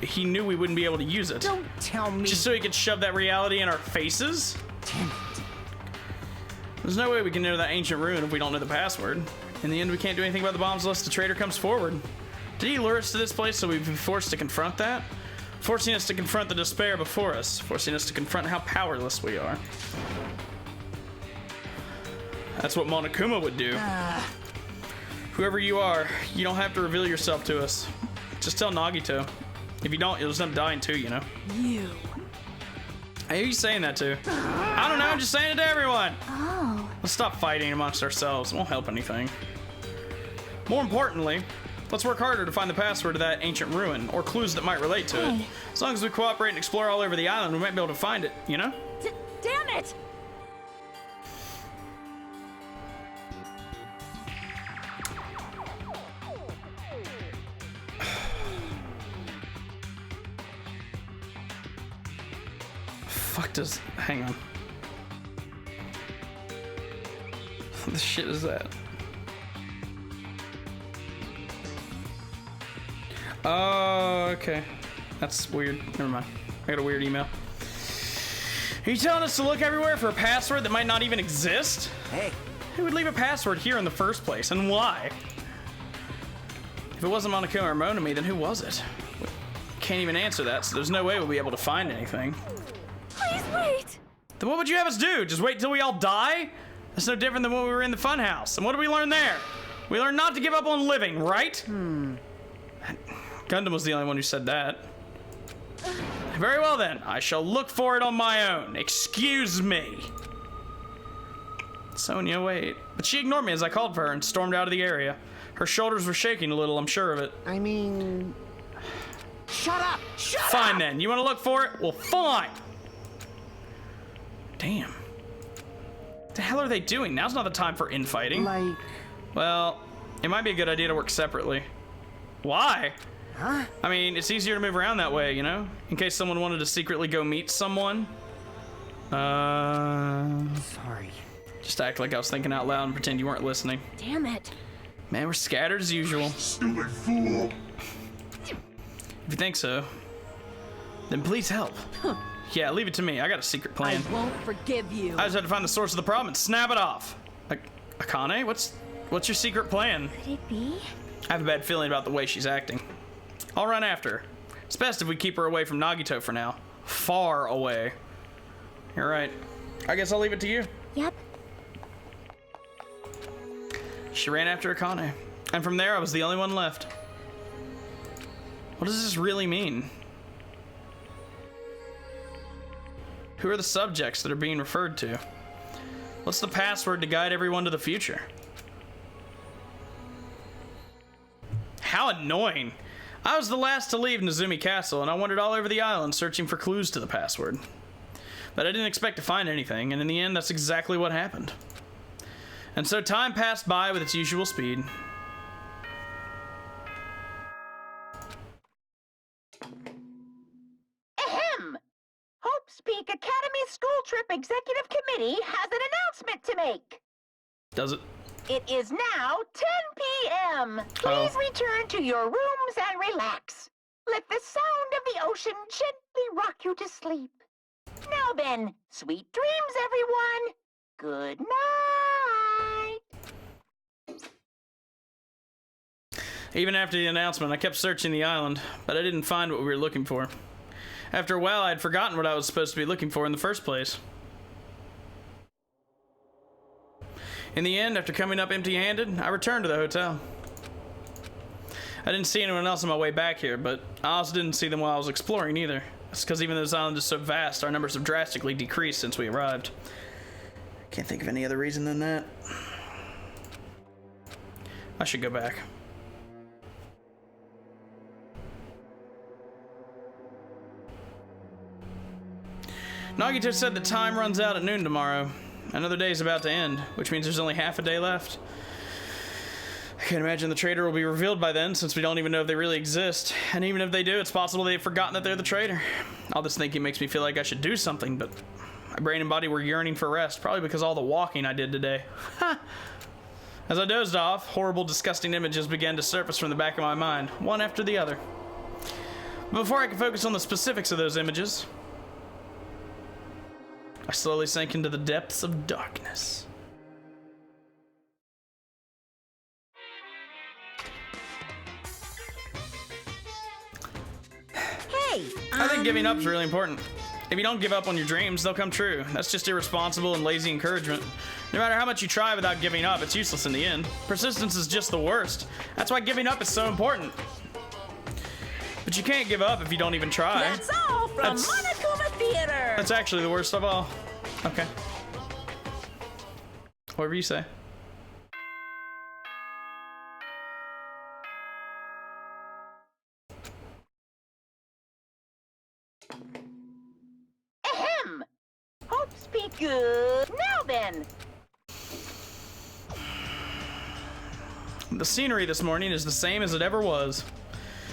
he knew we wouldn't be able to use it.
Don't tell me.
Just so he could shove that reality in our faces?
Damn it.
There's no way we can enter that ancient ruin if we don't know the password. In the end, we can't do anything about the bombs unless the traitor comes forward. Did he lure us to this place so we'd be forced to confront that? Forcing us to confront the despair before us. Forcing us to confront how powerless we are. That's what Monokuma would do. Whoever you are, you don't have to reveal yourself to us. Just tell Nagito. If you don't, you'll just end up dying too, you know?
You.
Who are you saying that to? I don't know, I'm just saying it to everyone!
Oh.
Let's stop fighting amongst ourselves. It won't help anything. More importantly, let's work harder to find the password to that ancient ruin, or clues that might relate to it.
Hey.
As long as we cooperate and explore all over the island, we might be able to find it, you know?
Damn it!
Fuck does... Hang on. What the shit is that? Oh, okay. That's weird. Never mind. I got a weird email. Are you telling us to look everywhere for a password that might not even exist?
Hey,
Who would leave a password here in the first place, and why? If it wasn't Monokuma or Monami, then who was it? We can't even answer that, so there's no way we'll be able to find anything.
Please wait!
Then what would you have us do? Just wait till we all die? That's no different than when we were in the funhouse. And what did we learn there? We learned not to give up on living, right? Gundam was the only one who said that. Very well then, I shall look for it on my own. Excuse me. Sonia, wait. But she ignored me as I called for her and stormed out of the area. Her shoulders were shaking a little, I'm sure of it.
I mean... Shut up! Shut up!
Fine then, you want to look for it? Well, fine. Damn. What the hell are they doing? Now's not the time for infighting.
Like...
Well, it might be a good idea to work separately. Why?
Huh?
I mean, it's easier to move around that way, you know? In case someone wanted to secretly go meet someone.
Sorry.
Just act like I was thinking out loud and pretend you weren't listening.
Damn it.
Man, we're scattered as usual.
Stupid fool.
If you think so, then please help. Yeah, leave it to me. I got a secret
I
plan.
won't forgive you.
I just have to find the source of the problem and snap it off. Akane, what's your secret plan?
Could it be?
I have a bad feeling about the way she's acting. I'll run after her. It's best if we keep her away from Nagito for now. Far away. You're right. I guess I'll leave it to you.
Yep.
She ran after Akane. And from there, I was the only one left. What does this really mean? Who are the subjects that are being referred to? What's the password to guide everyone to the future? How annoying. I was the last to leave Nezumi Castle, and I wandered all over the island searching for clues to the password. But I didn't expect to find anything, and in the end, that's exactly what happened. And so time passed by with its usual speed.
Ahem! Hope's Peak Academy School Trip Executive Committee has an announcement to make.
Does it?
It is now 10 p.m. Please return to your rooms and relax. Let the sound of the ocean gently rock you to sleep. Now then, sweet dreams, everyone. Good night.
Even after the announcement, I kept searching the island, but I didn't find what we were looking for. After a while, I had forgotten what I was supposed to be looking for in the first place. In the end, after coming up empty-handed, I returned to the hotel. I didn't see anyone else on my way back here, but I also didn't see them while I was exploring either. It's because even though this island is so vast, our numbers have drastically decreased since we arrived. Can't think of any other reason than that. I should go back. Nagito said that time runs out at noon tomorrow. Another day is about to end, which means there's only half a day left. I can't imagine the traitor will be revealed by then, since we don't even know if they really exist. And even if they do, it's possible they've forgotten that they're the traitor. All this thinking makes me feel like I should do something, but my brain and body were yearning for rest, probably because of all the walking I did today. As I dozed off, horrible, disgusting images began to surface from the back of my mind, one after the other. But before I could focus on the specifics of those images, I slowly sank into the depths of darkness.
Hey,
I think giving up is really important. If you don't give up on your dreams, they'll come true. That's just irresponsible and lazy encouragement. No matter how much you try without giving up, it's useless in the end. Persistence is just the worst. That's why giving up is so important. But you can't give up if you don't even try.
That's all from Monokuma Theater.
That's actually the worst of all. Okay. Whatever you say.
Ahem. Hope speak good. Now then.
The scenery this morning is the same as it ever was.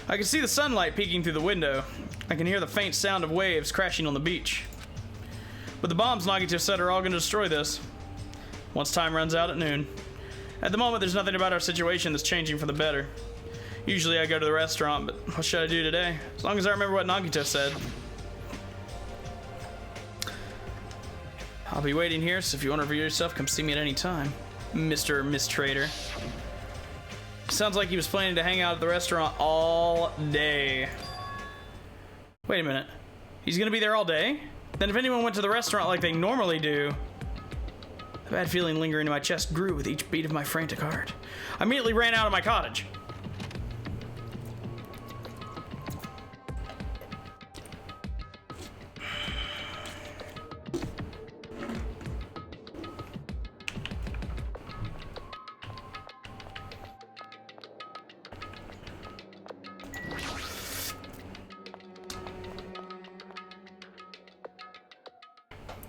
I can see the sunlight peeking through the window. I can hear the faint sound of waves crashing on the beach. But the bombs Nagito said are all going to destroy this once time runs out at noon. At the moment, there's nothing about our situation that's changing for the better. Usually I go to the restaurant, but what should I do today? As long as I remember what Nagito said. I'll be waiting here, so if you want to review yourself, come see me at any time, Mr. or Miss Trader. Sounds like he was planning to hang out at the restaurant all day. Wait a minute. He's gonna be there all day? Then if anyone went to the restaurant like they normally do... The bad feeling lingering in my chest grew with each beat of my frantic heart. I immediately ran out of my cottage.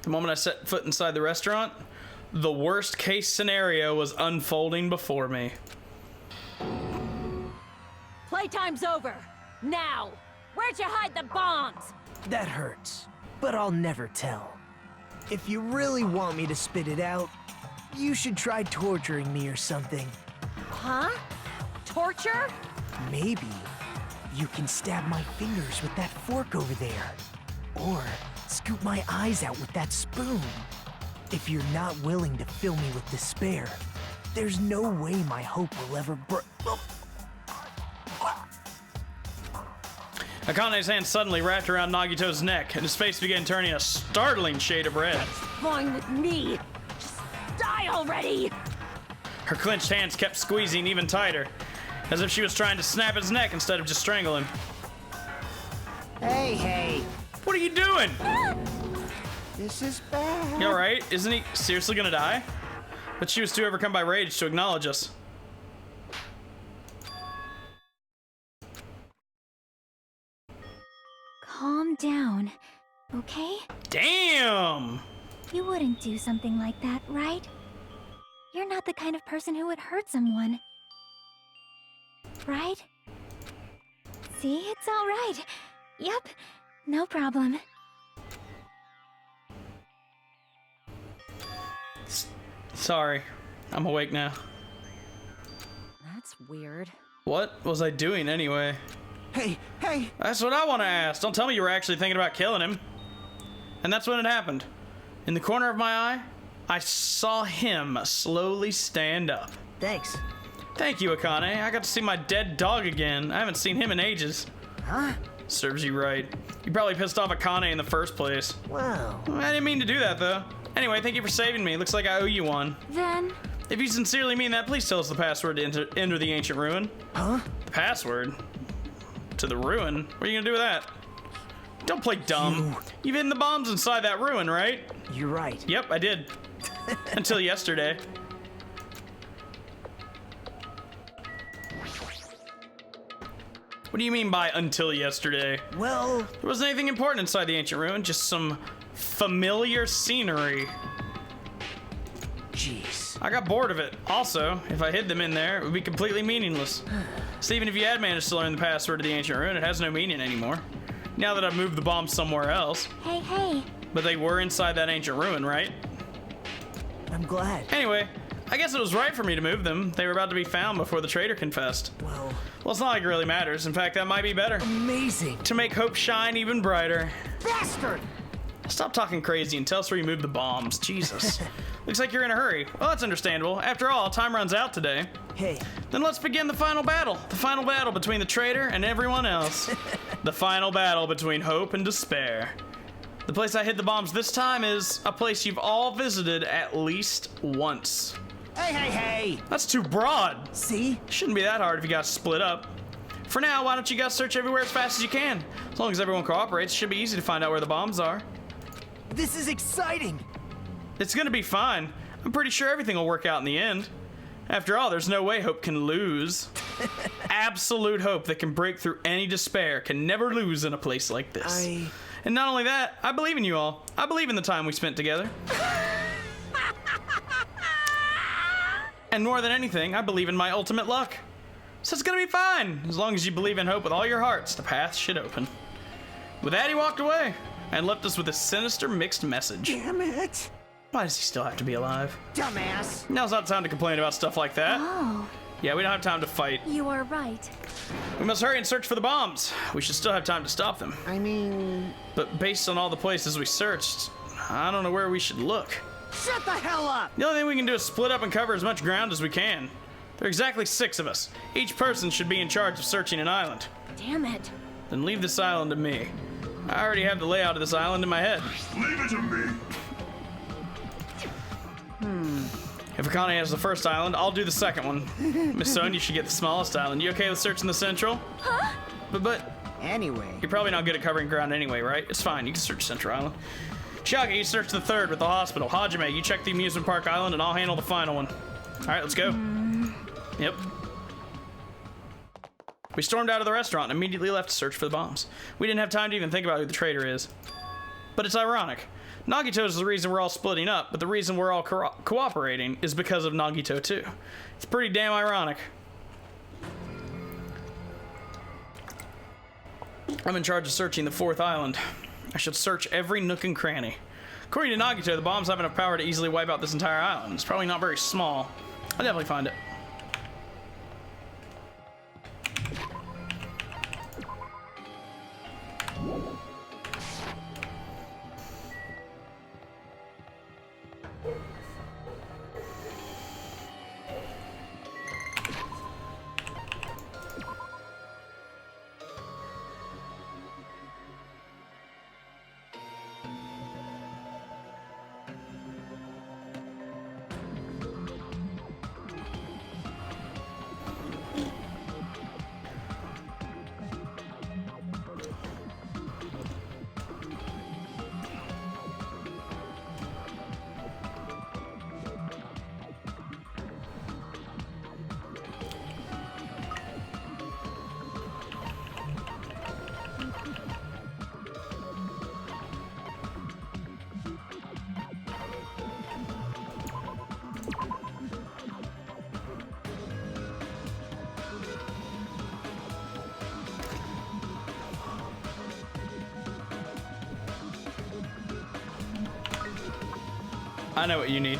The moment I set foot inside the restaurant, the worst case scenario was unfolding before me.
Playtime's over. Now! Where'd you hide the bombs?
That hurts, but I'll never tell. If you really want me to spit it out, you should try torturing me or something.
Huh? Torture?
Maybe you can stab my fingers with that fork over there. Or scoop my eyes out with that spoon. If you're not willing to fill me with despair, there's no way my hope will ever
Akane's hand suddenly wrapped around Nagito's neck, and his face began turning a startling shade of red.
Fine with me. Just die already!
Her clenched hands kept squeezing even tighter, as if she was trying to snap his neck instead of just strangle him.
Hey.
What are you doing?
This is bad.
You alright? Isn't he seriously gonna die? But she was too overcome by rage to acknowledge us.
Calm down, okay?
Damn!
You wouldn't do something like that, right? You're not the kind of person who would hurt someone. Right? See, it's all right. Yep, no problem.
Sorry. I'm awake now.
That's weird.
What was I doing anyway?
Hey.
That's what I want to ask. Don't tell me you were actually thinking about killing him. And that's when it happened. In the corner of my eye, I saw him slowly stand up.
Thanks.
Thank you, Akane. I got to see my dead dog again. I haven't seen him in ages.
Huh?
Serves you right. You probably pissed off Akane in the first place.
Wow.
I didn't mean to do that, though. Anyway, thank you for saving me. Looks like I owe you one.
Then,
If you sincerely mean that, please tell us the password to enter the ancient ruin.
Huh?
The password? To the ruin? What are you gonna do with that? Don't play dumb. You've hidden the bombs inside that ruin, right?
You're right.
Yep, I did. Until yesterday. What do you mean by until yesterday?
Well,
There wasn't anything important inside the ancient ruin, just some familiar scenery.
jeez.
I got bored of it. Also, if I hid them in there, it would be completely meaningless. So even if you had managed to learn the password to the ancient ruin, it has no meaning anymore. Now that I've moved the bombs somewhere else.
Hey, hey.
But they were inside that ancient ruin, right?
I'm glad.
Anyway, I guess it was right for me to move them. They were about to be found before the traitor confessed.
Well,
Well, it's not like it really matters. In fact, that might be better.
amazing.
To make hope shine even brighter.
Bastard!
Stop talking crazy and tell us where you moved the bombs. Jesus. Looks like you're in a hurry. Well, that's understandable. After all, time runs out today.
Hey,
Then let's begin the final battle. The final battle between the traitor and everyone else. The final battle between hope and despair. The place I hid the bombs this time is a place you've all visited at least once.
Hey, hey, hey!
That's too broad.
see?
Shouldn't be that hard if you got split up. For now, why don't you guys search everywhere as fast as you can? As long as everyone cooperates, it should be easy to find out where the bombs are.
This is exciting.
It's gonna be fine. I'm pretty sure everything will work out in the end. After all, there's no way hope can lose. Absolute hope that can break through any despair can never lose in a place like this. And not only that, I believe in you all. I believe in the time we spent together. And more than anything, I believe in my ultimate luck. So it's gonna be fine. As long as you believe in hope with all your hearts, the path should open. With that, he walked away and left us with a sinister mixed message.
Damn it!
Why does he still have to be alive?
Dumbass!
Now's not time to complain about stuff like that.
Oh,
Yeah, we don't have time to fight.
you are right.
We must hurry and search for the bombs. We should still have time to stop them.
I mean...
But based on all the places we searched, I don't know where we should look.
Shut the hell up!
The only thing we can do is split up and cover as much ground as we can. There are exactly 6 of us. Each person should be in charge of searching an island.
Damn it.
Then leave this island to me. I already have the layout of this island in my head.
Leave it to me.
If Akane has the first island, I'll do the second one. Miss Son, you should get the smallest island. You okay with searching the central?
Huh?
But
Anyway...
you're probably not good at covering ground anyway, right? It's fine, you can search Central Island. Shaka, you search the third with the hospital. Hajime, you check the amusement park island, and I'll handle the final one. All right, let's go. Yep. We stormed out of the restaurant and immediately left to search for the bombs. We didn't have time to even think about who the traitor is. But it's ironic. Nagito is the reason we're all splitting up, but the reason we're all cooperating is because of Nagito too. It's pretty damn ironic. I'm in charge of searching the 4th island. I should search every nook and cranny. According to Nagito, the bombs have enough power to easily wipe out this entire island. It's probably not very small. I'll definitely find it. I know what you need.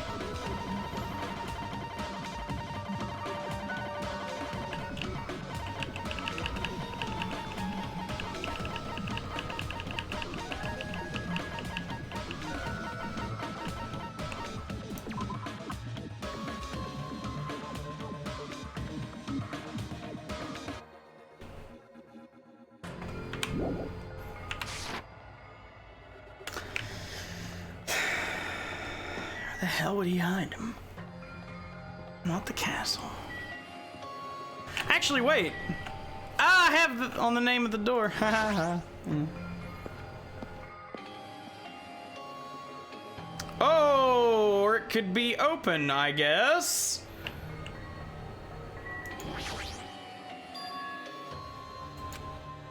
The hell would he hide him? Not the castle. Actually, wait. I have on the name of the door. Ha ha ha. could be open, I guess.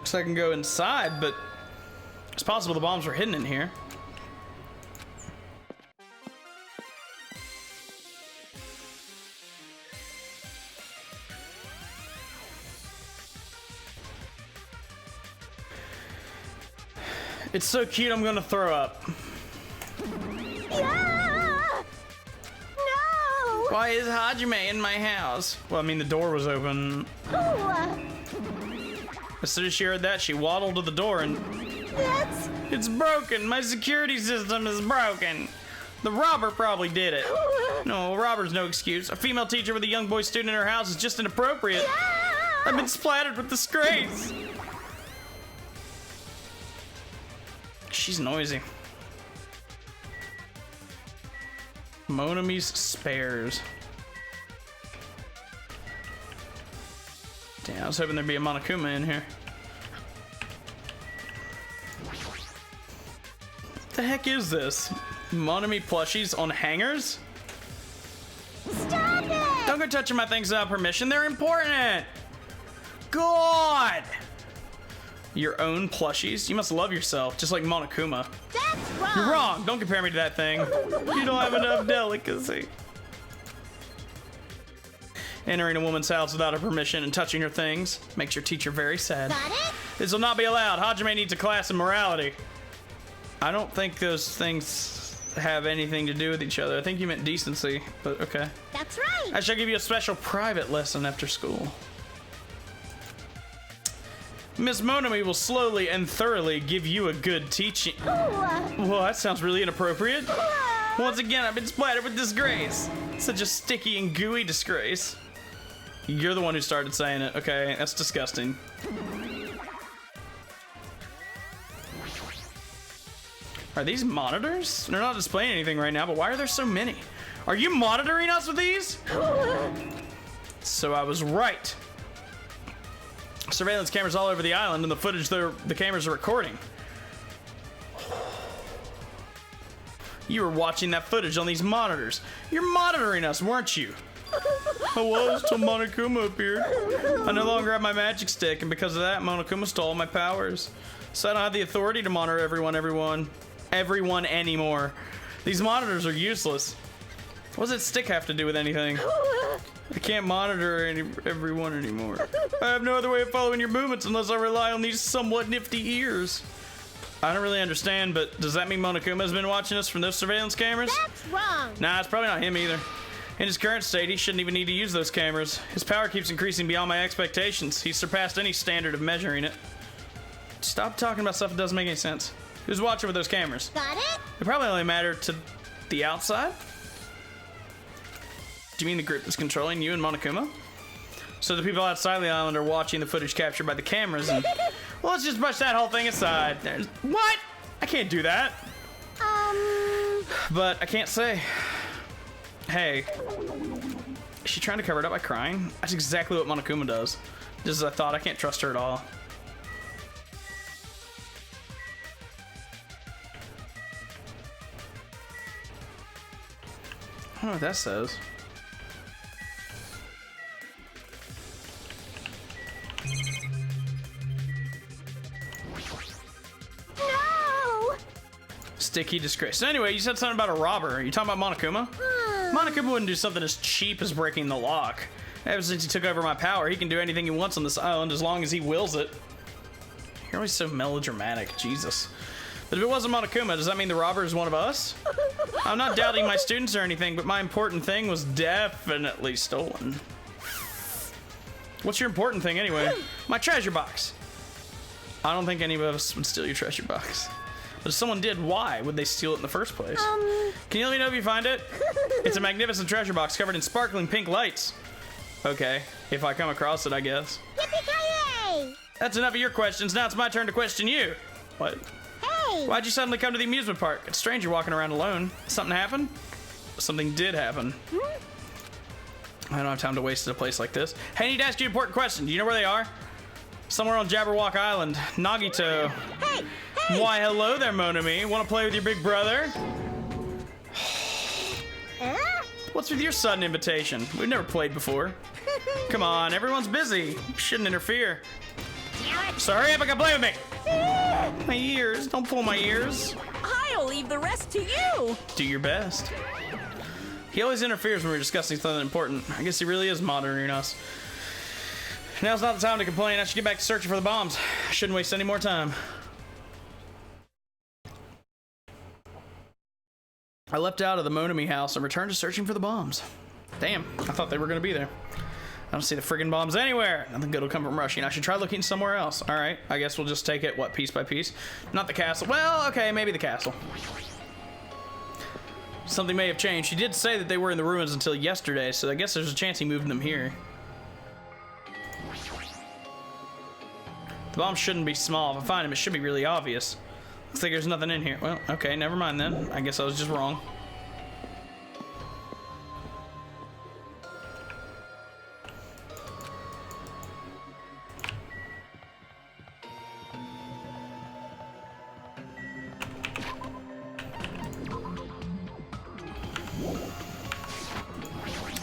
So I can go inside, but it's possible the bombs were hidden in here. It's so cute, I'm gonna throw up.
Yeah! No!
Why is Hajime in my house? Well, I mean, the door was open.
Oh,
As soon as she heard that, she waddled to the door and...
that's...
It's broken! My security system is broken! The robber probably did it. No, a robber's no excuse. A female teacher with a young boy student in her house is just inappropriate. I've been splattered with disgrace. She's noisy. Monami's spares. Damn, I was hoping there'd be a Monokuma in here. What the heck is this? Monami plushies on hangers?
Stop it!
Don't go touching my things without permission. They're important. God! Your own plushies? You must love yourself, just like Monokuma.
That's wrong!
You're wrong. Don't compare me to that thing. You don't have enough delicacy. Entering a woman's house without her permission and touching her things makes your teacher very sad.
Got it?
This will not be allowed. Hajime needs a class in morality. I don't think those things have anything to do with each other. I think you meant decency, but okay.
That's right!
I shall give you a special private lesson after school. Miss Monami will slowly and thoroughly give you a good teaching. Well, that sounds really inappropriate. Once again, I've been splattered with disgrace. Such a sticky and gooey disgrace. You're the one who started saying it. Okay, that's disgusting. Are these monitors? They're not displaying anything right now, but why are there so many? Are you monitoring us with these? So I was right. Surveillance cameras all over the island and the footage the cameras are recording. You were watching that footage on these monitors. You're monitoring us, weren't you? I was till Monokuma appeared. I no longer have my magic stick, and because of that, Monokuma stole my powers. So I don't have the authority to monitor everyone anymore. These monitors are useless. What does that stick have to do with anything? I can't monitor everyone anymore. I have no other way of following your movements unless I rely on these somewhat nifty ears. I don't really understand, but does that mean Monokuma has been watching us from those surveillance cameras?
That's wrong!
Nah, it's probably not him either. In his current state, he shouldn't even need to use those cameras. His power keeps increasing beyond my expectations. He's surpassed any standard of measuring it. Stop talking about stuff that doesn't make any sense. Who's watching with those cameras?
Got it?
They probably only matter to the outside? Do you mean the group that's controlling you and Monokuma? So the people outside the island are watching the footage captured by the cameras and... Well, let's just brush that whole thing aside. What? I can't do that. But I can't say. Hey. Is she trying to cover it up by crying? That's exactly what Monokuma does. Just as I thought, I can't trust her at all. I don't know what that says.
No!
Sticky disgrace. So anyway, you said something about a robber. Are you talking about Monokuma? Monokuma wouldn't do something as cheap as breaking the lock. Ever since he took over my power, he can do anything he wants on this island as long as he wills it. You're always so melodramatic, Jesus. But if it wasn't Monokuma, does that mean the robber is one of us? I'm not doubting my students or anything, but my important thing was definitely stolen. What's your important thing anyway? My treasure box. I don't think any of us would steal your treasure box. But if someone did, why would they steal it in the first place? Can you let me know if you find it? It's a magnificent treasure box covered in sparkling pink lights. Okay, if I come across it, I guess.
Yippee-ki-yay!
That's enough of your questions. Now it's my turn to question you. What?
Hey!
Why'd you suddenly come to the amusement park? It's strange you're walking around alone. Something happened? Something did happen. I don't have time to waste at a place like this. Hey, I need to ask you an important question. Do you know where they are? Somewhere on Jabberwock Island. Nagito.
Hey! Hey!
Why, hello there, Monami. Want to play with your big brother? What's with your sudden invitation? We've never played before. Come on, everyone's busy. You shouldn't interfere. So hurry up and come play with me. My ears. Don't pull my ears.
I'll leave the rest to you.
Do your best. He always interferes when we're discussing something important. I guess he really is monitoring us. Now's not the time to complain. I should get back to searching for the bombs. I shouldn't waste any more time. I leapt out of the Monami house and returned to searching for the bombs. Damn, I thought they were going to be there. I don't see the friggin' bombs anywhere. Nothing good will come from rushing. I should try looking somewhere else. All right, I guess we'll just take it, what, piece by piece? Not the castle. Well, okay, maybe the castle. Something may have changed. She did say that they were in the ruins until yesterday, so I guess there's a chance he moved them here. The bombs shouldn't be small. If I find them, it should be really obvious. Looks like there's nothing in here. Well, okay, never mind then. I guess I was just wrong.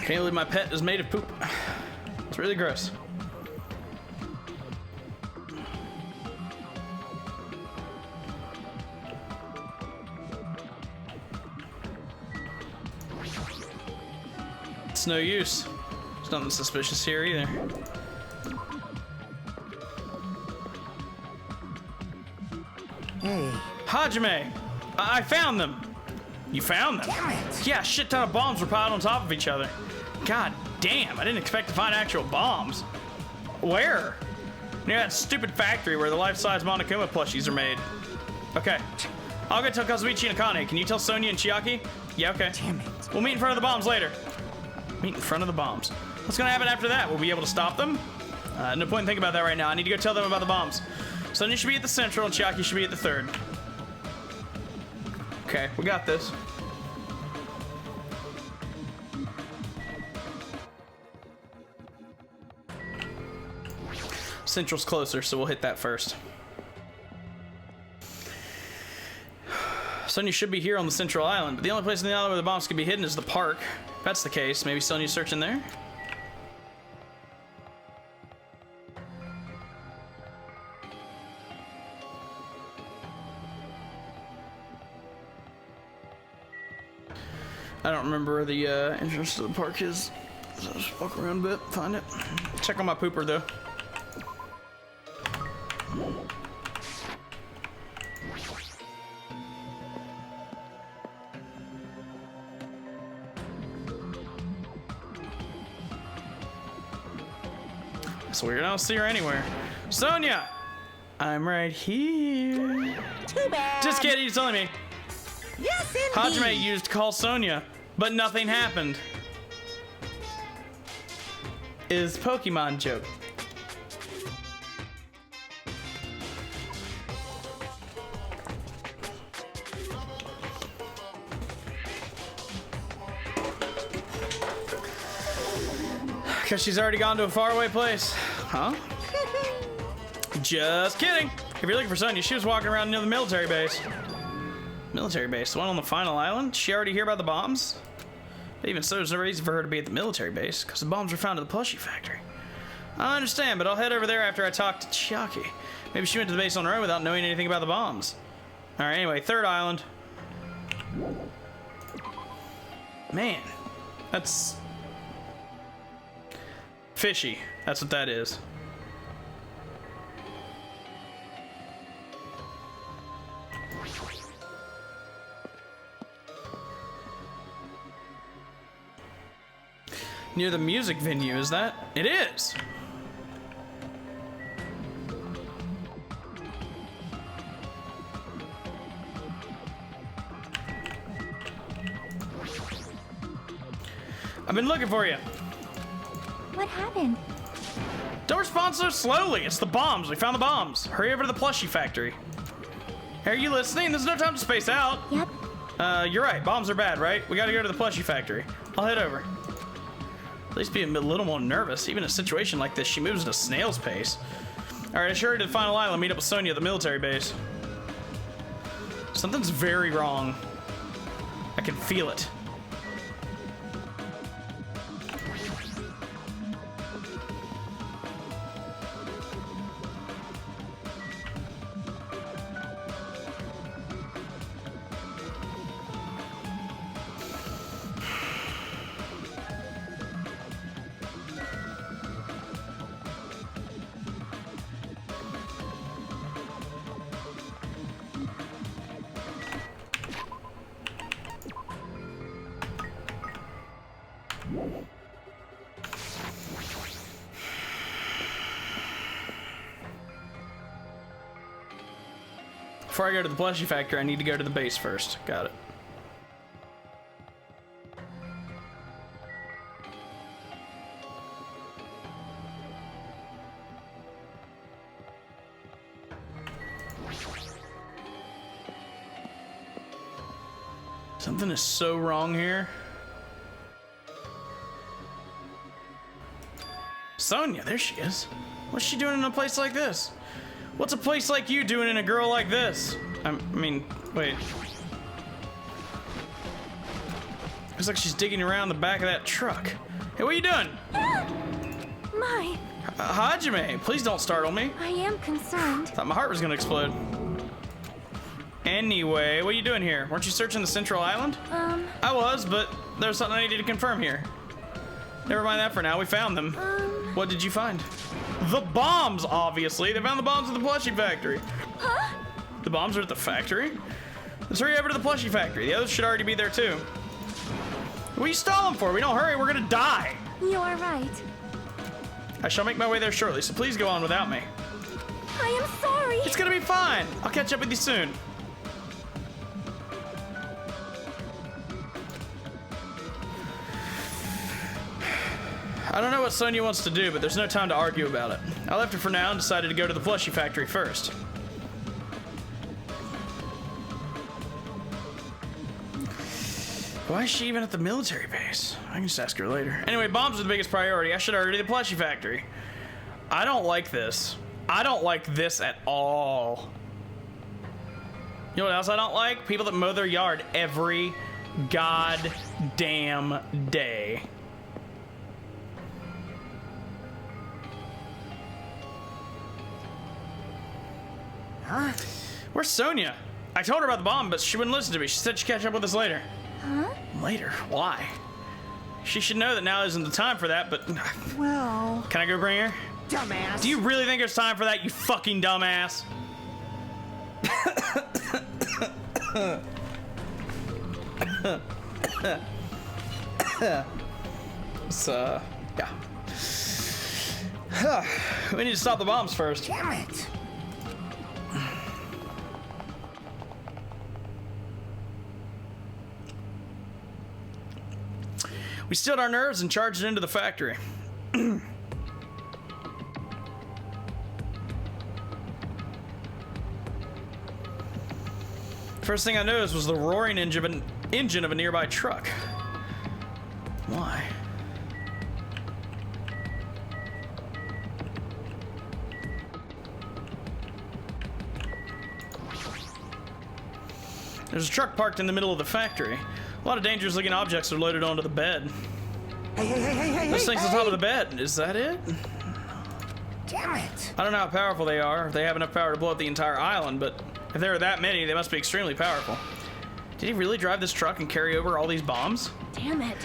Can't believe my pet is made of poop. It's really gross. It's no use. There's nothing suspicious here either.
Hey.
Hajime! I found them! You found them?
Damn it!
Yeah, a shit ton of bombs were piled on top of each other. God damn, I didn't expect to find actual bombs. Where? Near that stupid factory where the life-size Monokuma plushies are made. Okay. I'll go tell Kazuichi and Akane. Can you tell Sonya and Chiaki? Yeah, okay.
Damn it.
We'll meet in front of the bombs later. Meet in front of the bombs. What's gonna happen after that? Will we be able to stop them? No point in thinking about that right now. I need to go tell them about the bombs. Sonya should be at the central and Chiaki should be at the third. Okay, we got this. Central's closer, so we'll hit that first. Sonya should be here on the central island, but the only place on the island where the bombs can be hidden is the park. If that's the case, maybe Sonya's searching there? I don't remember where the entrance to the park is. So I'll just walk around a bit, find it. Check on my pooper though. It's weird, I don't see her anywhere. Sonya! I'm right here.
Too bad.
Just kidding, he's telling me.
Yes, indeed.
Hajime used to call Sonya, but nothing happened. Is Pokemon joke. Because she's already gone to a faraway place. Huh? Just kidding. If you're looking for Sonya, she was walking around near the military base. Military base? The one on the final island? She already hear about the bombs? But even so, there's no reason for her to be at the military base, because the bombs were found at the plushie factory. I understand, but I'll head over there after I talk to Chiaki. Maybe she went to the base on her own without knowing anything about the bombs. Alright, anyway, third island. Man, that's fishy. That's what that is. Near the music venue, is that? It is! I've been looking for you.
What happened?
Don't respond so slowly. It's the bombs. We found the bombs. Hurry over to the plushie factory. Are you listening? There's no time to space out.
Yep.
You're right. Bombs are bad, right? We gotta go to the plushie factory. I'll head over. At least be a little more nervous. Even in a situation like this, she moves at a snail's pace. Alright, I sure to the final island. Meet up with Sonya at the military base. Something's very wrong. I can feel it. before I go to the plushie factory, I need to go to the base first. Got it. Something is so wrong here. Sonia, there she is. What's she doing in a place like this? What's a place like you doing in a girl like this? I mean, wait. Looks like she's digging around the back of that truck. Hey, what are you doing?
My,
Hajime, please don't startle me.
I am concerned.
Thought my heart was gonna explode. Anyway, what are you doing here? Weren't you searching the Central Island? I was, but there was something I needed to confirm here. Never mind that for now, we found them. What did you find? The bombs, obviously. They found the bombs at the plushie factory.
Huh?
The bombs are at the factory? Let's hurry over to the plushie factory. The others should already be there too. What are you stalling for? We don't hurry, we're gonna die.
You are right.
I shall make my way there shortly, so please go on without me.
I am sorry.
It's gonna be fine. I'll catch up with you soon. I don't know what Sonia wants to do, but there's no time to argue about it. I left her for now and decided to go to the plushie factory first. Why is she even at the military base? I can just ask her later. Anyway, bombs are the biggest priority. I should hurry to the plushie factory. I don't like this. I don't like this at all. You know what else I don't like? People that mow their yard every goddamn day.
Huh?
Where's Sonia? I told her about the bomb, but she wouldn't listen to me. She said she'd catch up with us later.
Huh?
Later? Why? She should know that now isn't the time for that, but...
Well...
Can I go bring her?
Dumbass.
Do you really think there's time for that, you fucking dumbass? So, yeah. We need to stop the bombs first.
Damn it.
We stilled our nerves and charged into the factory. First thing I noticed was the roaring engine of a nearby truck. Why? There's a truck parked in the middle of the factory. A lot of dangerous looking objects are loaded onto the bed.
Hey,
Those things on top of the bed. Is that it?
Damn it.
I don't know how powerful they are, if they have enough power to blow up the entire island, but if there are that many, they must be extremely powerful. Did he really drive this truck and carry over all these bombs?
Damn it.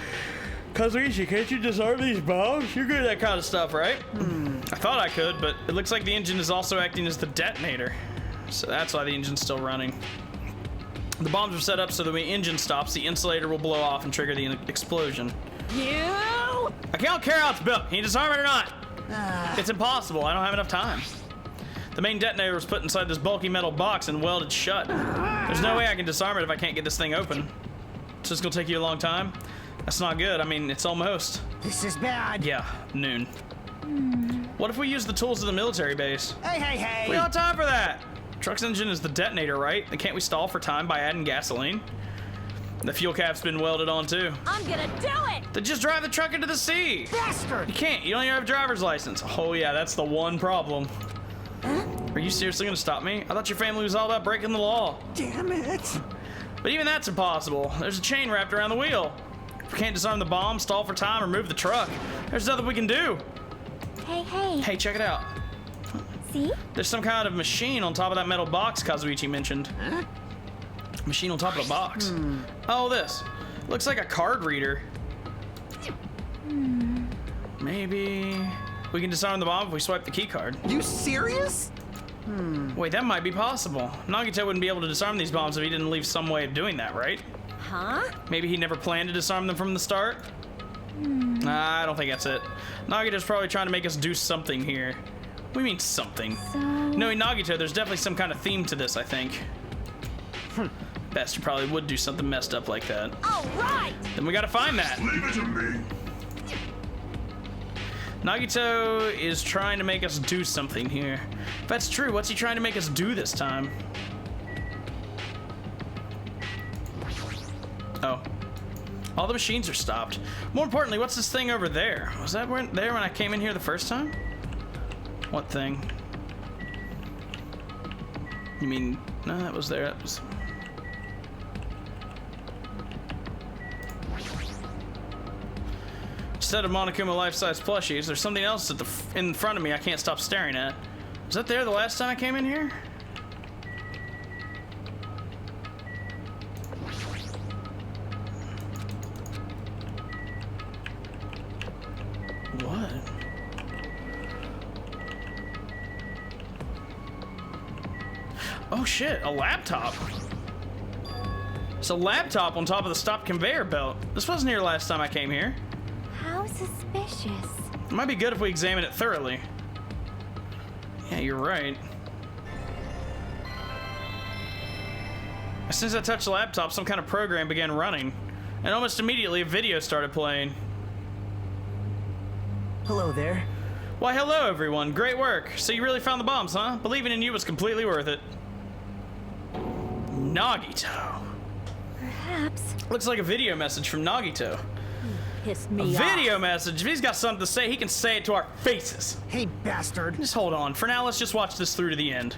Kazuichi, can't you disarm these bombs? You're good at that kind of stuff, right? I thought I could, but it looks like the engine is also acting as the detonator. So that's why the engine's still running. The bombs are set up so that when the engine stops, the insulator will blow off and trigger the explosion.
You!
I don't care how it's built. Can you disarm it or not? It's impossible. I don't have enough time. The main detonator was put inside this bulky metal box and welded shut. There's no way I can disarm it if I can't get this thing open. So it's gonna take you a long time? That's not good. I mean, it's almost.
This is bad.
Yeah, noon. What if we use the tools of the military base?
Hey.
We don't have time for that. Truck's engine is the detonator, right? And can't we stall for time by adding gasoline? The fuel cap's been welded on too.
I'm gonna do it!
Then just drive the truck into the sea.
Bastard.
You can't. You don't even have a driver's license. Oh yeah, that's the one problem. Are you seriously gonna stop me? I thought your family was all about breaking the law.
Damn it.
But even that's impossible. There's a chain wrapped around the wheel. If we can't disarm the bomb, stall for time, or move the truck, there's nothing we can do.
Hey.
Hey, check it out.
See?
There's some kind of machine on top of that metal box Kazuichi mentioned.
Huh?
Machine on top of the box. Oh, this. Looks like a card reader. Maybe we can disarm the bomb if we swipe the key card.
You serious?
Wait, that might be possible. Nagito wouldn't be able to disarm these bombs if he didn't leave some way of doing that, right?
Huh?
Maybe he never planned to disarm them from the start? Nah, I don't think that's it. Nagito's probably trying to make us do something here. What do you mean something?
So...
Knowing Nagito, there's definitely some kind of theme to this, I think. Bastard probably would do something messed up like that.
All right!
Then we gotta find that.
Leave it to me.
Nagito is trying to make us do something here. If that's true, what's he trying to make us do this time? Oh. All the machines are stopped. More importantly, what's this thing over there? Was that there when I came in here the first time? What thing? You mean... No, that was there. That was... Instead of Monokuma life-size plushies, there's something else at in front of me I can't stop staring at. Was that there the last time I came in here? What? Oh shit, a laptop. It's a laptop on top of the stop conveyor belt. This wasn't here last time I came here.
How suspicious.
It might be good if we examine it thoroughly. Yeah, you're right. As soon as I touched the laptop, some kind of program began running. And almost immediately, a video started playing.
Hello there.
Why, hello, everyone. Great work. So you really found the bombs, huh? Believing in you was completely worth it. Nagito.
Perhaps.
Looks like a video message from Nagito.
Pissed
A
me off.
video message. If he's got something to say, he can say it to our faces.
Hey, bastard.
Just hold on. For now, let's just watch this through to the end.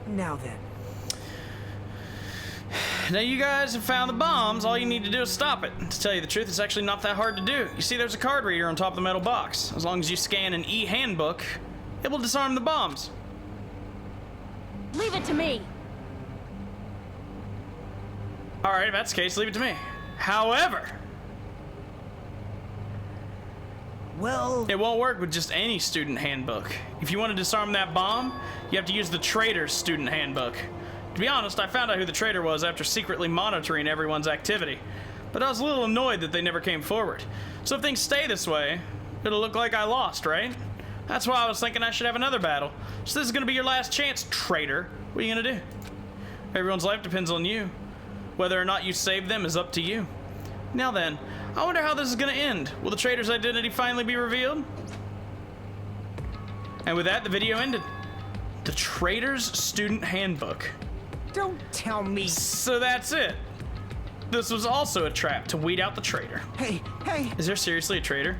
Now then.
Now you guys have found the bombs. All you need to do is stop it. To tell you the truth, it's actually not that hard to do. You see, there's a card reader on top of the metal box. As long as you scan an e-handbook, it will disarm the bombs.
Leave it to me.
All right, if that's the case, leave it to me. However,
Well,
it won't work with just any student handbook. If you want to disarm that bomb, you have to use the traitor's student handbook. To be honest, I found out who the traitor was after secretly monitoring everyone's activity. But I was a little annoyed that they never came forward. So if things stay this way, it'll look like I lost, right? That's why I was thinking I should have another battle. So this is gonna be your last chance, traitor. What are you gonna do? Everyone's life depends on you. Whether or not you save them is up to you. Now then, I wonder how this is gonna end. Will the traitor's identity finally be revealed? And with that, the video ended. The traitor's student handbook.
Don't tell me.
So that's it. This was also a trap to weed out the traitor.
Hey, hey.
Is there seriously a traitor?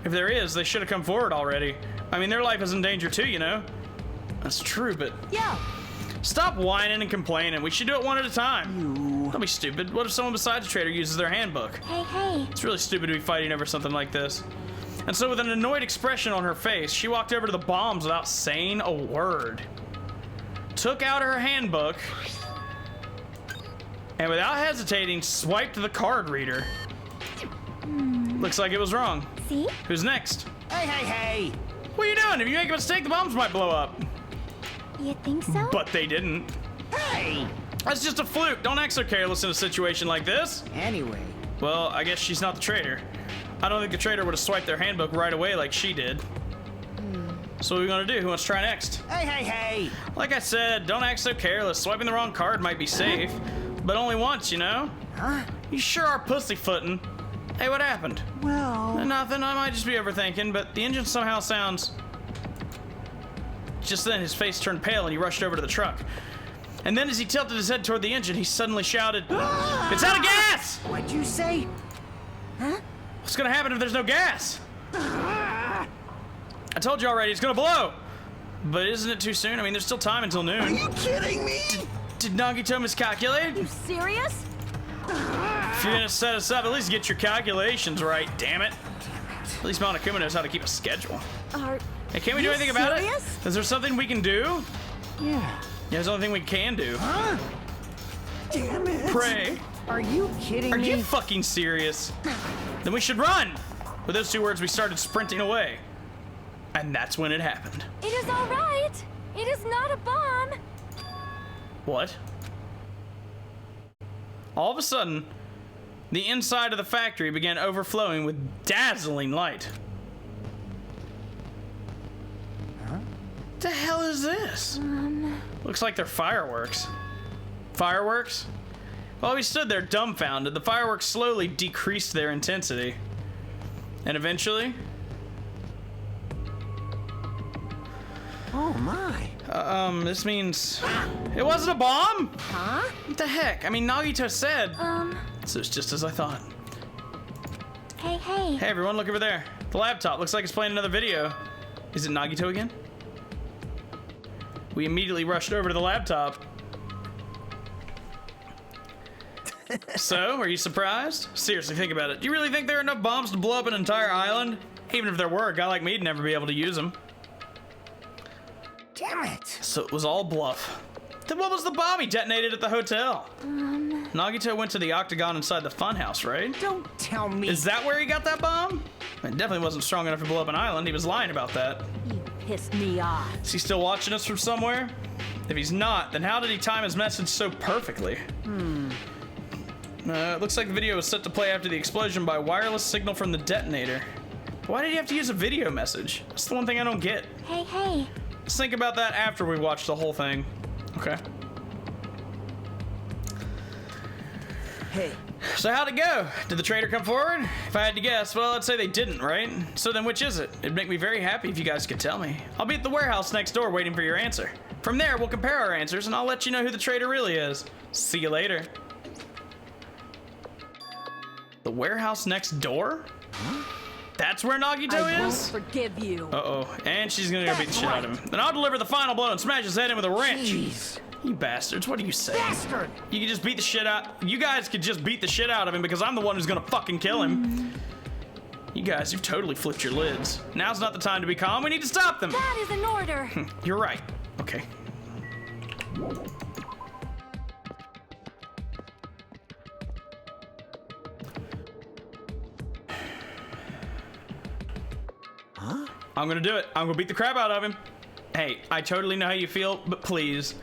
If there is, they should have come forward already. I mean, their life is in danger too, you know? That's true, but...
Yeah.
Stop whining and complaining. We should do it one at a time. Don't be stupid. What if someone besides the traitor uses their handbook?
Hey, hey.
It's really stupid to be fighting over something like this. And so with an annoyed expression on her face, she walked over to the bombs without saying a word. Took out her handbook, and without hesitating, swiped the card reader. Looks like it was wrong.
See?
Who's next?
Hey, hey, hey.
What are you doing? If you make a mistake, the bombs might blow up.
You think so?
But they didn't.
Hey.
That's just a fluke. Don't act so careless in a situation like this.
Anyway.
Well, I guess she's not the traitor. I don't think the traitor would have swiped their handbook right away like she did. So what are we gonna do? Who wants to try next?
Hey, hey, hey.
Like I said, don't act so careless. Swiping the wrong card might be safe, but only once, you know?
Huh?
You sure are pussyfooting. Hey, what happened?
Well.
Nothing, I might just be overthinking, but the engine somehow sounds... Just then, his face turned pale and he rushed over to the truck. And then as he tilted his head toward the engine, he suddenly shouted, "It's out of gas!"
What'd you say?
What's gonna happen if there's no gas? I told you already, it's gonna blow. But isn't it too soon? I mean, there's still time until noon.
Are you kidding me?
Did Nagito miscalculate?
You serious?
If you're gonna set us up, at least get your calculations right, damn it. At least Monokuma knows how to keep a schedule. Hey, can't we do
you
anything about
serious?
it? Is there something we can do?
Yeah.
Yeah, there's the only thing we can do.
Huh? Damn it.
Pray.
Are you kidding
Are
me?
you fucking serious? Then we should run! With those two words, we started sprinting away. And that's when it happened.
It is all right. It is not a bomb.
What? All of a sudden, the inside of the factory began overflowing with dazzling light. What the hell is this? Looks like they're fireworks. Fireworks? While we stood there dumbfounded, the fireworks slowly decreased their intensity. And eventually...
Oh my.
This means... It wasn't a bomb?
Huh?
What the heck? I mean, Nagito said... So it's just as I thought.
Hey, hey.
Hey everyone, look over there. The laptop looks like it's playing another video. Is it Nagito again? We immediately rushed over to the laptop. So, are you surprised? Seriously, think about it. Do you really think there are enough bombs to blow up an entire island? Even if there were, a guy like me'd never be able to use them.
Damn it.
So it was all bluff. Then what was the bomb he detonated at the hotel? Nagito went to the octagon inside the funhouse, right?
Don't tell me.
Is that where he got that bomb? It definitely wasn't strong enough to blow up an island. He was lying about that.
You pissed me off.
Is he still watching us from somewhere? If he's not, then how did he time his message so perfectly? It looks like the video was set to play after the explosion by wireless signal from the detonator. Why did he have to use a video message? That's the one thing I don't get.
Hey, hey.
Let's think about that after we watch the whole thing. Okay.
Hey,
So how'd it go? Did the traitor come forward? If I had to guess, well, I'd say they didn't, right? So then which is it? It'd make me very happy if you guys could tell me. I'll be at the warehouse next door waiting for your answer. From there, we'll compare our answers and I'll let you know who the traitor really is. See you later. The warehouse next door? That's where Nagito
I won't
is?
forgive you.
Uh-oh, and she's gonna go beat the shit out of him. Then I'll deliver the final blow and smash his head in with a wrench.
jeez.
You bastards, what do you say?
Bastard!
You could just beat the shit out. You guys could just beat the shit out of him because I'm the one who's gonna fucking kill him. You guys, you've totally flipped your lids. Now's not the time to be calm. We need to stop them.
That is an order.
You're right. Okay.
Huh?
I'm gonna do it. I'm gonna beat the crap out of him. Hey, I totally know how you feel, but please,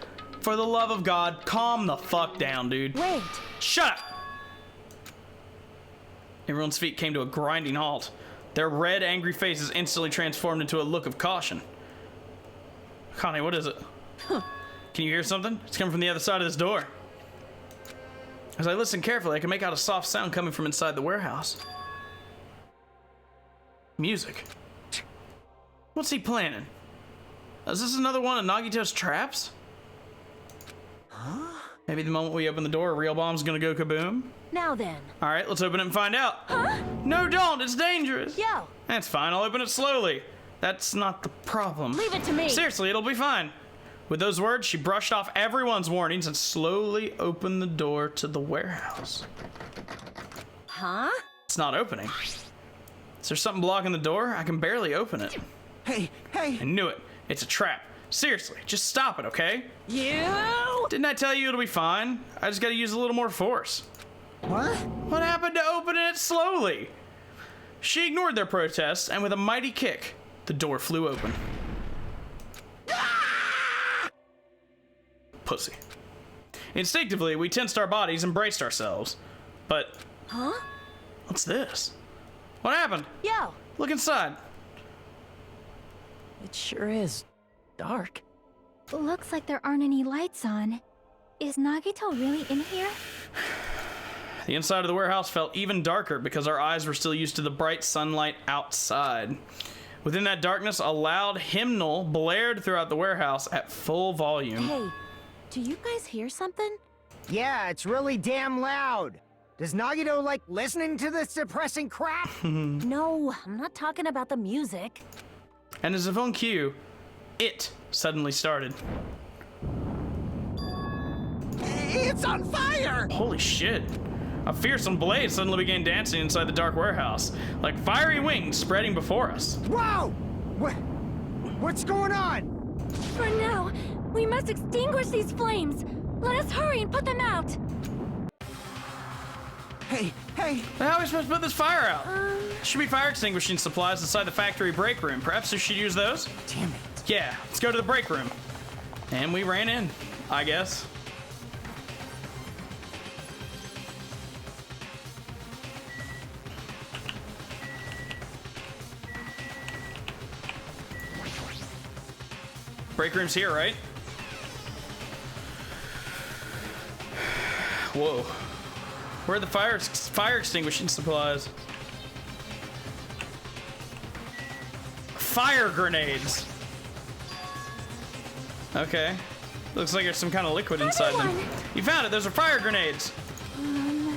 for the love of God, calm the fuck down, dude.
Wait.
Shut up! Everyone's feet came to a grinding halt. Their red, angry faces instantly transformed into a look of caution. Connie, what is it? Can you hear something? It's coming from the other side of this door. As I listen carefully, I can make out a soft sound coming from inside the warehouse. Music. What's he planning? Is this another one of Nagito's traps?
Huh?
Maybe the moment we open the door, a real bomb's gonna go kaboom?
Now then.
All right, let's open it and find out. No, don't. It's dangerous.
Yo,
That's fine. I'll open it slowly. That's not the problem.
leave it to me.
Seriously, it'll be fine. With those words, she brushed off everyone's warnings and slowly opened the door to the warehouse.
Huh?
It's not opening. Is there something blocking the door? I can barely open it.
Hey, hey.
I knew it. It's a trap. Seriously, just stop it, okay?
You?
Didn't I tell you it'll be fine? I just gotta use a little more force.
What?
What happened to opening it slowly? She ignored their protests, and with a mighty kick, the door flew open. Pussy. Instinctively, we tensed our bodies and braced ourselves. But,
Huh?
what's this? What happened?
Yo,
Look inside.
It sure is dark.
Looks like there aren't any lights on. Is Nagito really in here?
The inside of the warehouse felt even darker because our eyes were still used to the bright sunlight outside. Within that darkness, a loud hymnal blared throughout the warehouse at full volume.
hey, do you guys hear something?
Yeah, it's really damn loud. Does Nagito like listening to this depressing crap?
No, I'm not talking about the music.
And as if on cue, it suddenly started.
It's on fire!
Holy shit. A fearsome blaze suddenly began dancing inside the dark warehouse, like fiery wings spreading before us.
Whoa! What's going on?
For now, we must extinguish these flames. Let us hurry and put them out.
Hey, hey.
How are we supposed to put this fire out? Should be fire extinguishing supplies inside the factory break room. Perhaps we should use those?
Damn it.
Yeah, let's go to the break room. And we ran in, I guess. Break room's here, right? Whoa. Where are the fire extinguishing supplies? Fire grenades. Okay. Looks like there's some kind of liquid inside them. You found it. Those are fire grenades.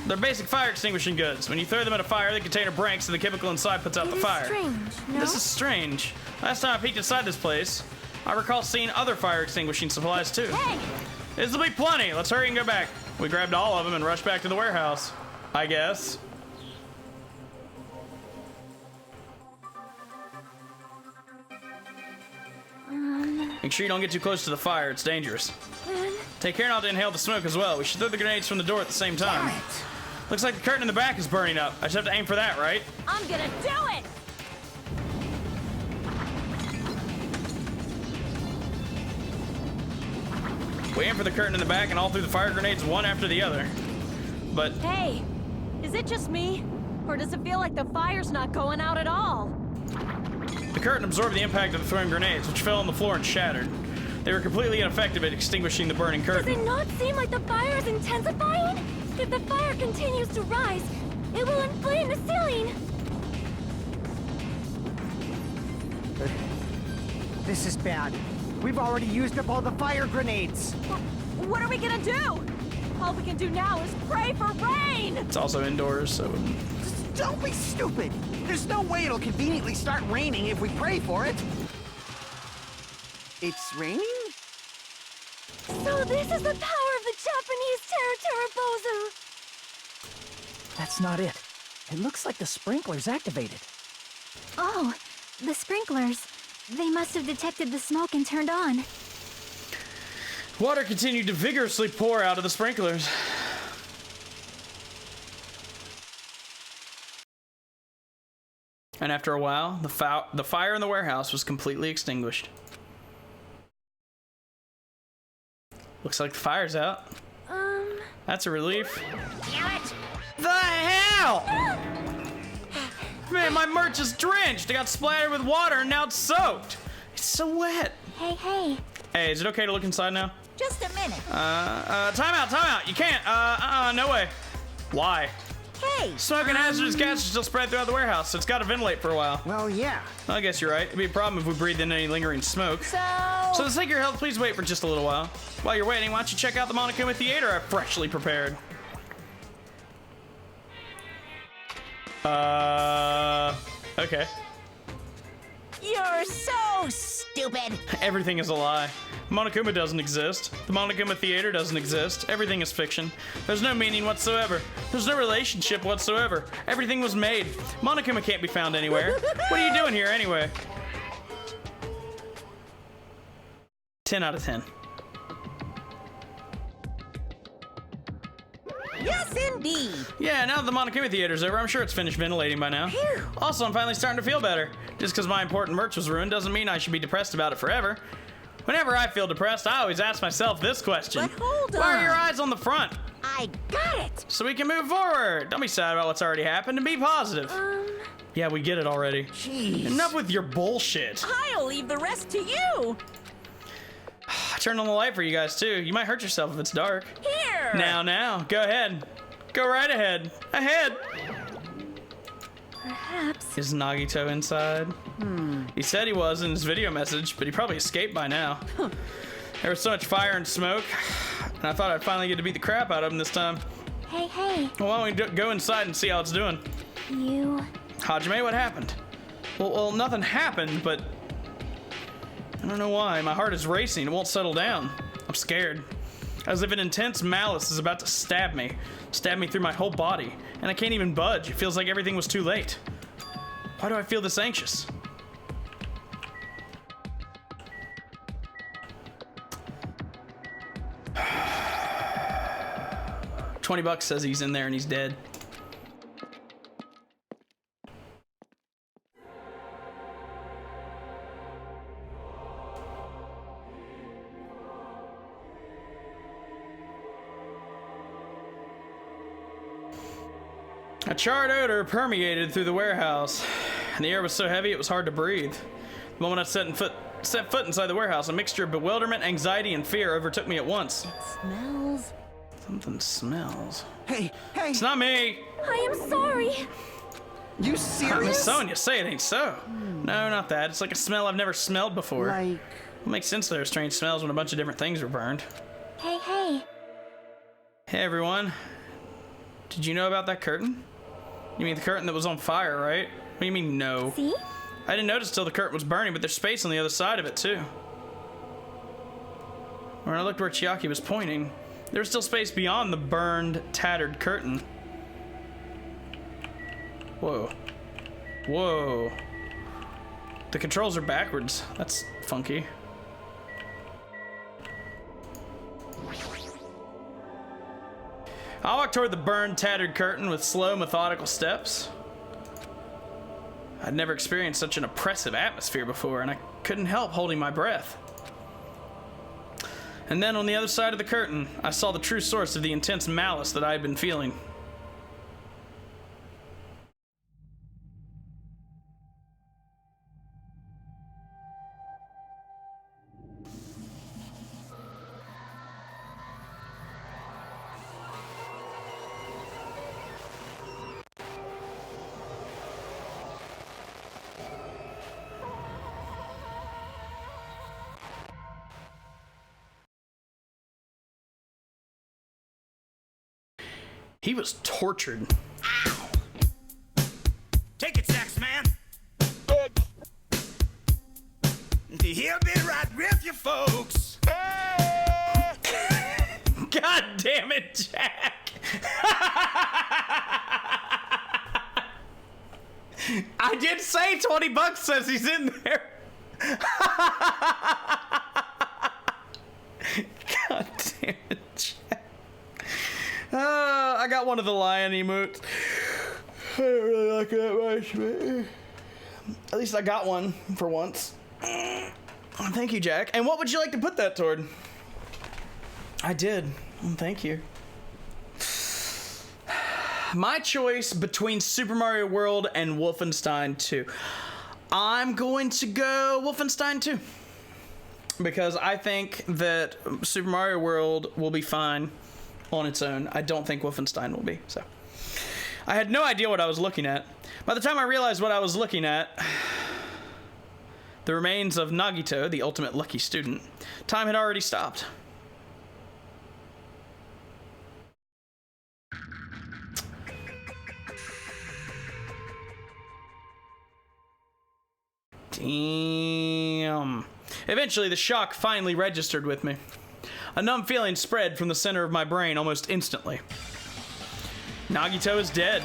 They're basic fire extinguishing goods. When you throw them at a fire, the container breaks and the chemical inside puts out the fire.
Strange, no?
This is strange. Last time I peeked inside this place, I recall seeing other fire extinguishing supplies too.
Hey!
This'll be plenty. Let's hurry and go back. We grabbed all of them and rushed back to the warehouse, I guess. Make sure you don't get too close to the fire. It's dangerous. Take care not to inhale the smoke as well. We should throw the grenades from the door at the same time. Looks like the curtain in the back is burning up. I just have to aim for that, right?
I'm gonna do it!
We aim for the curtain in the back and all through the fire grenades one after the other. But
Hey, is it just me? Or does it feel like the fire's not going out at all?
the curtain absorbed the impact of the thrown grenades, which fell on the floor and shattered. They were completely ineffective at extinguishing the burning
Does
curtain.
it not seem like the fire is intensifying? If the fire continues to rise, it will inflame the ceiling.
This is bad. We've already used up all the fire grenades.
What are we gonna do? All we can do now is pray for rain!
It's also indoors, so
Just don't be stupid. There's no way it'll conveniently start raining if we pray for it. It's raining?
So this is the power of the Japanese Terra.
That's not it. It looks like the sprinkler's activated.
Oh, the sprinklers. They must have detected the smoke and turned on.
water continued to vigorously pour out of the sprinklers. And after a while, the fire in the warehouse was completely extinguished. Looks like the fire's out. That's a relief.
Damn it!
The hell? Man, my merch is drenched. It got splattered with water and now it's soaked. It's so wet.
Hey.
Hey, is it okay to look inside now?
Just a minute.
Time out. You can't. No way. Why?
Hey!
Smoke and hazardous gas are still spread throughout the warehouse, so it's got to ventilate for a while.
Well, yeah.
I guess you're right. It'd be a problem if we breathed in any lingering smoke. So for the sake of your health, please wait for just a little while. While you're waiting, why don't you check out the Monokuma Theater I've freshly prepared. Okay.
You're so stupid.
Everything is a lie. Monokuma doesn't exist. The Monokuma Theater doesn't exist. Everything is fiction. There's no meaning whatsoever. There's no relationship whatsoever. Everything was made. Monokuma can't be found anywhere. What are you doing here anyway? 10 out of 10.
Yes, indeed.
Yeah, now that the Monokuma Theater's over, I'm sure it's finished ventilating by now. Also, I'm finally starting to feel better. Just because my important merch was ruined doesn't mean I should be depressed about it forever. Whenever I feel depressed, I always ask myself this question.
But hold
Why are
on.
your eyes on the front?
I got it.
So we can move forward. Don't be sad about what's already happened and be positive. Yeah, we get it already.
Jeez.
Enough with your bullshit.
I'll leave the rest to you!
I turned on the light for you guys too. You might hurt yourself if it's dark.
Here!
Now, go ahead. Go right ahead. Ahead.
Perhaps.
Is Nagito inside? He said he was in his video message, but he probably escaped by now. There was so much fire and smoke, and I thought I'd finally get to beat the crap out of him this time.
Hey.
Well, why don't we go inside and see how it's doing?
You.
Hajime, what happened? Well, nothing happened, but I don't know why. My heart is racing. It won't settle down. I'm scared. As if an intense malice is about to stab me through my whole body, and I can't even budge. It feels like everything was too late. Why do I feel this anxious? $20 says he's in there and he's dead. A charred odor permeated through the warehouse, and the air was so heavy it was hard to breathe. The moment I set set foot inside the warehouse, a mixture of bewilderment, anxiety, and fear overtook me at once.
Smells.
Something smells.
Hey,
It's not me!
I am sorry.
you
Miss
serious?
Sonia, say it ain't so. No, not that. It's like a smell I've never smelled before.
Like,
It makes sense there are strange smells when a bunch of different things were burned.
Hey, hey.
Hey everyone. Did you know about that curtain? You mean the curtain that was on fire, right? What do you mean no?
See?
I didn't notice till the curtain was burning, but there's space on the other side of it too. When I looked where Chiaki was pointing, there was still space beyond the burned, tattered curtain. Whoa. Whoa. The controls are backwards. That's funky. I walked toward the burned, tattered curtain with slow, methodical steps. I'd never experienced such an oppressive atmosphere before, and I couldn't help holding my breath. And then on the other side of the curtain, I saw the true source of the intense malice that I had been feeling. He was tortured.
Take it, sax man. He'll be right with you, folks.
God damn it, Jack! I did say $20 says he's in there. God damn it, Jack. I got one of the lion emotes. I don't really like that much, but at least I got one for once. Thank you, Jack. And what would you like to put that toward? I did. Thank you. My choice between Super Mario World and Wolfenstein 2. I'm going to go Wolfenstein 2. Because I think that Super Mario World will be fine on its own. I don't think Wolfenstein will be. So I had no idea what I was looking at. By the time I realized what I was looking at, the remains of Nagito, the ultimate lucky student, time had already stopped. Damn. Eventually, the shock finally registered with me. A numb feeling spread from the center of my brain almost instantly. Nagito is dead.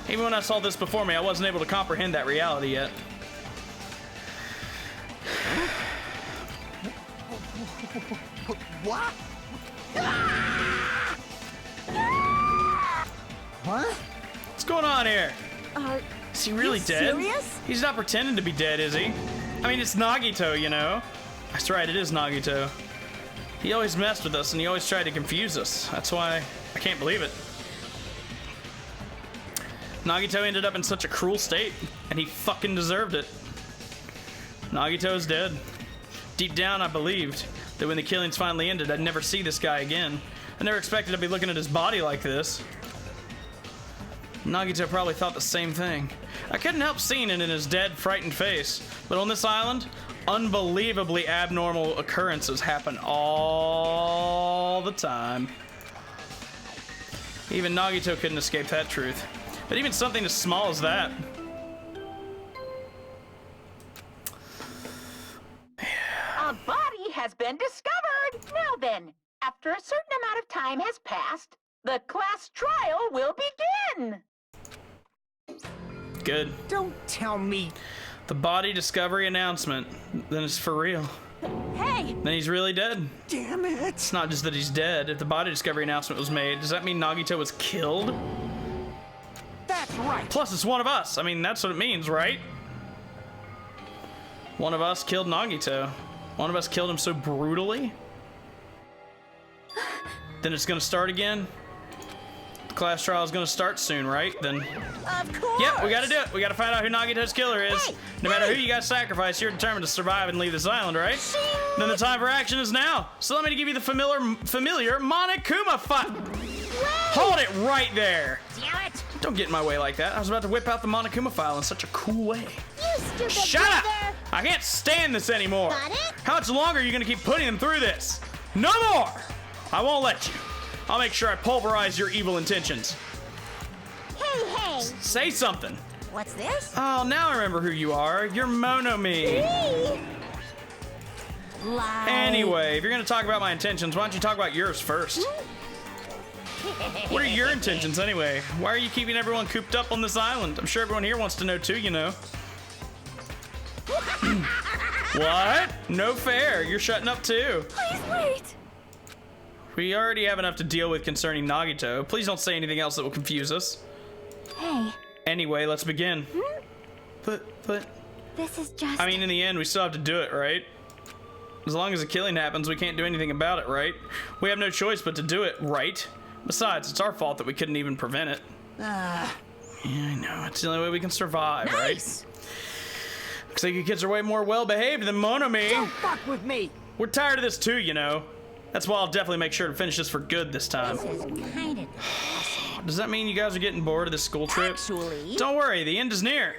Even when I saw this before me, I wasn't able to comprehend that reality yet.
what? What?
What's going on here? Is he really dead?
serious?
He's not pretending to be dead, is he? I mean, it's Nagito, you know? That's right, it is Nagito. He always messed with us, and he always tried to confuse us. That's why I can't believe it. Nagito ended up in such a cruel state, and he fucking deserved it. Nagito is dead. Deep down, I believed that when the killings finally ended, I'd never see this guy again. I never expected to be looking at his body like this. Nagito probably thought the same thing. I couldn't help seeing it in his dead, frightened face. But on this island, unbelievably abnormal occurrences happen all the time. Even Nagito couldn't escape that truth. But even something as small as that.
A body has been discovered. Now then, after a certain amount of time has passed, the class trial will begin.
Good.
Don't tell me.
The body discovery announcement. Then it's for real.
Hey!
Then he's really dead.
Damn it.
It's not just that he's dead. If the body discovery announcement was made, does that mean Nagito was killed?
That's right.
Plus, it's one of us. I mean, that's what it means, right? One of us killed Nagito. One of us killed him so brutally. Then it's gonna start again. The class trial is gonna start soon, right? Then.
Of course!
Yep, we gotta do it. We gotta find out who Nagito's killer is.
Hey,
No matter who you guys sacrifice, you're determined to survive and leave this island, right? Then the time for action is now. So let me give you the familiar Monokuma fight. Hold it right there.
Damn it!
Don't get in my way like that. I was about to whip out the Monokuma file in such a cool way.
You stupid
Shut up!
brother!
I can't stand this anymore.
Got it?
How much longer are you gonna keep putting them through this? No more! I won't let you. I'll make sure I pulverize your evil intentions.
Hey!
Say something.
What's this?
Oh, now I remember who you are. You're Monomi.
Lie.
Anyway, if you're gonna talk about my intentions, why don't you talk about yours first? What are your intentions anyway? Why are you keeping everyone cooped up on this island? I'm sure everyone here wants to know too, you know. What? No fair. You're shutting up too.
Please wait!
We already have enough to deal with concerning Nagito. Please don't say anything else that will confuse us.
Hey,
Anyway, let's begin. But,
this is just...
I mean, in the end, we still have to do it, right? As long as a killing happens, we can't do anything about it, right? We have no choice but to do it, right? Besides, it's our fault that we couldn't even prevent it. Yeah, I know. It's the only way we can survive,
Nice.
right? Looks like you kids are way more well-behaved than Monomi.
Don't fuck with me!
We're tired of this too, you know. That's why I'll definitely make sure to finish this for good this time.
This is kind of
Does that mean you guys are getting bored of this school trip?
Actually.
Don't worry, the end is near.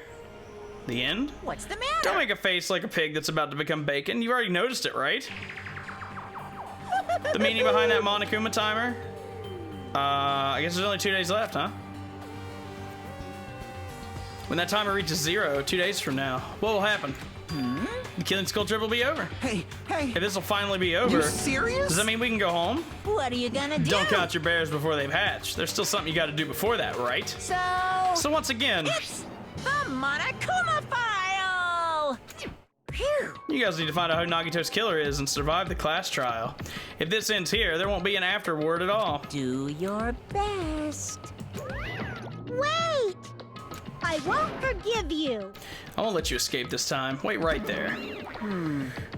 The end?
What's the matter?
Don't make a face like a pig that's about to become bacon. You've already noticed it, right? The meaning behind that Monokuma timer? I guess there's only 2 days left, huh? When that timer reaches 0, 2 days from now, what will happen? The killing school trip will be over.
Hey,
If this will finally be over,
you serious?
does that mean we can go home?
What are you gonna do?
Don't count your bears before they've hatched. There's still something you got to do before that, right?
So
So once again,
it's the Monokuma file. Phew.
you guys need to find out who Nagito's killer is and survive the class trial. If this ends here, there won't be an afterword at all.
Do your best.
Wait! I won't forgive you.
I won't let you escape this time. Wait right there.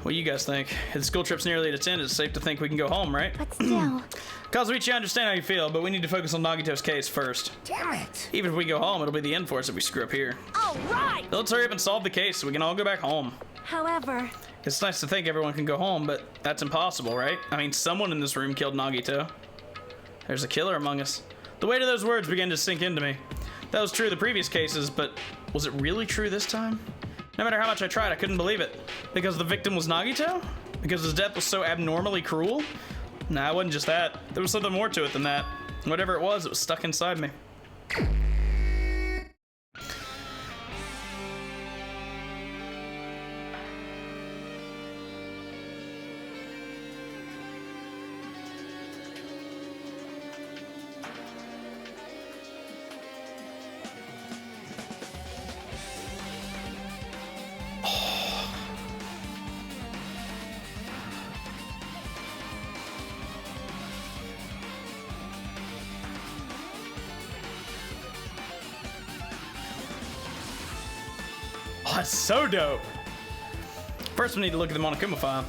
What do you guys think? If the school trip's nearly at its end, it's safe to think we can go home, right?
But still,
Kazuichi, I understand how you feel, but we need to focus on Nagito's case first.
Damn it!
Even if we go home, it'll be the end for us if we screw up here.
All right.
So let's hurry up and solve the case so we can all go back home.
however,
It's nice to think everyone can go home, but that's impossible, right? I mean, someone in this room killed Nagito. There's a killer among us. The weight of those words began to sink into me. That was true of the previous cases, but was it really true this time? No matter how much I tried, I couldn't believe it. Because the victim was Nagito? Because his death was so abnormally cruel? Nah, it wasn't just that. There was something more to it than that. Whatever it was stuck inside me. Oh, that's so dope. First, we need to look at the Monokuma file.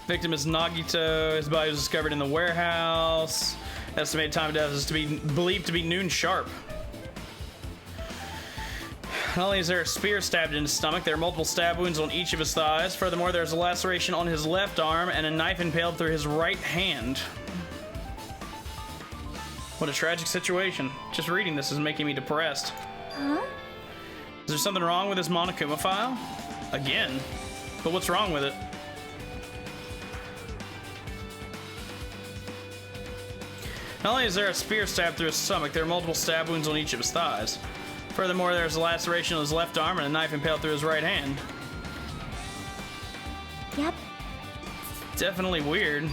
Victim is Nagito. His body was discovered in the warehouse. Estimated time of death is believed to be noon sharp. Not only is there a spear stabbed in his stomach, there are multiple stab wounds on each of his thighs. Furthermore, there's a laceration on his left arm and a knife impaled through his right hand. What a tragic situation. Just reading this is making me depressed.
huh?
Is there something wrong with this Monokuma file? Again? But what's wrong with it? Not only is there a spear stabbed through his stomach, there are multiple stab wounds on each of his thighs. Furthermore, there's a laceration on his left arm and a knife impaled through his right hand.
Yep.
Definitely weird.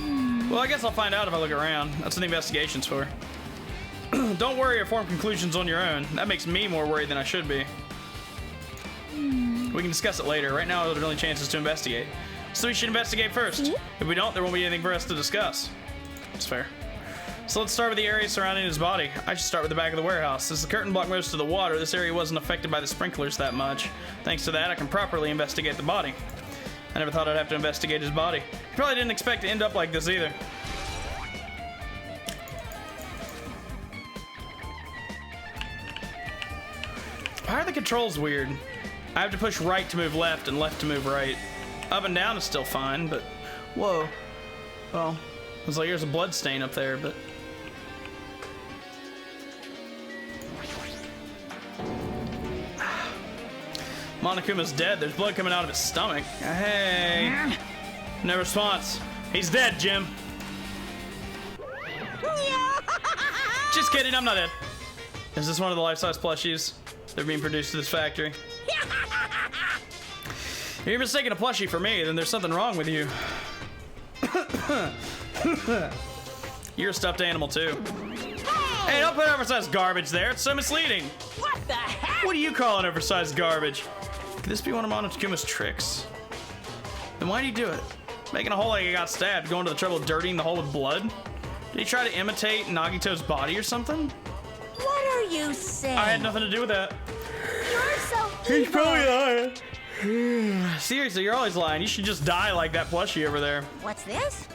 Well, I guess I'll find out if I look around. That's what the investigation's for. Don't worry or form conclusions on your own. That makes me more worried than I should be. We can discuss it later. Right now, there's only chances to investigate. So we should investigate first. If we don't, there won't be anything for us to discuss. That's fair. So let's start with the area surrounding his body. I should start with the back of the warehouse. Since the curtain blocked most of the water, this area wasn't affected by the sprinklers that much. Thanks to that, I can properly investigate the body. I never thought I'd have to investigate his body. He probably didn't expect to end up like this either. Why are the controls weird? I have to push right to move left and left to move right. Up and down is still fine, but... Whoa. Well, it's like there's a blood stain up there, but... Monokuma's dead. There's blood coming out of his stomach. Hey. No response. He's dead, Jim. Just kidding, I'm not dead. Is this one of the life-size plushies? They're being produced at this factory. If you're mistaking a plushie for me, then there's something wrong with you. You're a stuffed animal, too. Hey, don't put oversized garbage there. It's so misleading.
What the heck?
What do you call an oversized garbage? Could this be one of Monokuma's tricks? Then why do you do it? Making a hole like he got stabbed, going to the trouble of dirtying the hole with blood? Did he try to imitate Nagito's body or something?
What are you saying?
I had nothing to do with that.
You're so
He's
evil.
probably lying. Seriously, you're always lying. You should just die like that plushie over there.
What's this?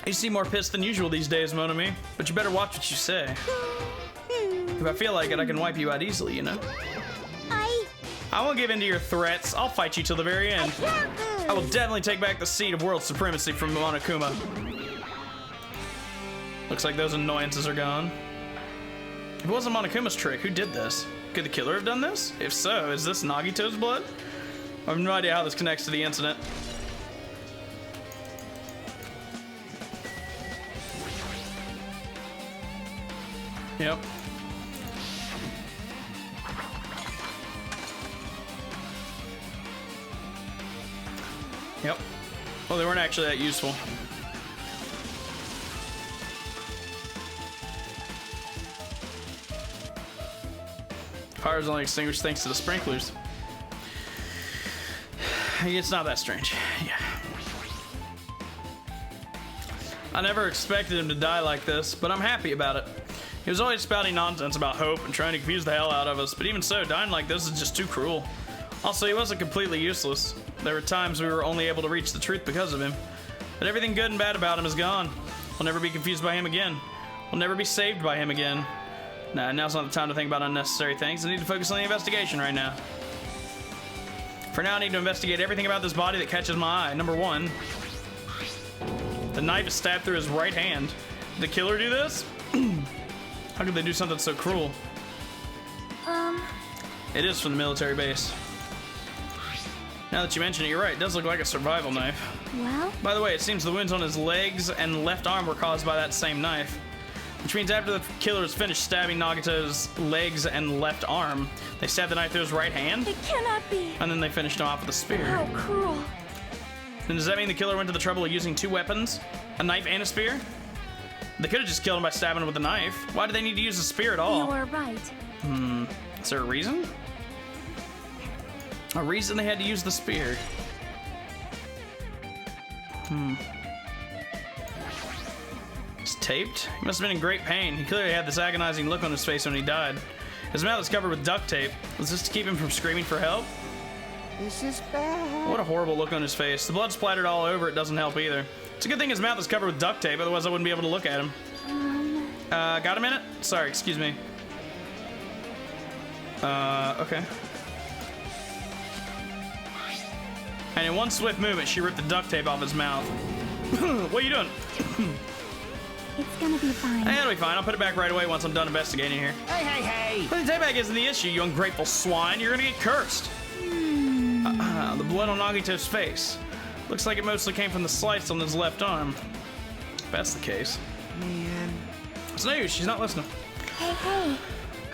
You seem more pissed than usual these days, Monami. But you better watch what you say. If I feel like it, I can wipe you out easily, you know? I won't give in to your threats. I'll fight you till the very end. I will definitely take back the seat of world supremacy from Monokuma. Looks like those annoyances are gone. If it wasn't Monokuma's trick, who did this? Could the killer have done this? If so, is this Nagito's blood? I have no idea how this connects to the incident. Yep. Yep. Well, they weren't actually that useful. Fire's only extinguished thanks to the sprinklers. It's not that strange. Yeah. I never expected him to die like this, but I'm happy about it. He was always spouting nonsense about hope and trying to confuse the hell out of us, but even so, dying like this is just too cruel. Also, he wasn't completely useless. There were times we were only able to reach the truth because of him. But everything good and bad about him is gone. We'll never be confused by him again. We'll never be saved by him again. Nah, now's not the time to think about unnecessary things. I need to focus on the investigation right now. For now, I need to investigate everything about this body that catches my eye. Number one, the knife is stabbed through his right hand. Did the killer do this? How could they do something so cruel? It is from the military base. Now that you mention it, you're right. It does look like a survival knife.
Well?
By the way, it seems the wounds on his legs and left arm were caused by that same knife. Which means after the killers finished stabbing Nagito's legs and left arm, they stabbed the knife through his right hand?
It cannot be.
And then they finished him off with a spear.
How cruel.
Then does that mean the killer went to the trouble of using two weapons? A knife and a spear? They could have just killed him by stabbing him with a knife. Why do they need to use a spear at all?
You are right.
Is there a reason? A reason they had to use the spear. It's taped? He must have been in great pain. He clearly had this agonizing look on his face when he died. His mouth is covered with duct tape. Was this to keep him from screaming for help?
This is bad.
What a horrible look on his face. The blood splattered all over it doesn't help either. It's a good thing his mouth is covered with duct tape, otherwise I wouldn't be able to look at him. Got a minute? Sorry, excuse me. Okay. And in one swift movement, she ripped the duct tape off his mouth. What are you doing?
It's gonna be fine.
Hey, it'll be fine. I'll put it back right away once I'm done investigating here.
Hey, hey, hey!
Putting the tape back isn't the issue, you ungrateful swine. You're gonna get cursed. The blood on Nagito's face. Looks like it mostly came from the slice on his left arm. If that's the case.
Man.
It's no use, she's not listening.
Hey, hey.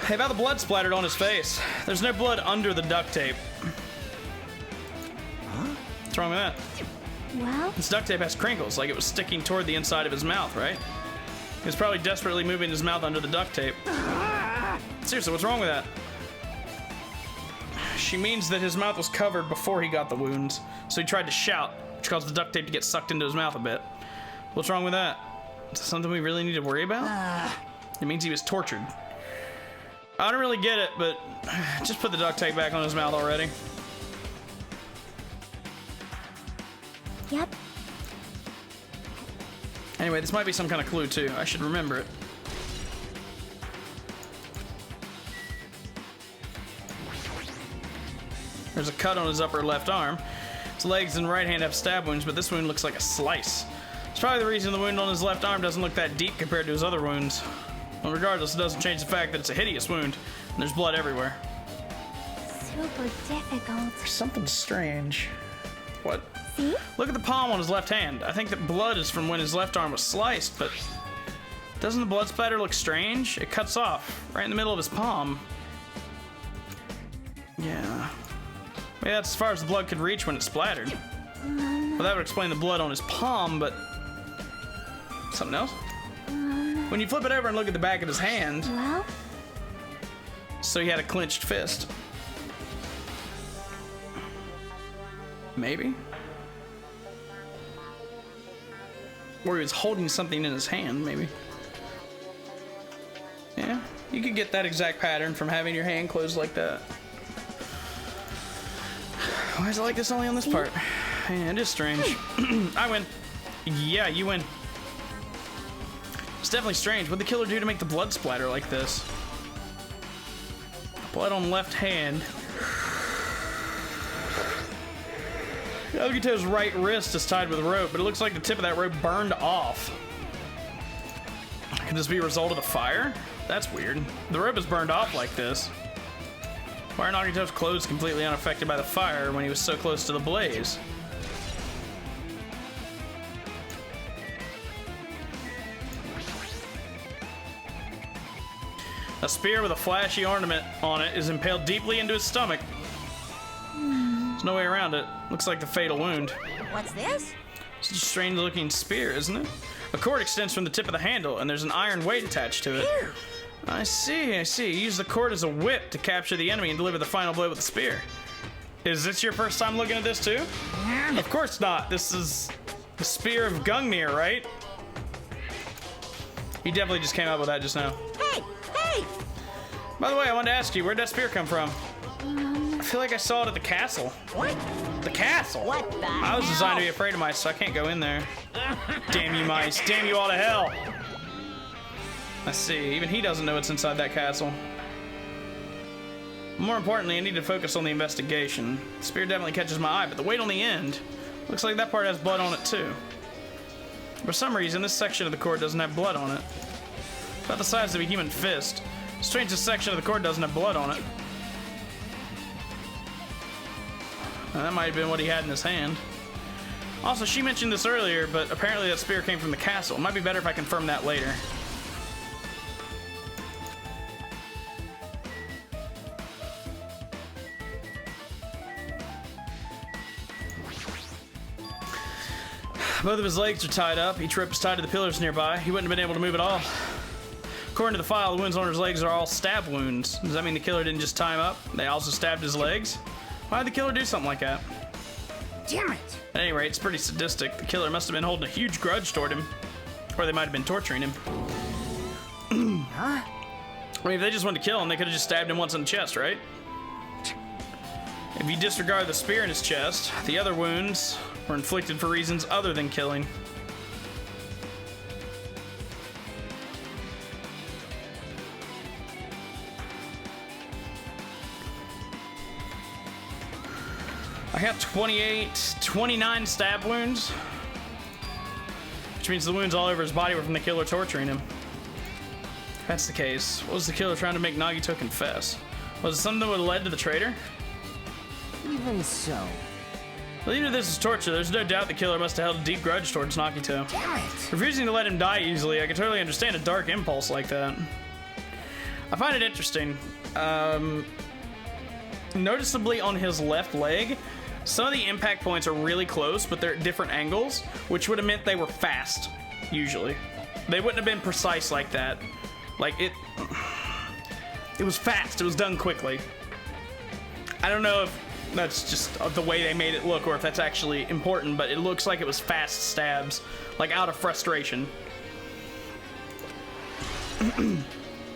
Hey, about the blood splattered on his face. There's no blood under the duct tape.
Huh?
What's wrong with that?
Well?
This duct tape has crinkles, like it was sticking toward the inside of his mouth, right? He was probably desperately moving his mouth under the duct tape. Seriously, what's wrong with that? She means that his mouth was covered before he got the wounds, so he tried to shout, which caused the duct tape to get sucked into his mouth a bit. What's wrong with that? Is this something we really need to worry about? It means he was tortured. I don't really get it, but just put the duct tape back on his mouth already.
Yep.
Anyway, this might be some kind of clue too. I should remember it. There's a cut on his upper left arm. His legs and right hand have stab wounds, but this wound looks like a slice. It's probably the reason the wound on his left arm doesn't look that deep compared to his other wounds. Well, regardless, it doesn't change the fact that it's a hideous wound, and there's blood everywhere.
Super difficult.
There's something strange. What?
See?
Look at the palm on his left hand. I think that blood is from when his left arm was sliced, but doesn't the blood splatter look strange? It cuts off right in the middle of his palm. Yeah. Maybe that's as far as the blood could reach when it splattered. Well, that would explain the blood on his palm, but something else? When you flip it over and look at the back of his hand,
Well?
so he had a clenched fist. Maybe? Or he was holding something in his hand, maybe. Yeah, you could get that exact pattern from having your hand closed like that. Why is it like this only on this part? Yeah, it is strange. I win. Yeah, you win. It's definitely strange. What'd the killer do to make the blood splatter like this? Blood on left hand. Nagito's right wrist is tied with rope, but it looks like the tip of that rope burned off. Could this be a result of the fire? That's weird. The rope is burned off like this. Why are Nagito's clothes completely unaffected by the fire when he was so close to the blaze? A spear with a flashy ornament on it is impaled deeply into his stomach. There's no way around it. Looks like the fatal wound.
What's this?
Such a strange looking spear, isn't it? A cord extends from the tip of the handle, and there's an iron weight attached to it. I see. Use the cord as a whip to capture the enemy and deliver the final blow with the spear. Is this your first time looking at this too? Of course not. This is the Spear of Gungnir, right? He definitely just came up with that just now.
Hey! Hey!
By the way, I wanted to ask you, where'd that spear come from? I feel like I saw it at the castle.
What?
The castle?
What the
I was
hell?
designed to be afraid of mice, so I can't go in there. Damn you mice. Damn you all to hell. Let's see. Even he doesn't know what's inside that castle. More importantly, I need to focus on the investigation. The spear definitely catches my eye, but the weight on the end looks like that part has blood on it too. For some reason, this section of the cord doesn't have blood on it. About the size of a human fist. Strange this section of the cord doesn't have blood on it. Now, that might have been what he had in his hand. Also, she mentioned this earlier, but apparently that spear came from the castle. It might be better if I confirm that later. Both of his legs are tied up. Each rope is tied to the pillars nearby. He wouldn't have been able to move at all. According to the file, the wounds on his legs are all stab wounds. Does that mean the killer didn't just tie him up? They also stabbed his legs? Why did the killer do something like that?
Damn it!
At any rate, it's pretty sadistic. The killer must have been holding a huge grudge toward him. Or they might have been torturing him.
Huh?
I mean, if they just wanted to kill him, they could have just stabbed him once in the chest, right? If you disregard the spear in his chest, the other wounds were inflicted for reasons other than killing. I have 29 stab wounds, which means the wounds all over his body were from the killer torturing him. If that's the case, what was the killer trying to make Nagito confess? Was it something that would have led to the traitor?
Even so.
Well, even if this is torture, there's no doubt the killer must have held a deep grudge towards Nagito.
Damn it!
Refusing to let him die easily, I can totally understand a dark impulse like that. I find it interesting. Noticeably on his left leg, some of the impact points are really close, but they're at different angles, which would have meant they were fast, usually. They wouldn't have been precise like that. Like, it was fast, it was done quickly. I don't know if that's just the way they made it look or if that's actually important, but it looks like it was fast stabs, like out of frustration.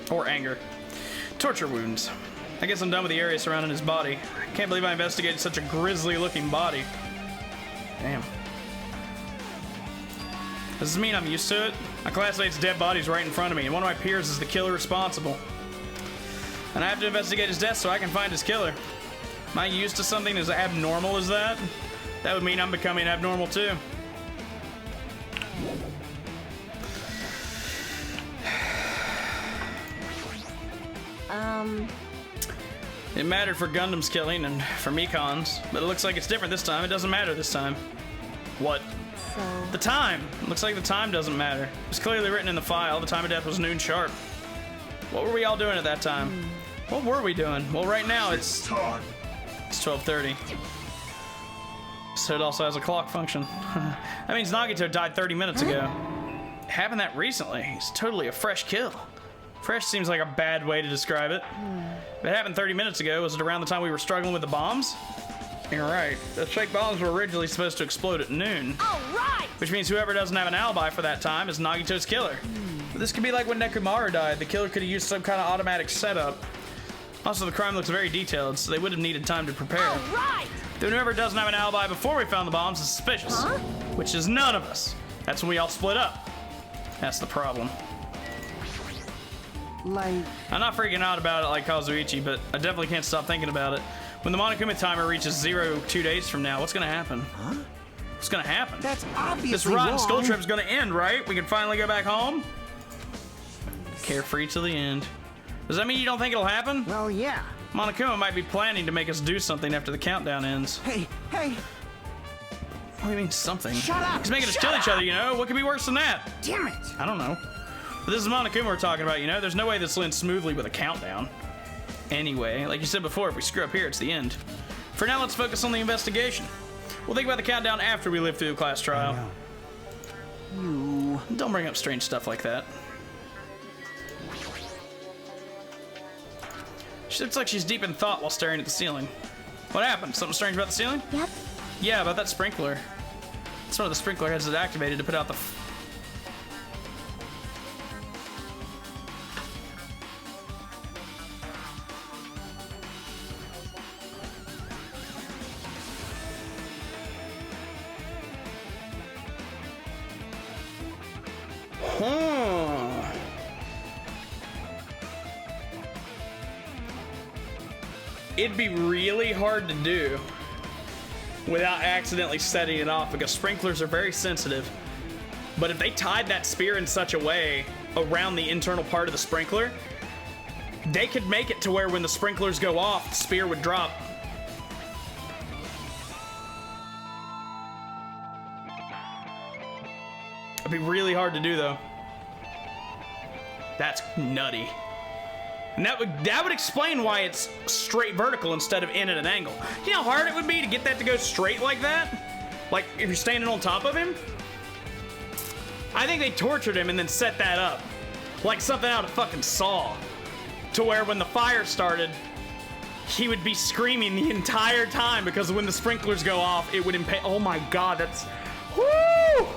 Or anger. Torture wounds. I guess I'm done with the area surrounding his body. I can't believe I investigated such a grisly looking body. Damn. Does this mean I'm used to it? My classmate's dead body's right in front of me, and one of my peers is the killer responsible. And I have to investigate his death so I can find his killer. Am I used to something as abnormal as that? That would mean I'm becoming abnormal too. It mattered for Gundam's killing and for Mikon's, but it looks like it's different this time. It doesn't matter this time. What?
So...
The time! Looks like the time doesn't matter. It's clearly written in the file. The time of death was noon sharp. What were we all doing at that time? What were we doing? Well, right now it's 12:30. So it also has a clock function. That means Nagito died 30 minutes ago. It happened that recently. It's totally a fresh kill. Fresh seems like a bad way to describe it. If it happened 30 minutes ago, was it around the time we were struggling with the bombs? You're right. The fake bombs were originally supposed to explode at noon.
All right!
Which means whoever doesn't have an alibi for that time is Nagito's killer. But this could be like when Nekomaru died. The killer could have used some kind of automatic setup. Also, the crime looks very detailed, so they would have needed time to prepare.
All right!
Then whoever doesn't have an alibi before we found the bombs is suspicious. Which is none of us. That's when we all split up. That's the problem.
Like,
I'm not freaking out about it like Kazuichi, but I definitely can't stop thinking about it. When the Monokuma timer reaches 0 2 days from now, what's gonna happen? Huh? What's gonna happen?
that's obviously
This rotten
wrong.
skull trip's gonna end, right? We can finally go back home? Carefree till the end. Does that mean you don't think it'll happen?
Well, yeah.
Monokuma might be planning to make us do something after the countdown ends.
Hey,
What do you mean, something?
Shut up!
He's making us
Shut
kill each
up!
other, you know? What could be worse than that?
damn it!
I don't know. But this is Monokuma we're talking about, you know? There's no way this will end smoothly with a countdown. Anyway, like you said before, if we screw up here, it's the end. For now, let's focus on the investigation. We'll think about the countdown after we live through the class trial. Don't bring up strange stuff like that. She looks like she's deep in thought while staring at the ceiling. What happened? Something strange about the ceiling?
Yep.
Yeah, about that sprinkler. It's one of the sprinkler heads that activated to put out the... It'd be really hard to do without accidentally setting it off because sprinklers are very sensitive. But if they tied that spear in such a way around the internal part of the sprinkler, they could make it to where when the sprinklers go off, the spear would drop. It'd be really hard to do though. That's nutty. And that would explain why it's straight vertical instead of in at an angle. You know how hard it would be to get that to go straight like that? Like if you're standing on top of him? I think they tortured him and then set that up. Like something out of fucking Saw. To where when the fire started, he would be screaming the entire time because when the sprinklers go off, it would impale. Oh my god, that's... Woo!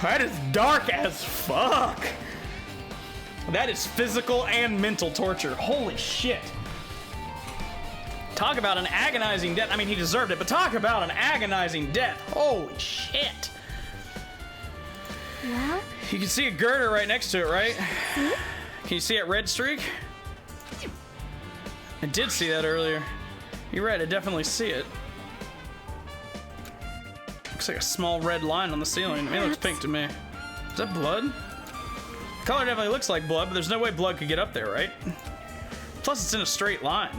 That is dark as fuck. That is physical and mental torture. Holy shit. Talk about an agonizing death. I mean, he deserved it, but talk about an agonizing death. Holy shit.
Well?
You can see a girder right next to it, right? Can you see that red streak? I did see that earlier. You're right, I definitely see it. Looks like a small red line on the ceiling. It looks pink to me. Is that blood? The color definitely looks like blood, but there's no way blood could get up there, right? Plus, it's in a straight line.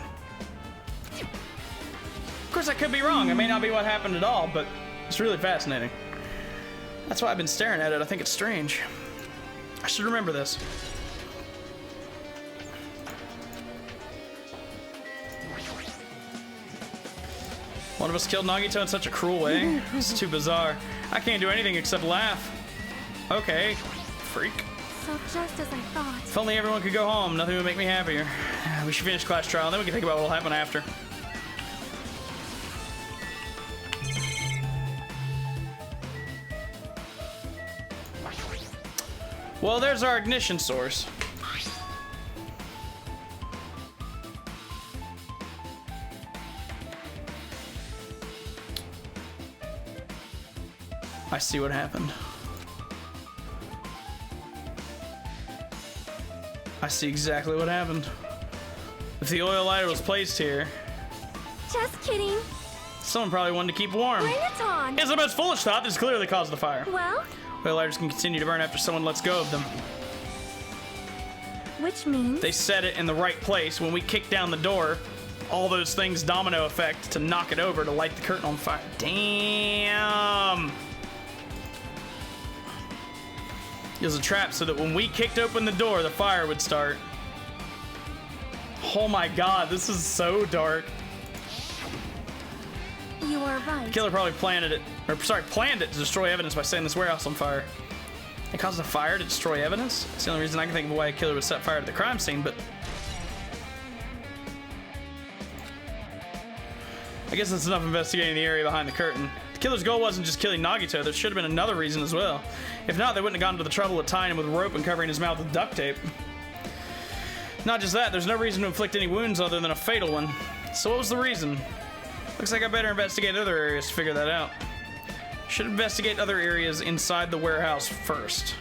Of course, I could be wrong. It may not be what happened at all, but it's really fascinating. That's why I've been staring at it. I think it's strange. I should remember this. One of us killed Nagito in such a cruel way. It's too bizarre. I can't do anything except laugh. Okay, freak.
So just as I thought.
If only everyone could go home, nothing would make me happier. We should finish class trial, and then we can think about what will happen after. Well, there's our ignition source. I see what happened. I see exactly what happened. If the oil lighter was placed here,
Just kidding.
someone probably wanted to keep warm.
Bring it on.
It's the most foolish thought. This clearly caused the fire.
Well,
Oil lighters can continue to burn after someone lets go of them.
which means...
They set it in the right place. When we kick down the door, all those things domino effect to knock it over to light the curtain on fire. Damn! It was a trap so that when we kicked open the door, the fire would start. Oh my god, this is so dark.
You are right.
The killer probably planned it to destroy evidence by setting this warehouse on fire. It caused a fire to destroy evidence? It's the only reason I can think of why a killer would set fire to the crime scene, but... I guess that's enough investigating the area behind the curtain. The killer's goal wasn't just killing Nagito, there should have been another reason as well. If not, they wouldn't have gone to the trouble of tying him with rope and covering his mouth with duct tape. Not just that, there's no reason to inflict any wounds other than a fatal one. So what was the reason? Looks like I better investigate other areas to figure that out. Should investigate other areas inside the warehouse first.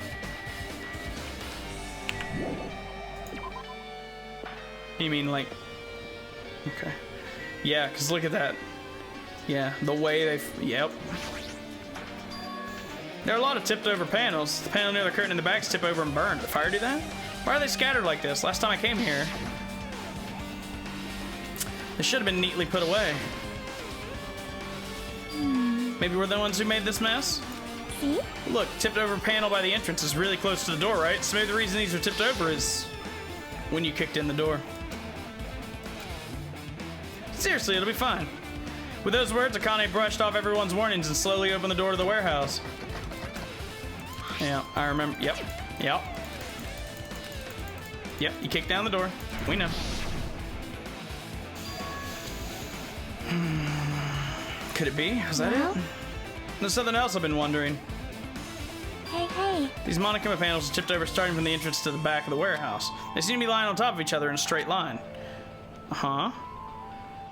You mean like... Okay. Yeah, because look at that. Yeah, the way they... Yep. There are a lot of tipped over panels. The panel near the curtain in the back's tipped over and burned. Did the fire do that? Why are they scattered like this? Last time I came here, they should have been neatly put away. Maybe we're the ones who made this mess?
See?
Look, tipped over panel by the entrance is really close to the door, right? So maybe the reason these are tipped over is when you kicked in the door. Seriously, it'll be fine. With those words, Akane brushed off everyone's warnings and slowly opened the door to the warehouse. Yeah, I remember. Yep. Yep. Yep, you kicked down the door. We know. Could it be? Is that it? There's something else I've been wondering.
Hey.
These Monokuma panels are tipped over starting from the entrance to the back of the warehouse. They seem to be lying on top of each other in a straight line. Uh-huh.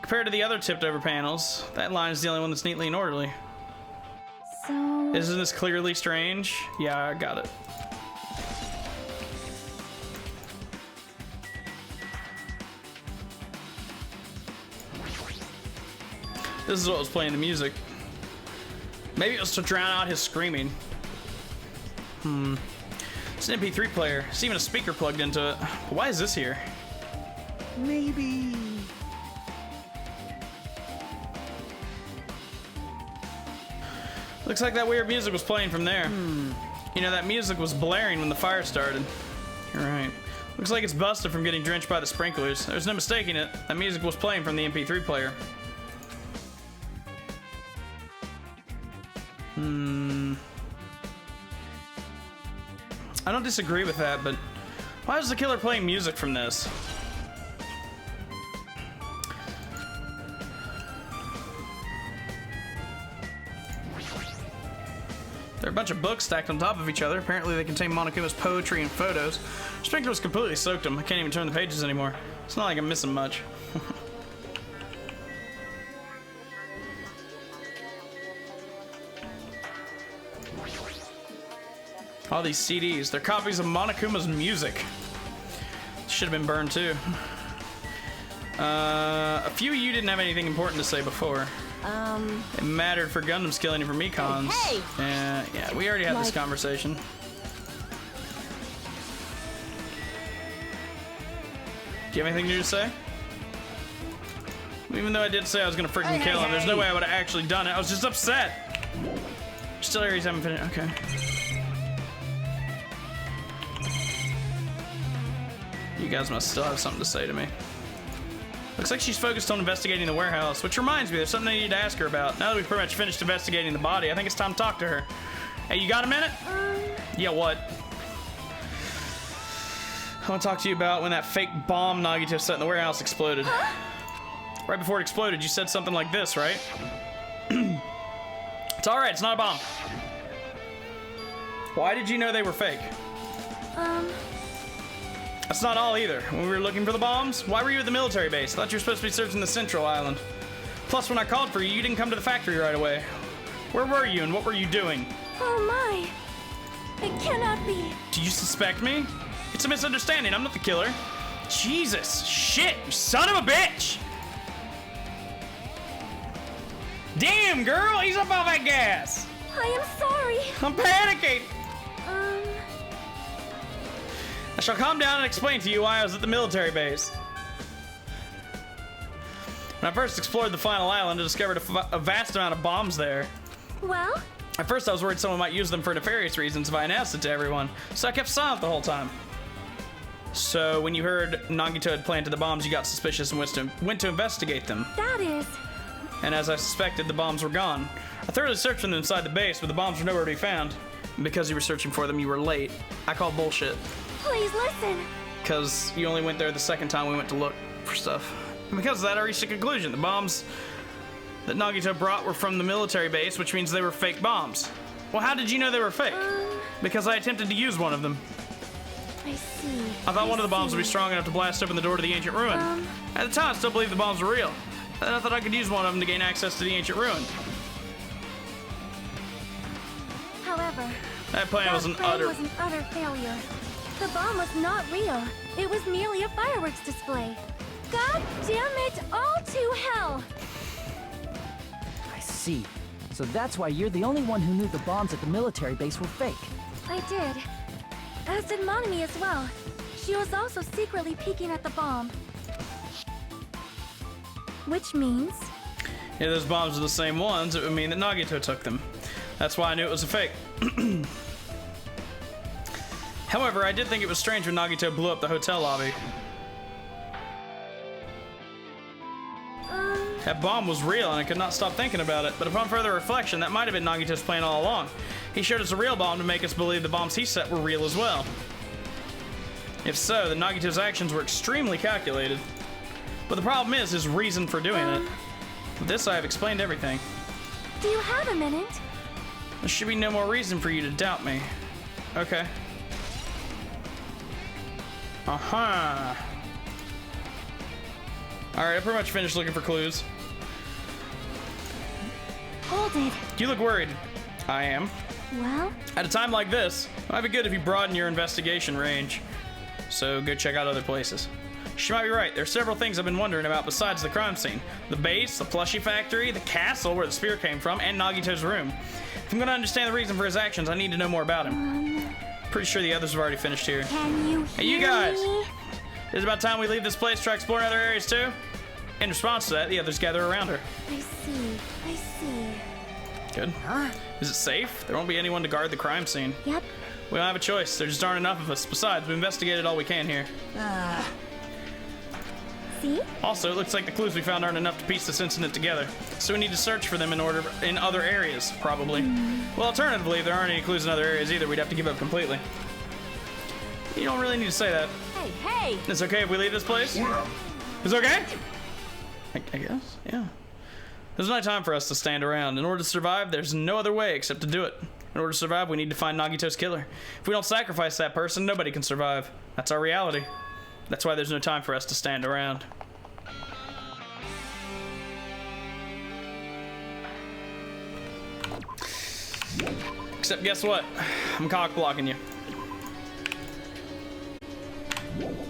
Compared to the other tipped over panels, that line is the only one that's neatly and orderly.
So...
Isn't this clearly strange? Yeah, I got it. This is what was playing the music. Maybe it was to drown out his screaming. It's an MP3 player. It's even a speaker plugged into it. Why is this here?
Maybe...
Looks like that weird music was playing from there. You know, that music was blaring when the fire started. You're right. Looks like it's busted from getting drenched by the sprinklers. There's no mistaking it. That music was playing from the MP3 player. I don't disagree with that, but why is the killer playing music from this? There are a bunch of books stacked on top of each other. Apparently they contain Monokuma's poetry and photos. Sprinkler's completely soaked them. I can't even turn the pages anymore. It's not like I'm missing much. All these CDs, they're copies of Monokuma's music. Should have been burned too. A few of you didn't have anything important to say before. It mattered for Gundam's killing and for Mikon's.
Hey!
Yeah, we already had this conversation. Do you have anything new to say? Even though I did say I was gonna freaking kill him, there's no way I would have actually done it. I was just upset. Still Aries haven't finished. Okay. You guys must still have something to say to me. Looks like she's focused on investigating the warehouse, which reminds me, there's something I need to ask her about. Now that we've pretty much finished investigating the body, I think it's time to talk to her. Hey, you got a minute? Yeah, what? I want to talk to you about when that fake bomb Nagito set in the warehouse exploded. Right before it exploded, you said something like this, right? It's alright, it's not a bomb. Why did you know they were fake? That's not all either. When we were looking for the bombs, why were you at the military base? I thought you were supposed to be searching the Central Island. Plus, when I called for you, you didn't come to the factory right away. Where were you and what were you doing?
Oh my. It cannot be.
Do you suspect me? It's a misunderstanding. I'm not the killer. Jesus. Shit. You son of a bitch. Damn, girl. Ease up all that gas.
I am sorry.
I'm panicking. I shall calm down and explain to you why I was at the military base. When I first explored the final island, I discovered a vast amount of bombs there.
Well?
At first, I was worried someone might use them for nefarious reasons if I announced it to everyone, so I kept silent the whole time. So, when you heard Nagito had planted the bombs, you got suspicious and went to investigate them.
That is...
And as I suspected, the bombs were gone. I thoroughly searched for them inside the base, but the bombs were nowhere to be found. And because you were searching for them, you were late. I call bullshit.
Please listen.
Because you only went there the second time we went to look for stuff. And because of that, I reached a conclusion. The bombs that Nagito brought were from the military base, which means they were fake bombs. Well, how did you know they were fake? Because I attempted to use one of them.
I see.
I thought one of the bombs would be strong enough to blast open the door to the ancient ruin. At the time, I still believed the bombs were real. And I thought I could use one of them to gain access to the ancient ruin.
However,
That plan was an utter
failure. The bomb was not real. It was merely a fireworks display. God damn it, all to hell!
I see. So that's why you're the only one who knew the bombs at the military base were fake.
I did. As did Monami as well. She was also secretly peeking at the bomb. Which means...
Yeah, those bombs are the same ones. It would mean that Nagito took them. That's why I knew it was a fake. However, I did think it was strange when Nagito blew up the hotel lobby. That bomb was real and I could not stop thinking about it, but upon further reflection, that might have been Nagito's plan all along. He showed us a real bomb to make us believe the bombs he set were real as well. If so, then Nagito's actions were extremely calculated. But the problem is his reason for doing it. With this, I have explained everything.
Do you have a minute?
There should be no more reason for you to doubt me. Okay. Alright, I pretty much finished looking for clues.
Hold it.
You look worried. I am.
Well?
At a time like this, it might be good if you broaden your investigation range. So go check out other places. She might be right. There are several things I've been wondering about besides the crime scene. The base, the plushie factory, the castle where the spear came from, and Nagito's room. If I'm gonna understand the reason for his actions, I need to know more about him. Pretty sure the others have already finished here.
Can you
Hey, you guys! It's about time we leave this place to try exploring other areas too. In response to that, the others gather around her.
I see. I see.
Good. Is it safe? There won't be anyone to guard the crime scene.
Yep.
We don't have a choice. There just aren't enough of us. Besides, we investigated all we can here.
See?
Also, it looks like the clues we found aren't enough to piece this incident together. So we need to search for them in other areas, probably. Well, alternatively, if there aren't any clues in other areas either, we'd have to give up completely. You don't really need to say that.
Hey, hey!
It's okay if we leave this place? It's okay? I guess, yeah. There's no time for us to stand around. In order to survive, there's no other way except to do it. In order to survive, we need to find Nagito's killer. If we don't sacrifice that person, nobody can survive. That's our reality. That's why there's no time for us to stand around. Except guess what? I'm cock blocking you.